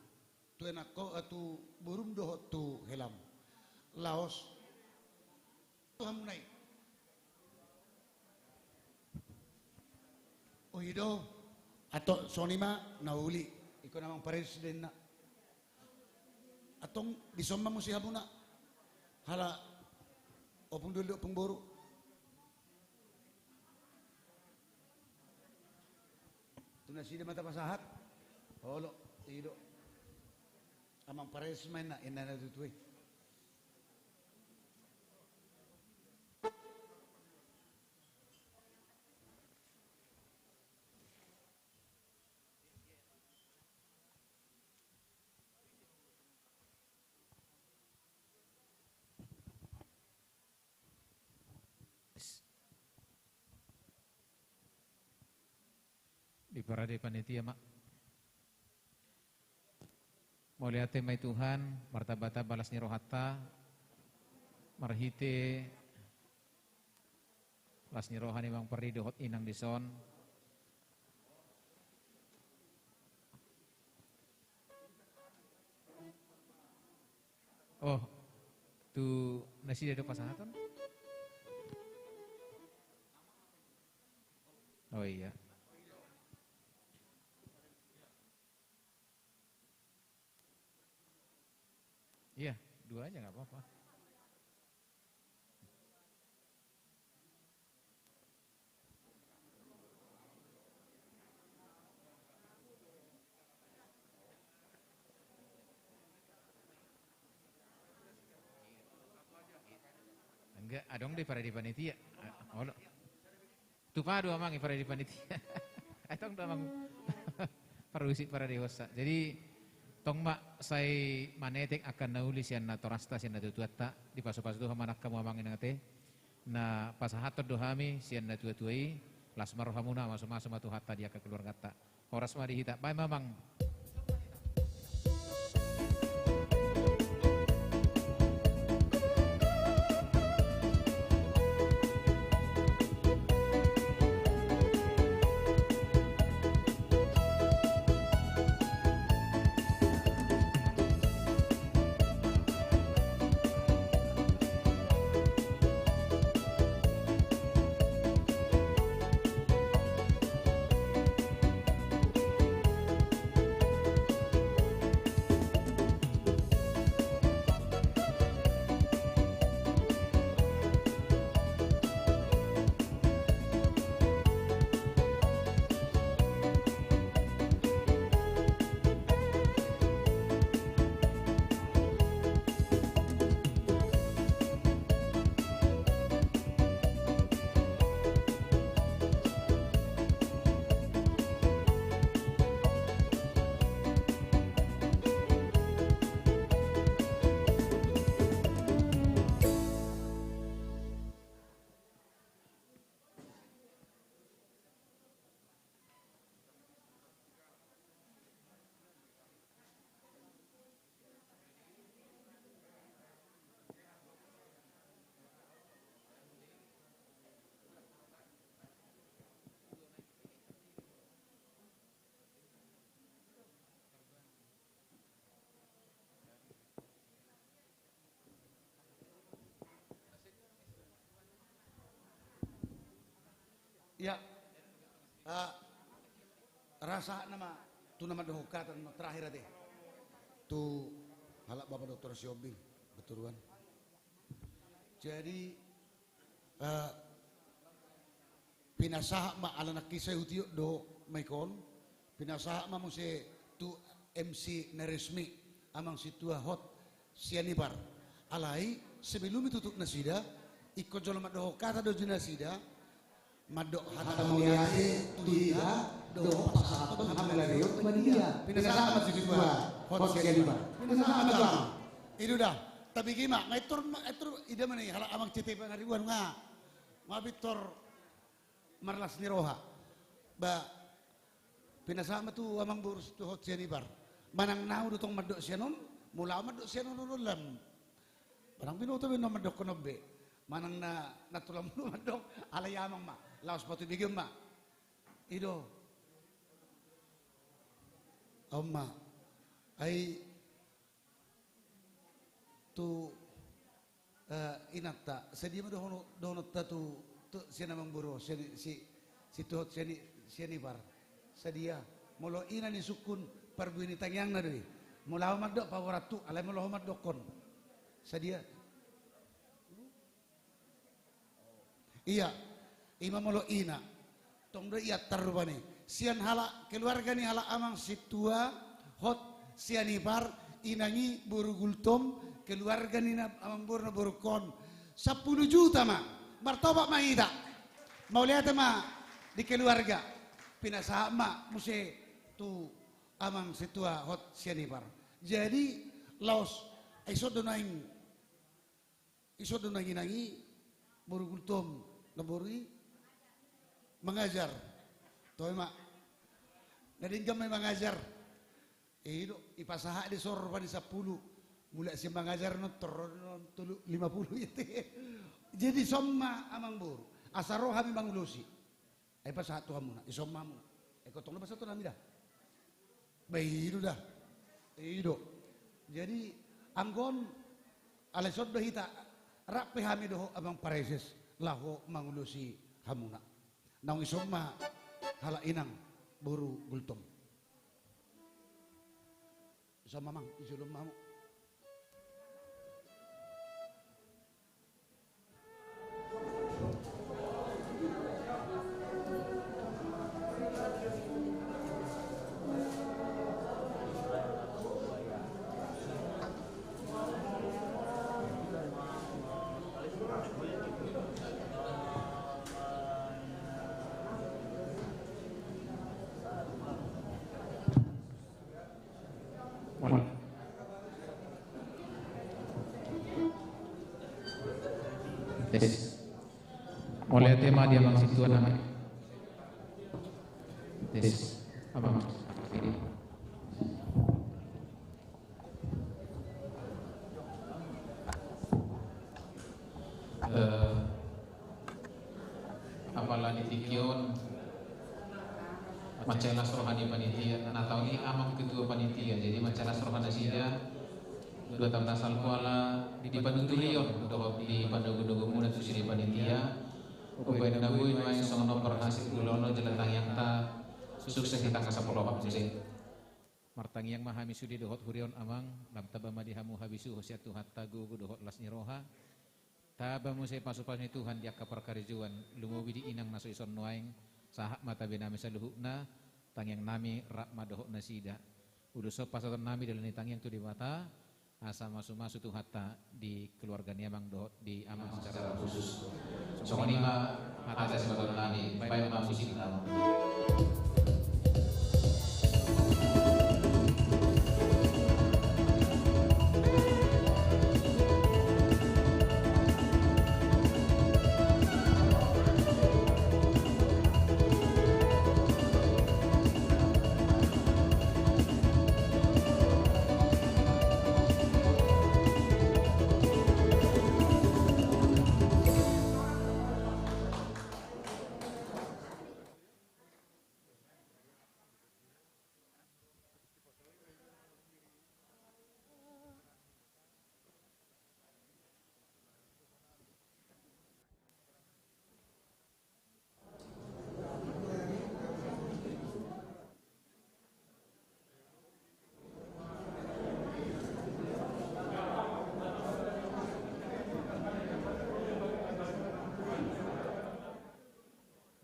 Tu enak ko atu borum do tu helam. Laos tuhamunai. Oh hido atau sonima nauli iko namang presiden na atong bisomba mo si habuna hala opung dulu opung boru tuna sida mata pasahat holo hido amang presiden na inana tutui. Di parade panitia mak. Mulia temai Tuhan, martabata balas ni rohata, marhite, balas ni rohani mang peri dohot inang dison. Oh, Tu nasi ada pasangan? Oh iya. Iya, 2 aja nggak apa-apa. Enggak, adong deh para di panitia. Oh, tu padu amang para di panitia. Atong tu amang parusi para dewasa. Jadi tong mak saya manetek akan naulis yang natorasta sian natutuata di pasu-pasu tuh manak kamu amangin ngate. Na pasahator dohami sian natutuai lasmar hamuna masuk-masuk matu hatta dia ke keluarga ta. Horas mari hita. Bae mamang. Ya, rasa nama tu nama dohokatan terakhir tadi. Tu halak Bapak Dr. Siobing, betul kan? Jadi pinasah ma ala nakisay utiyo do maikon, pinasah ma mo si tu MC neresmi amang situa hot sianibar. Alai sebelum itu tutup nasida, ikut jolamat dohokata do jinasida. Madok hatta muliati tuida do pasato hamelario madia pinasa sama situa hot sianibar pinasa sama doang itu dah tapi gimana ngaitur ida mana hala amang cete pangariwan nga mabitor marlas niroha ba pinasama tu amang burus tu hot sianibar manang nau dutong madok sianon mula madok sianon ulam barang binoto bino madok konobe manang na natulam lu madok alayamang ma laos patu bigem ma ido amma ay tu inatta sedia mo dono tatu tu siya namang buro si tuhot siya ni bar sedia molo ina ni sukun parbuini tangyang na doi mula humaddo pawaratu alay molo humaddo kon sedia iya ima molo ina tong do iya tarubani sian hala keluarga ni hala amang situa hot sianibar inangi buru gultom keluarga ni amang buru na buru kon 10 juta ma martoba maida mau lihat ma di keluarga pinasa ma muse tu amang situa hot sianibar jadi laos iso do naing inangi buru gultom na buru mengajar, toh mak, dari gamai mengajar, itu ipasaha di sor pada 10, mulai si mengajar notor 50 itu, jadi somma amang buru, asaro kami bangulusi, ipasaha tu kamu, isomma mu, ikut tolong bahasa tu nami dah, bayi itu dah, itu, jadi anggon Alesod dohita rapi hami doho abang pareses laho mangulusi hamuna. Naung isoma hala inang buru gultom. Isa mamang isulum mamu. Mulai tema dia bang situ namanya. Tes apa mas? Ini. Apalah ditikion macalas rohani panitia. Nah tahun ini amang ketua panitia. Jadi macalas rohani sida 2 tahun asal kuala di Panuturion untuk di Pandagundugu Muda susi di panitia. Upaya nabui nuai songono berhasil ulono jeletang yang ta sukses di tangga 10 sisi. Martang yang mahami sudi dohot hurion amang lam tabama dihamu habisu hosiatu hatta gugu dohot las niroha. Tabamu saya pasu-pasu Tuhan dia kaperkarijuan lumubi di inang nasu ison nuaing sahak mata benami saluhukna tangyang nami rak madohok nasida. Uduso pasatan nami dalam tangyang tu di mata asa masuk-masuk tuh hatta di keluarga niamang dohot di amang secara khusus. Soalnya lima hata sebagai nani baik mampu sih tahu.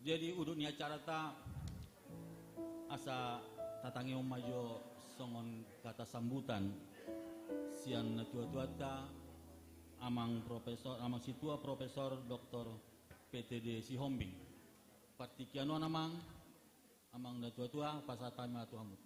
Jadi uduknya acara ta asa tatangi umayo songon kata sambutan sian tua-tua ta amang situa profesor Dr. PTD Sihombing partikiano namang amang tua-tua pasatama tuhamut.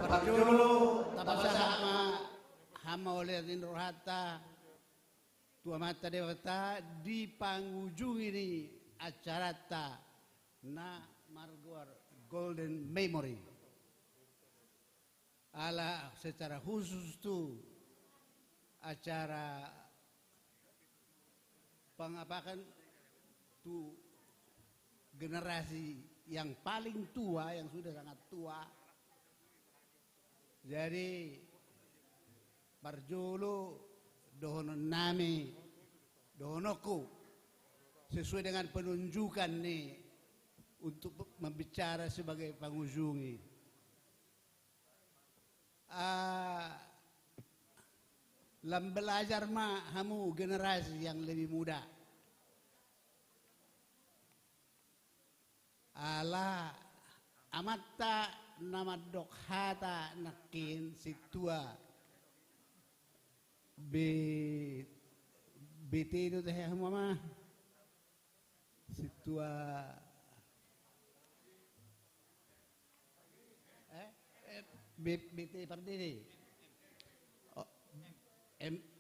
Parjolo tapasama hama oleh din rohata tua mata dewata di panghujung ini acara ta na margor Golden Memory ala secara khusus tu acara pengapakan tu generasi yang paling tua yang sudah sangat tua. Jadi Parjolo dohono nami dohonoku sesuai dengan penunjukan nih untuk membicara sebagai pengunjungi. Lam belajar mah hamu generasi yang lebih muda. Ala amatta nama dok hata nakin situa BT itu teh mama situa BT Pardede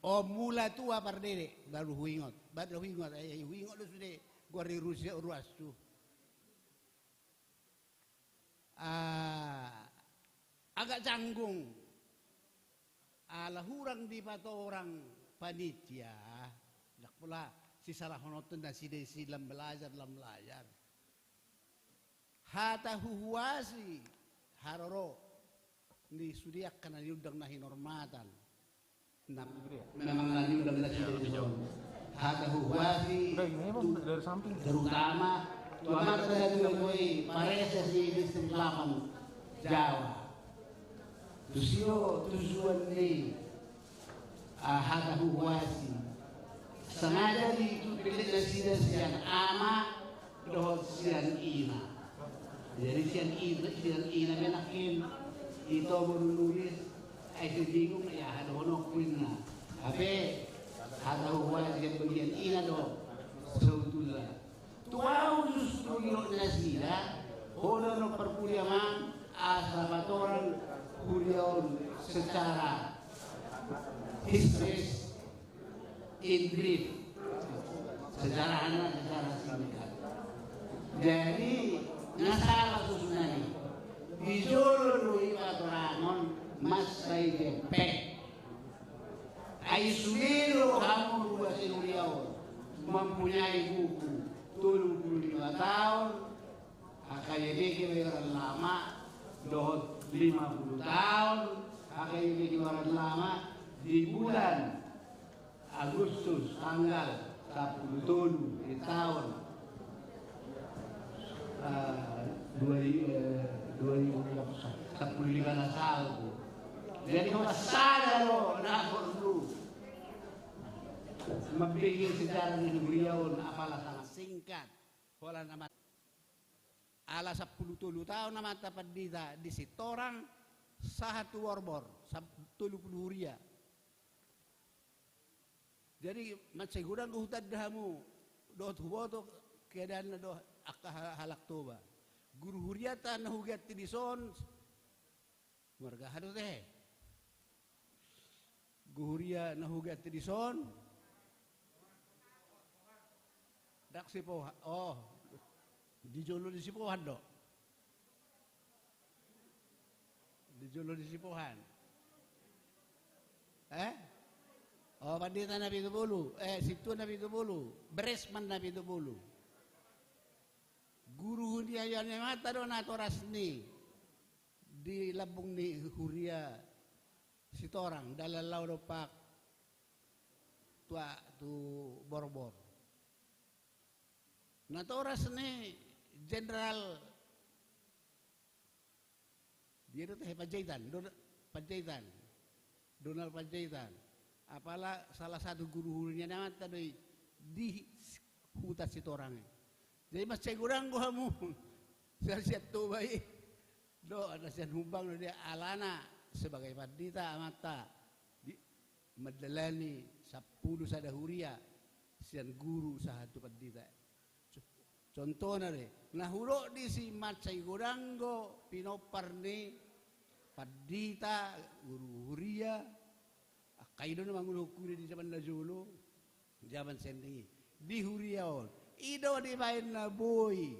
Mula tua pardere baru huingot lu sudah gua di Rusia uruas tu. Agak canggung. Ala hurang di pato orang panitia, dak pula si salah honotun dan si desi lam belajar. Hata huhuasi haroro ni sudiak kana diundang nahi normatan. Memang lagi udah kita jauh. Hata huhuasi dari samping terutama tuama dari koi paresa si distrik 8 Jawa. Tusio tujuan ni hata huhuasi sengaja dipilih dari sian ama dohot sian ina. Jadi sian ina menakin itu menulis itu bingung ya ada honok punya. Tapi hata huhuasi yang bagian ina do sebetulnya. Tuau justru gino nasida hono no perkuliahan asal orang kuliah secara historis in brief sejarahnya secara singkat. Jadi nasalah susunani di Jolo Lui Patorangon mas saya jepek ay sumiro kamu dua sinuriau mempunyai buku 75 tahun akayedeki orang lama dohot 50 tahun akayedeki orang lama di bulan Agustus tanggal 10 di tahun 2015 tahun. Jadi kau sadar loh, nak perlu membikin sejarah di beliau apalah sangat singkat. Wala nama ala 10 tahun nama tapat di sitorang satu orbor 30 huria. Jadi macam gudang hutan dahamu doh huboto keadaan doh halak toba. Guru huria tan hugat di son warga harus teh. Guru huria nahugat di son dak sipohan. Oh, di Jolo di sipohan do. Di Jolo di sipohan. Oh, pandita Nabi Tubulu. Situ Nabi Tubulu. Beresman Nabi Tubulu. Guru dia yang mata do nato rasni di labung ni huria sitorang dalam laut pak tua tu borbor. Nato rasni Jenderal dia itu Panjaitan Donald Panjaitan. Apalah salah satu guru-gurunya nama tadi di hutan sitorang. Jadi mas cegurang gua kamu saya siap tu baik do ada sian humbang dia alana sebagai pandita amata di Madalani 10 sada huria sian guru satu pandita. Contohnya deh, nah huruf di si macai gorango pinoparni pandita guru huria kaido na mangulukuri di zaman Najolo zaman sendiri di huriaon ido di main na boy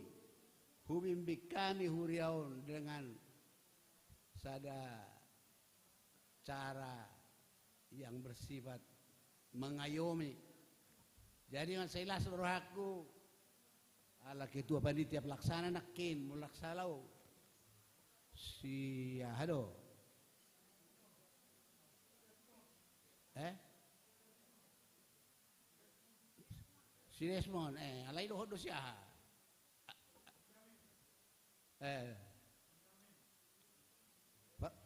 humimbik kami huriaon dengan sada cara yang bersifat mengayomi. Jadi saya suruh aku ala ketua panitia pelaksana nakin mulaksalau si hado si Desmond alai do hodo siya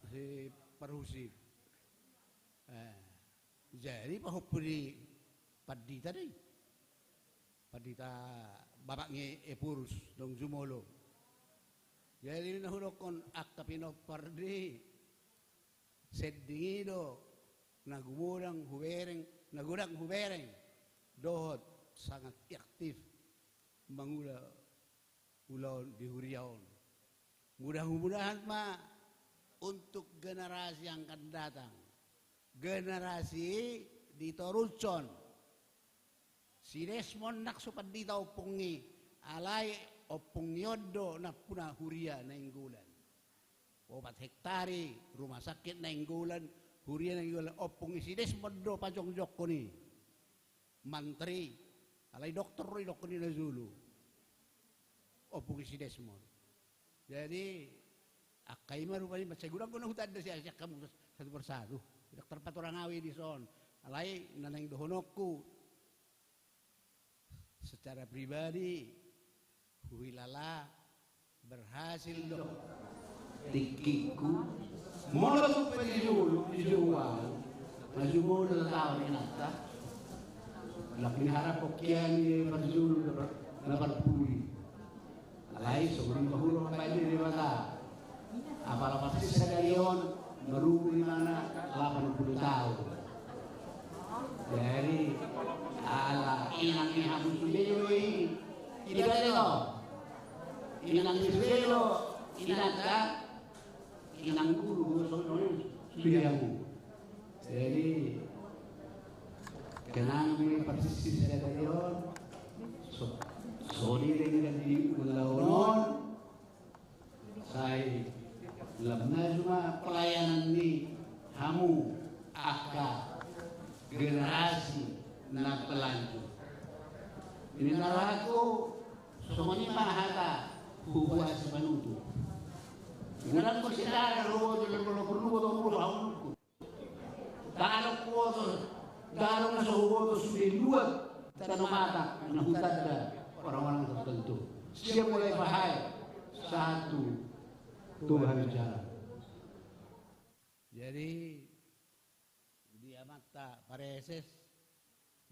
si Parhusi jadi pahupuri padita deh padita babaknya Epurus dong Jumolo jadi nahurokon akta pinopardi sedingido nagumurang hubereng dohot sangat aktif mangula ulaun di huriaon. Mudah-mudahan untuk generasi yang akan datang generasi ditorucon si Desmond nak sopan dita opungi alai opung yodo na puna huria na inggulan 4 hektari rumah sakit na inggulan huria na inggulan opung si Desmond do pajong joko ni mantri alai dokter ni na Zulu opung si Desmond jadi akai marupanya segura ko na hutad siya kamu satu persatu dokter patorangawi di son alai nanang dohonokku secara pribadi huilala berhasil dong tikiku mula tu penjual maju mula tahu ni nata lakin harap pokian ni berjulu dapat puli alai sebelum bahulu apa ini di mata apa pasti sadarion baru di mana 80 tahun dari ala inang ni hamu sudelo tidak lelo inang ni sudelo inaka inang guru sudiamu jadi kenang ni persis sadarion sodi dengan di ulaonon saya lemah cuma pelayanan ni hamu aka generasi na pelanjut ini naraku semuanya mahata buah sepenutu gunan ko sila ruwo do dalo kuoto dalo na sa huwo sudah luat tanah mata na hutad na orang-orang tertentu siya mulai bahaya satu Tuhan bicara. Jadi dia mata pareses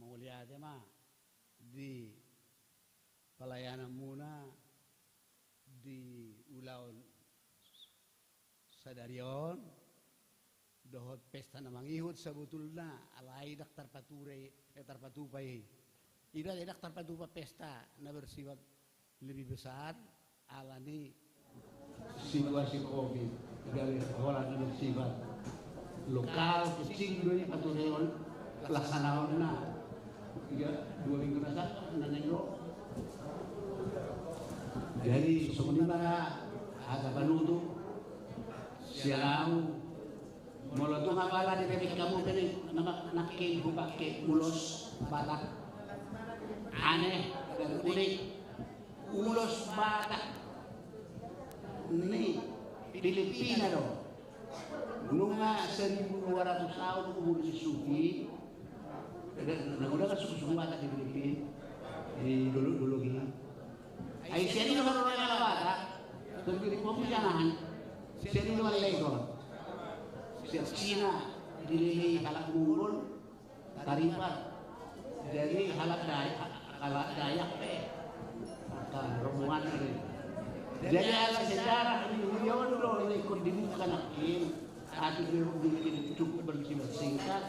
mau lihat mah di pelayanan muna di ulau sadarion dohot pesta namang ihut sebetulnya alai daktar patupai ida daktar patupa pesta na bersifat lebih besar alani situasi COVID dari orang yang bersifat lokal kecil dulu patureon pelaksanaan na 2 minggu nasa nanengo jadi sebenarnya ada penutup sialau mula tu ngapala di bebek kamu tadi nakin bupake ulos batak aneh dan unik ulos batak ini Filipina dong nunga 1.200 tahun umur Suki udah kan suku-suku batak di Filipina di dulu gini ay siya nito karoon na batak tapi mo piyanahan siya nito malego siya China dilili halak mungol taripan jadi halak dayak rombongan jadi ala sejarah ini Yondo ikut dibuka nakin atau dibikin cukup bersifat singkat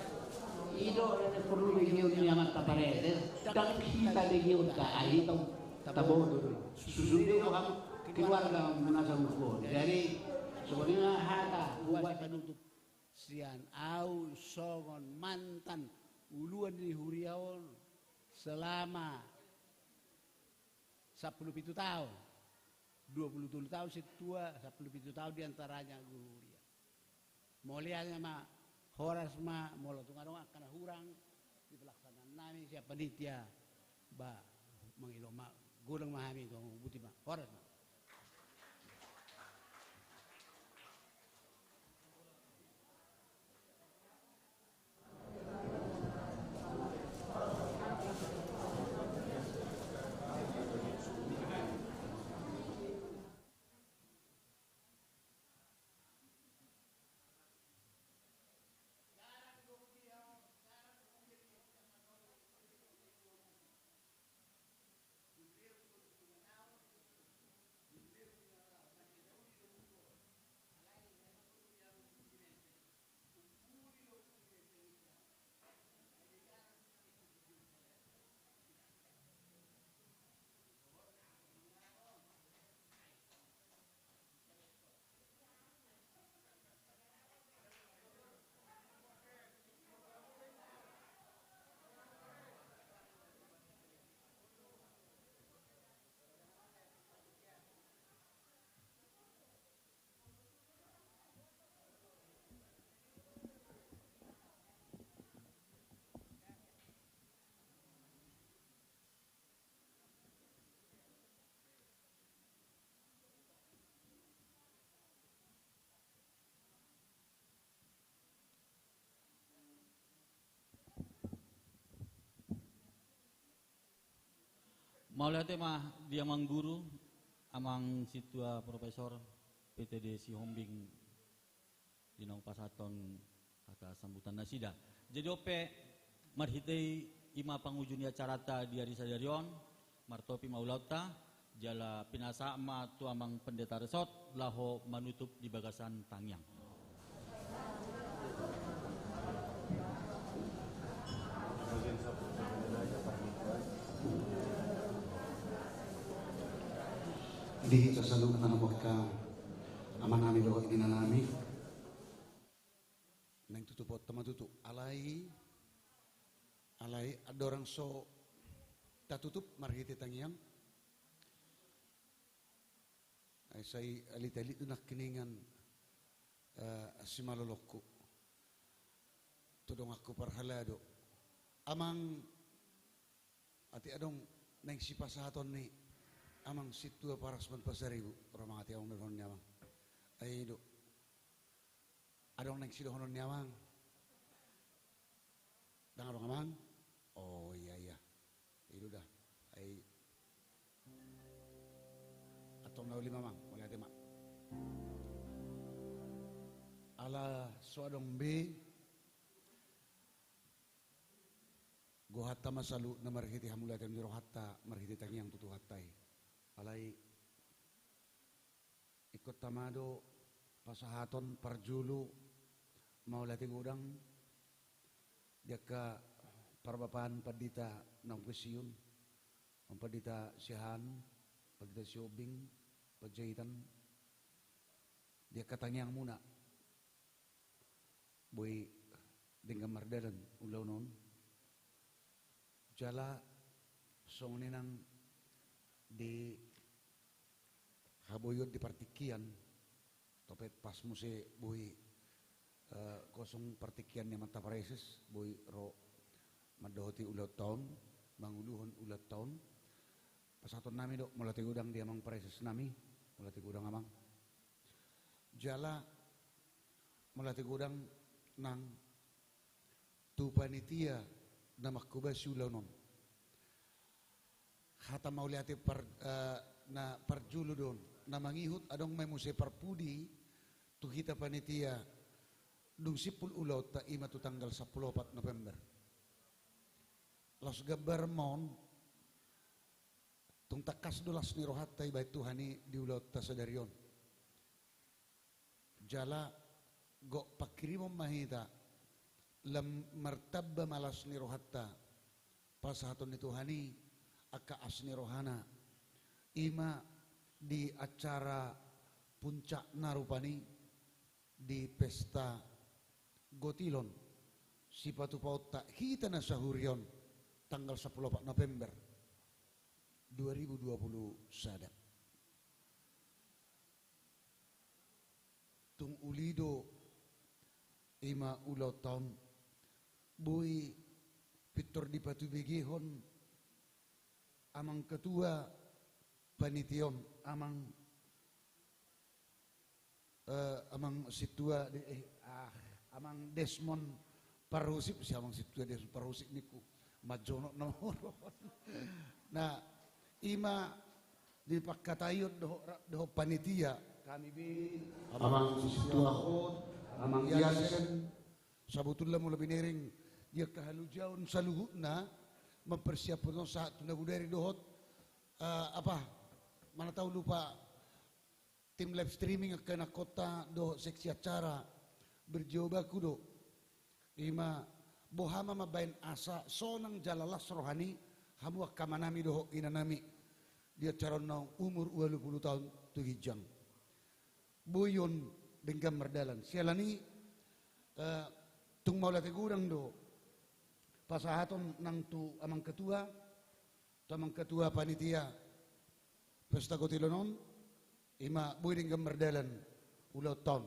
itu perlu digiut nyaman taparedes dan kita digiut ke air tabodo susudio kamu keluarga menasa musuh jadi sebenarnya hata buat penutup sian au songon mantan uluan di Huriaon selama 17 tahun 27 tahun setua 17 tahun diantaranya guru dia mulianya mah horas mah molo tungadong akan hurang di pelaksanaan nami siapa panitia ba mangiloma gudang mahami to buti mah horas mah Mau lihat mah dia mangguru amang situa profesor PTD si Hombing dinong pasaton kata sambutan nasida. Jadi ope marhitei ima pangujuni acarata di hari sadarion martopi maulauta jala pinasa ma tu amang pendeta resort laho manutup di bagasan tangyang. Di sasalungan na ka amanami lo ginanami nang tutupot tamatutu alay adorang so tatutup marhiti tangyang ay say alit-alit na kiningan si malolokko tudong ako parhalado amang ati adong nang sipasaton ni amang situa paras pasaribu orang mati ang meron nyamang ay do adong nang sidohonon nyamang dangarong amang oh iya itu dah ay atong nauli mamang wala tema ala suadong B gohatta masalu na marhiti hamulatem jero hatta marhiti tangyang tutu hatay alay ikot tamado pasahaton parjulu maulati gudang diaka parbapan padita ng kusiyon ang padita sihan padita siobing padjaitan diaka tangyang muna boy dengan mardalan ulaw non jala songninang di haboyot di partikian topet pas muse boy kosong partikian yang mata pareses boy ro madohoti ulat tahun manguluhon ulat tahun pasaton nami dok mulati gudang dia mang pareses nami mulati gudang amang jala mulati gudang nang tu panitia namak kubasi ulanon hata mauliati na parjulu don na mangihut adong may muse parpudi tu kita panitia dung sipul ulaw ta ima tu tanggal 14 November los gabar mon tung takas dolas ni rohat tay bay tuhani di ulaw ta sadarion jala go pakirimom mahita lam martabba malas ni rohat ta pasahaton ni tuhani aka asni rohana ima di acara puncak narupani di pesta Gotilon sipatu pauta kita na sahurion tanggal 14 November 2020 sada tung ulido ima ulau tahun boy pitor di patu begehon amang ketua panitiom amang situa amang Desmond Parusip si amang situa Desmond Parusip niku majono nomor nah ima di pakatayod doho panitia kami bin amang situa hot amang yasen sabutullah mula biniring dia kahalujaun saluhutna mempersiapkan saat tunabudari dohot mana tahu lupa tim live streaming kena kota do seksi acara berjobaku do ima bohama mabain asa sonang jalalas rohani hamu kamanami do inanami dia caron nang umur 20 tahun tu hijang buyon dengan merdalan sialani tung maulati gudang do pasahaton nang tu amang ketua panitia pesta Gotilonon ima buiring gemerdalan ulau tahun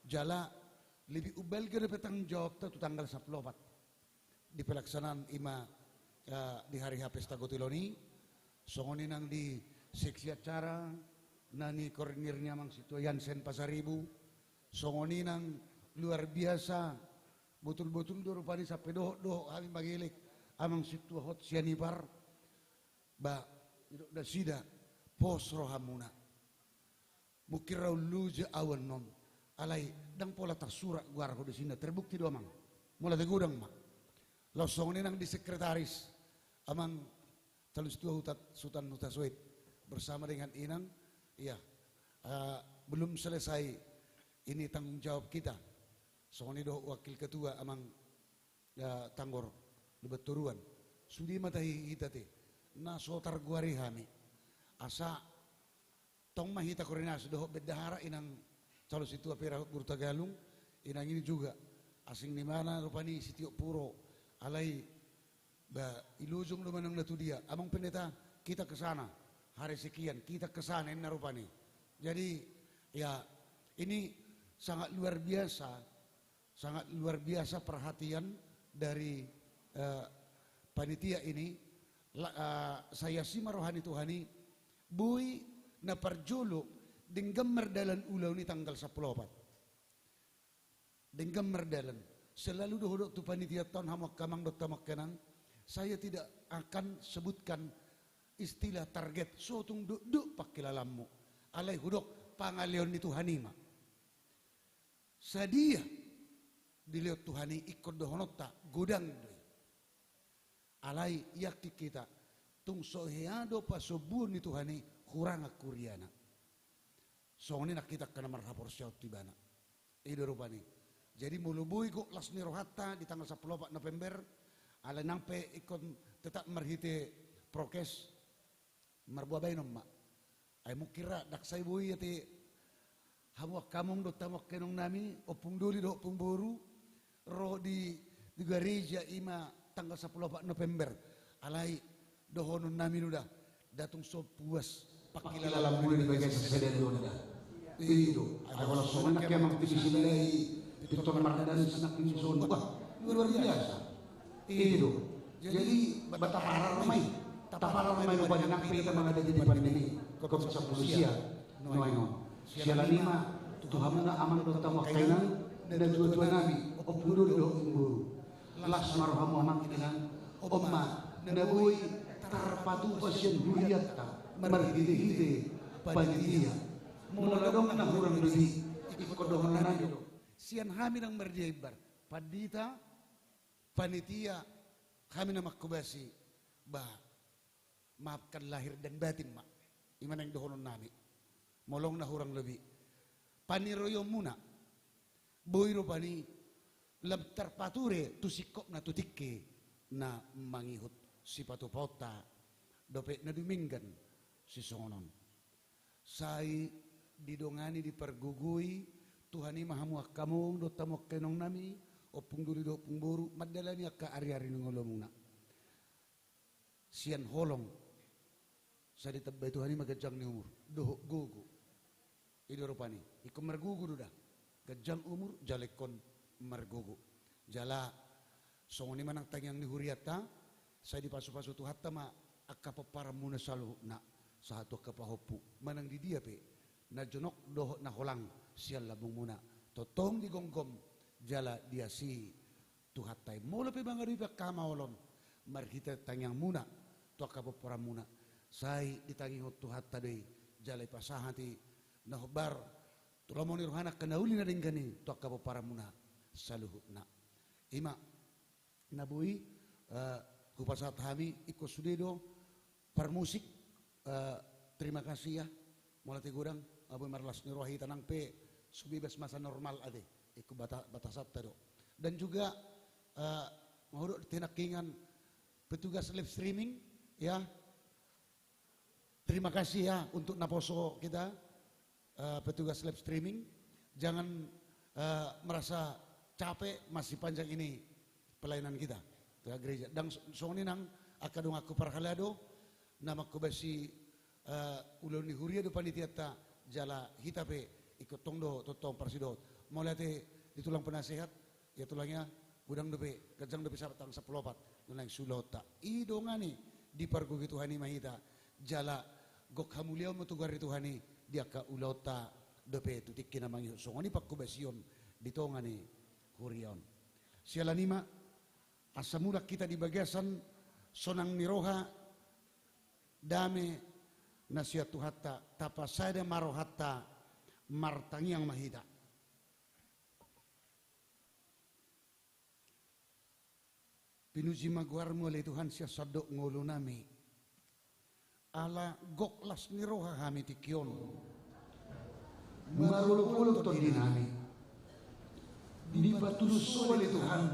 jala lebih ubal ke petang jawab tu tanggal 14 di pelaksanaan ima di hari pesta Gotiloni songoni nang di seksi acara nani koordinirnya mang situ Yansen Pasaribu songoni nang luar biasa betul-betul do rupani sampai do kami bagilik amang situ hot sianipar ba idok da sida pos rohamuna mukirau luja awan nom alai dang pola tarsura guar ko di sini terbukti do mang mula de gudang mak losong nang di sekretaris amang calon setua Sultan Hutasoit bersama dengan inang iya belum selesai ini tanggung jawab kita soalnya do wakil ketua amang tanggor lebat turuan sudi matahi kita te na sotar guari hami asa tong mahita koordinasi doh bedahara inang calon situa pera Gurtagalung inang ini juga asing di mana rupani sitiok puro alai ba ilujung do manang natu dia amang pendeta kita ke sana hari sekian kita ke sana ini rupani jadi ya ini sangat luar biasa perhatian dari panitia ini saya sima rohani Tuhani bui na parjolo dengan merdalan ulau ni tanggal 14 dengan merdalan selalu dohodok tu panitia tahun hamak kamang dok tamak kenang saya tidak akan sebutkan istilah target sotung duk pakai lalammu alai hudok pangalion ni Tuhani ma sadia dilihat Tuhani ikut dohonota godang doi alai yakti kita tung soheado pasobun ni Tuhani kurang kuriana soalnya nak kita kena marhapor syaut tibana itu rupani jadi mulubui kok lasni rohata di tanggal 14 November ala nampe ikon tetap marhite prokes marbuah bainom mak ay mukira daksay bui yati hamuak kamong do tamak kenong nami opung duli do opung boru ro di gereja ima tanggal 14 November alai dohonon nami nuda datung so puas pakila lam muli di bagian seseden nuda itu kalau soman kaya mangtibisilai piton mardan sanak ni son luar biasa itu jadi batapara ramai banyak nak kita mengada di pandemi kok sa polisia no siala lima Tuhan na aman do tamu kainan dan tuan nabi opuro do umburu las marhamu amak dengan omma nabui tarpatu pasien huriatta marhide panitia mula dong na hurang dudi ikut dong nanado sian kami nang merjaibar padita panitia kami na makubasi ba maafkan lahir dan batin mak iman yang dohonon nami molong na hurang lebih paniroyo muna boiro pani lab terpature tu sikop na tutikke na mangihut si patupota dope na duminggan si sonon sai didongani dipergugui Tuhani mahamuak kamong do tamok kenong nami opung duri do opung boru madalani akka ari-ari ngolomuna sian holong sa ditabay Tuhani magajang ni umur doho gugu ido rupani ikum margugu duda gajang umur jalekon margugu jala songoni manang tangyang ni huriata sa di pasu-pasu tu hatta ma akka paparamuna salu na sa hatu kapahopu manang di dia pe na jonok doho na holang sial labung muna totong di gonggom jala dia si tuhatai mola pe bangari pe kamaolon marhita tangyang muna to kapaparamuna sai ditangi hot tuhatta deui jala pasahati na hobar tulamoni rohana kanauli na dingani to kapaparamuna saluhutna ima nabui kupasat kami ikut sudedo permusik terima kasih ya mulai tegurang abu marlas nirohi tanang pe subibas masa normal ade ikut batasat tado dan juga mahuruk tinakingan petugas live streaming ya terima kasih ya untuk naposo kita petugas live streaming jangan merasa capek masih panjang ini pelayanan kita ke gereja dan soalnya nang akadung aku parhalado nama ko basi ulun ni huria do panitia ta jala hitape ikut tongdo totong parsidot molate ditulang penasehat ya tulangnya gudang dope gajang dope sabtang 14 nang sulota idongani di pargugi Tuhani mahita jala gok hamuliaw mo tugar Tuhani dia ka ulota dope tutik kinamang songoni pakkubasion ditongani hurion siala nima asamula kita di bagasan sonang niroha dame nasiatu hatta tapasada marohatta martangiang mahida. Pinuji maguarmu oleh Tuhan sia sadok ngolo nami. Ala goklas ni roha kami tikion. Marulupuluk to dinami. Di batulus oleh Tuhan.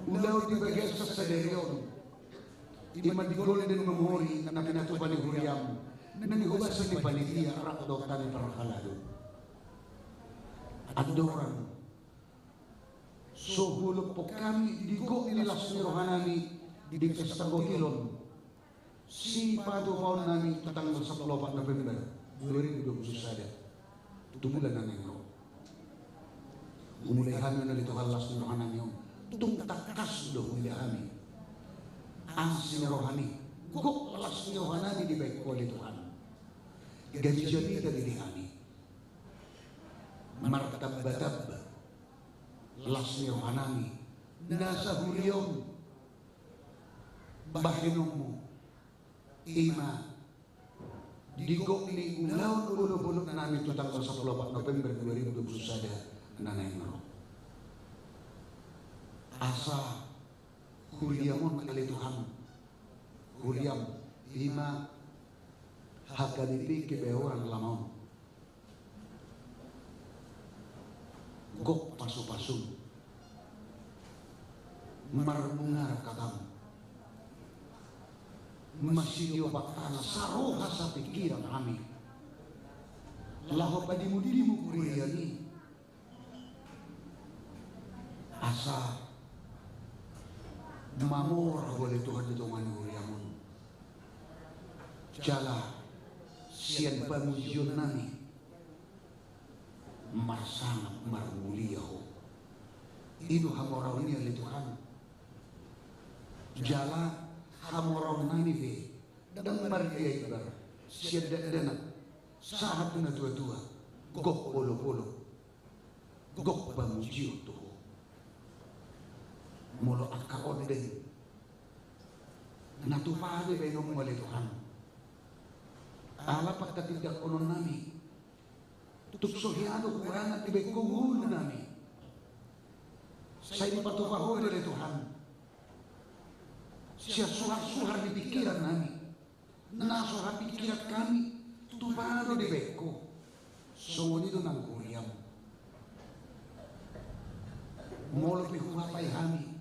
Ulau di bagian sasaderion. Iman di golden dan memori na pinatupan ni Huriam. Nangihubasan ni panitia rakdo tani parahalado. Adoran. So hulog po kami digo nilas ni rohanami di Pesta Gotilon. Si padupaw namin tatanggal sa 4 November 2021. Tumulan na ngayon. Umulay kami na lito halas ni rohanami yun. Tungtakas do umulay kami. Ang sinirohani. Gok alas ni rohanami di baik ko Tuhan. Gabi-gabi dari kami. Martab-batab. Lasmi rohanami nasa huliong bahinong ima digok ni ulaw ulo-ulo na namin tutang sa 4 November 2021 na nangro asa huliamon kalituhan huliam ima hakadipi ke orang lamon gok pasu-pasu marmungar kadang masih diobatkan saroha sa pikiran kami laho padimu-dimu kuriyani asa mamor boleh Tuhan itu manuriamun jala sian pamujion nami marsangat marmuliaho inu hamorau ini oleh Tuhan jala hamorau nani ve dan margia ibar sian dana sahat na tua-tua gok polo-polo gok pamujio tuho molo akaon den natupade benong oleh Tuhan ala pagkatindak onon nami tuksohiado kurangan tibay kungul nami saya dipatupahoy oleh Tuhan siya suhar-suhar di pikiran nami nasuhar pikiran kami tupado di beko sungunido ng kuriam molo pihumapay kami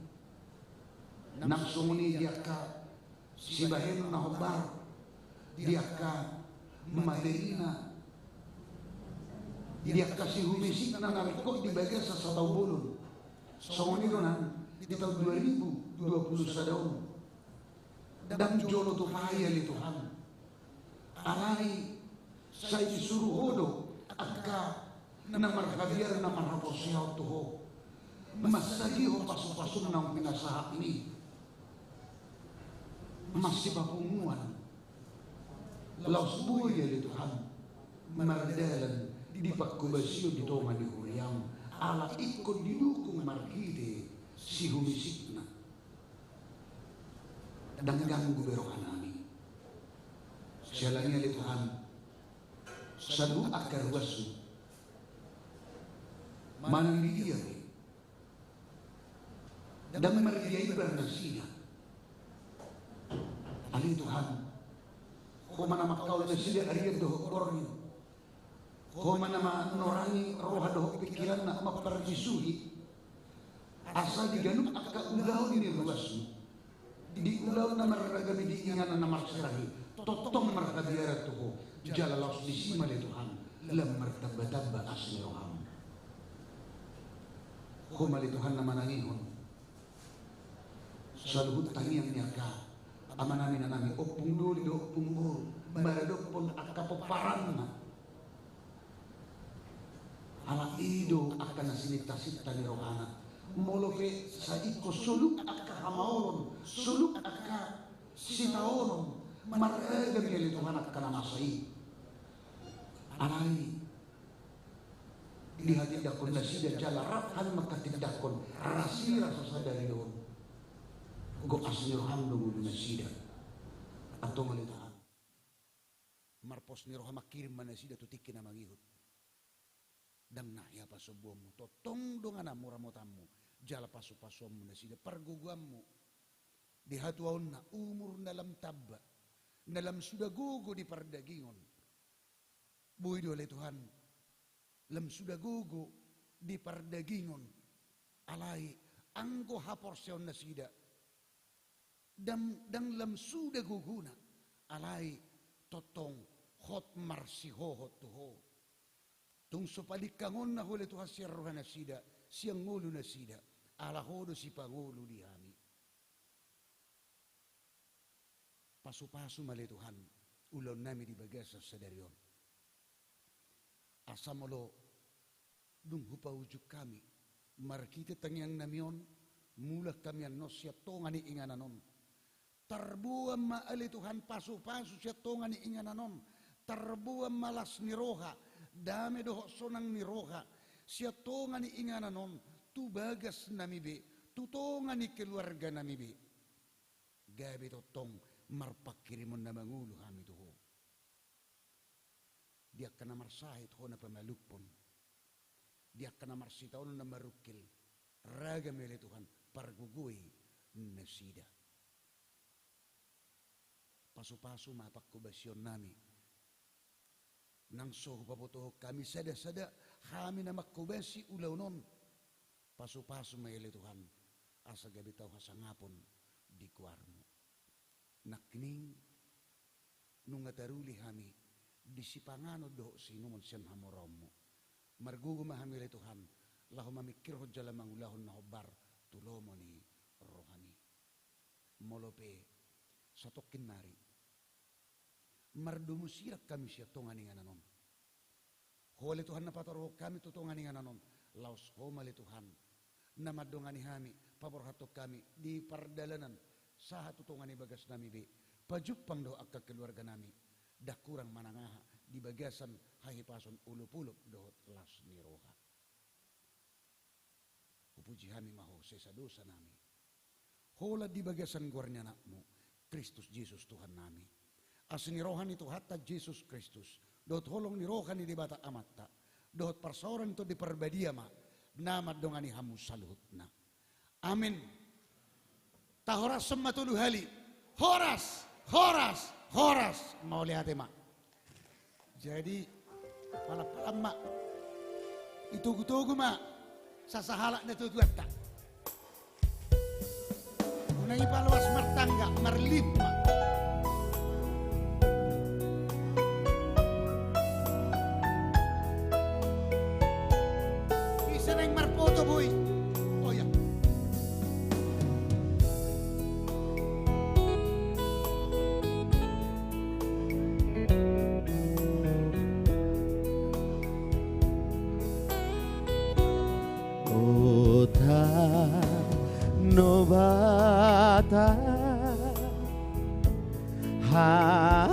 nang sunguni diya ka sibaheno na hobar diya ka maderina dia kasih humisik na narikot di bagian sa Sataubulon. So ngunito na, di taon 2020 sa daon. Dan jolo to kaya ni Tuhan. Alay sa isuruhodo at ka na markabiar na marhaposyaw tuho. Masagi o paso-paso ng pinasahak ni. Masipapunguan. Laos buhay ni Tuhan. Mardalan di pagkubasyon dito nga ni Huriam ala ikon dinukong marhide si humisik na danggang gubero ka namin siya lang niya Tuhan sa luak karwaso manang lidiya dan marhide ibar na siya alin Tuhan kung manamakkaw na siya ariyan doho kornyo kung mana norangi roha doh pikiran na maparjisuhi asa di ganun akka ulaw ni ruwasu di ulaw na maragami di inganan na marsirahi totong markabiara tuho jalalaos di sima de Tuhan lam martabadaba asli roham kumali Tuhan na manangihon sa luhut tangiang niya ka ama namin na namin opung duli do opung buru maradok pun akka paparan na ala ido akan nasinita-sita ni rohana moloke sa iko suluk akka hamaoron suluk akka sitaoron maragam kaya Tuhan akka namasai alay dihadidakon na siya jalaratan makatindakon rasira sa sadariyon go asnirohan nungun na siya atong malitahan marpos ni roha makirim mana sida tutikin na mangihut. Dang na ya pasobuamu totong dongana muramotamu jala pasu-pasuamu na sida parguguamu di hatuaon na umur nalam tabba nalam sudah gugu di pardagingon. Buhi oleh Tuhan lam sudah gugu di pardagingon alai anggo haporseon na sida dang lam sudah guguna alai totong hot marsihohot tuho tung supalikangon na huli Tuhan siyarrohan na sida siyang ngulo na sida alahodo si pangulo di hami pasu-pasu mali Tuhan ulon nami di bagasa sa darion asamolo dung hupa ujuk kami markite tangyang namion mulak kami ano siya tongani ingananon tarbuam maali Tuhan pasu-pasu siya tongani ingananon tarbuam malas ni roha dame doho sonang ni roha siya tongani ingananon tu bagas namibe tu tongani keluarga namibe gabi totong marpakirimon na mangulo kami tuho dia kena marsahit ho na pamalupon dia kena marsitaon na marukil raga mele Tuhan pargugui na sida pasu-pasu mapakubasyon nami nang soho pabotoho kami sada-sada kami na makubasi ulaw non pasu-pasu mele Tuhan asa gabi tau hasangapon di kuarmo nakning nung ataruli kami disipangano do sinumon siyam hamoromo margugo mahamile Tuhan lahu mamikir ho jala mangulahon na hobar tulomo ni rohami molope satokin nari mardumusirak kami siya tongani nga nanon hole Tuhan na pataro kami tutongani nga nanon laos homale Tuhan na madongani kami paborhatok kami di pardalanan saha tutongani bagas nami be pajupang do akka keluarga nami dah kurang manangaha di bagasan hahipason ulup-ulup dohot las ni roha upuji kami maho sesa dosa nami hola di bagasan guarnya nakmu Kristus Yesus Tuhan nami asni rohan itu hatta Yesus Kristus dohot holong ni rohan di bata amatta dohot parsoran itu di perbadiama nama dongani hamu saluhutna amin tahoras sematulu hali horas mau lihat emak. Jadi pala mak itugu mak sasahalak na tutuat tak. Unang ipalawas martangga marlip mak. Bisa neng marpoto boy. Oh ya. Novata ha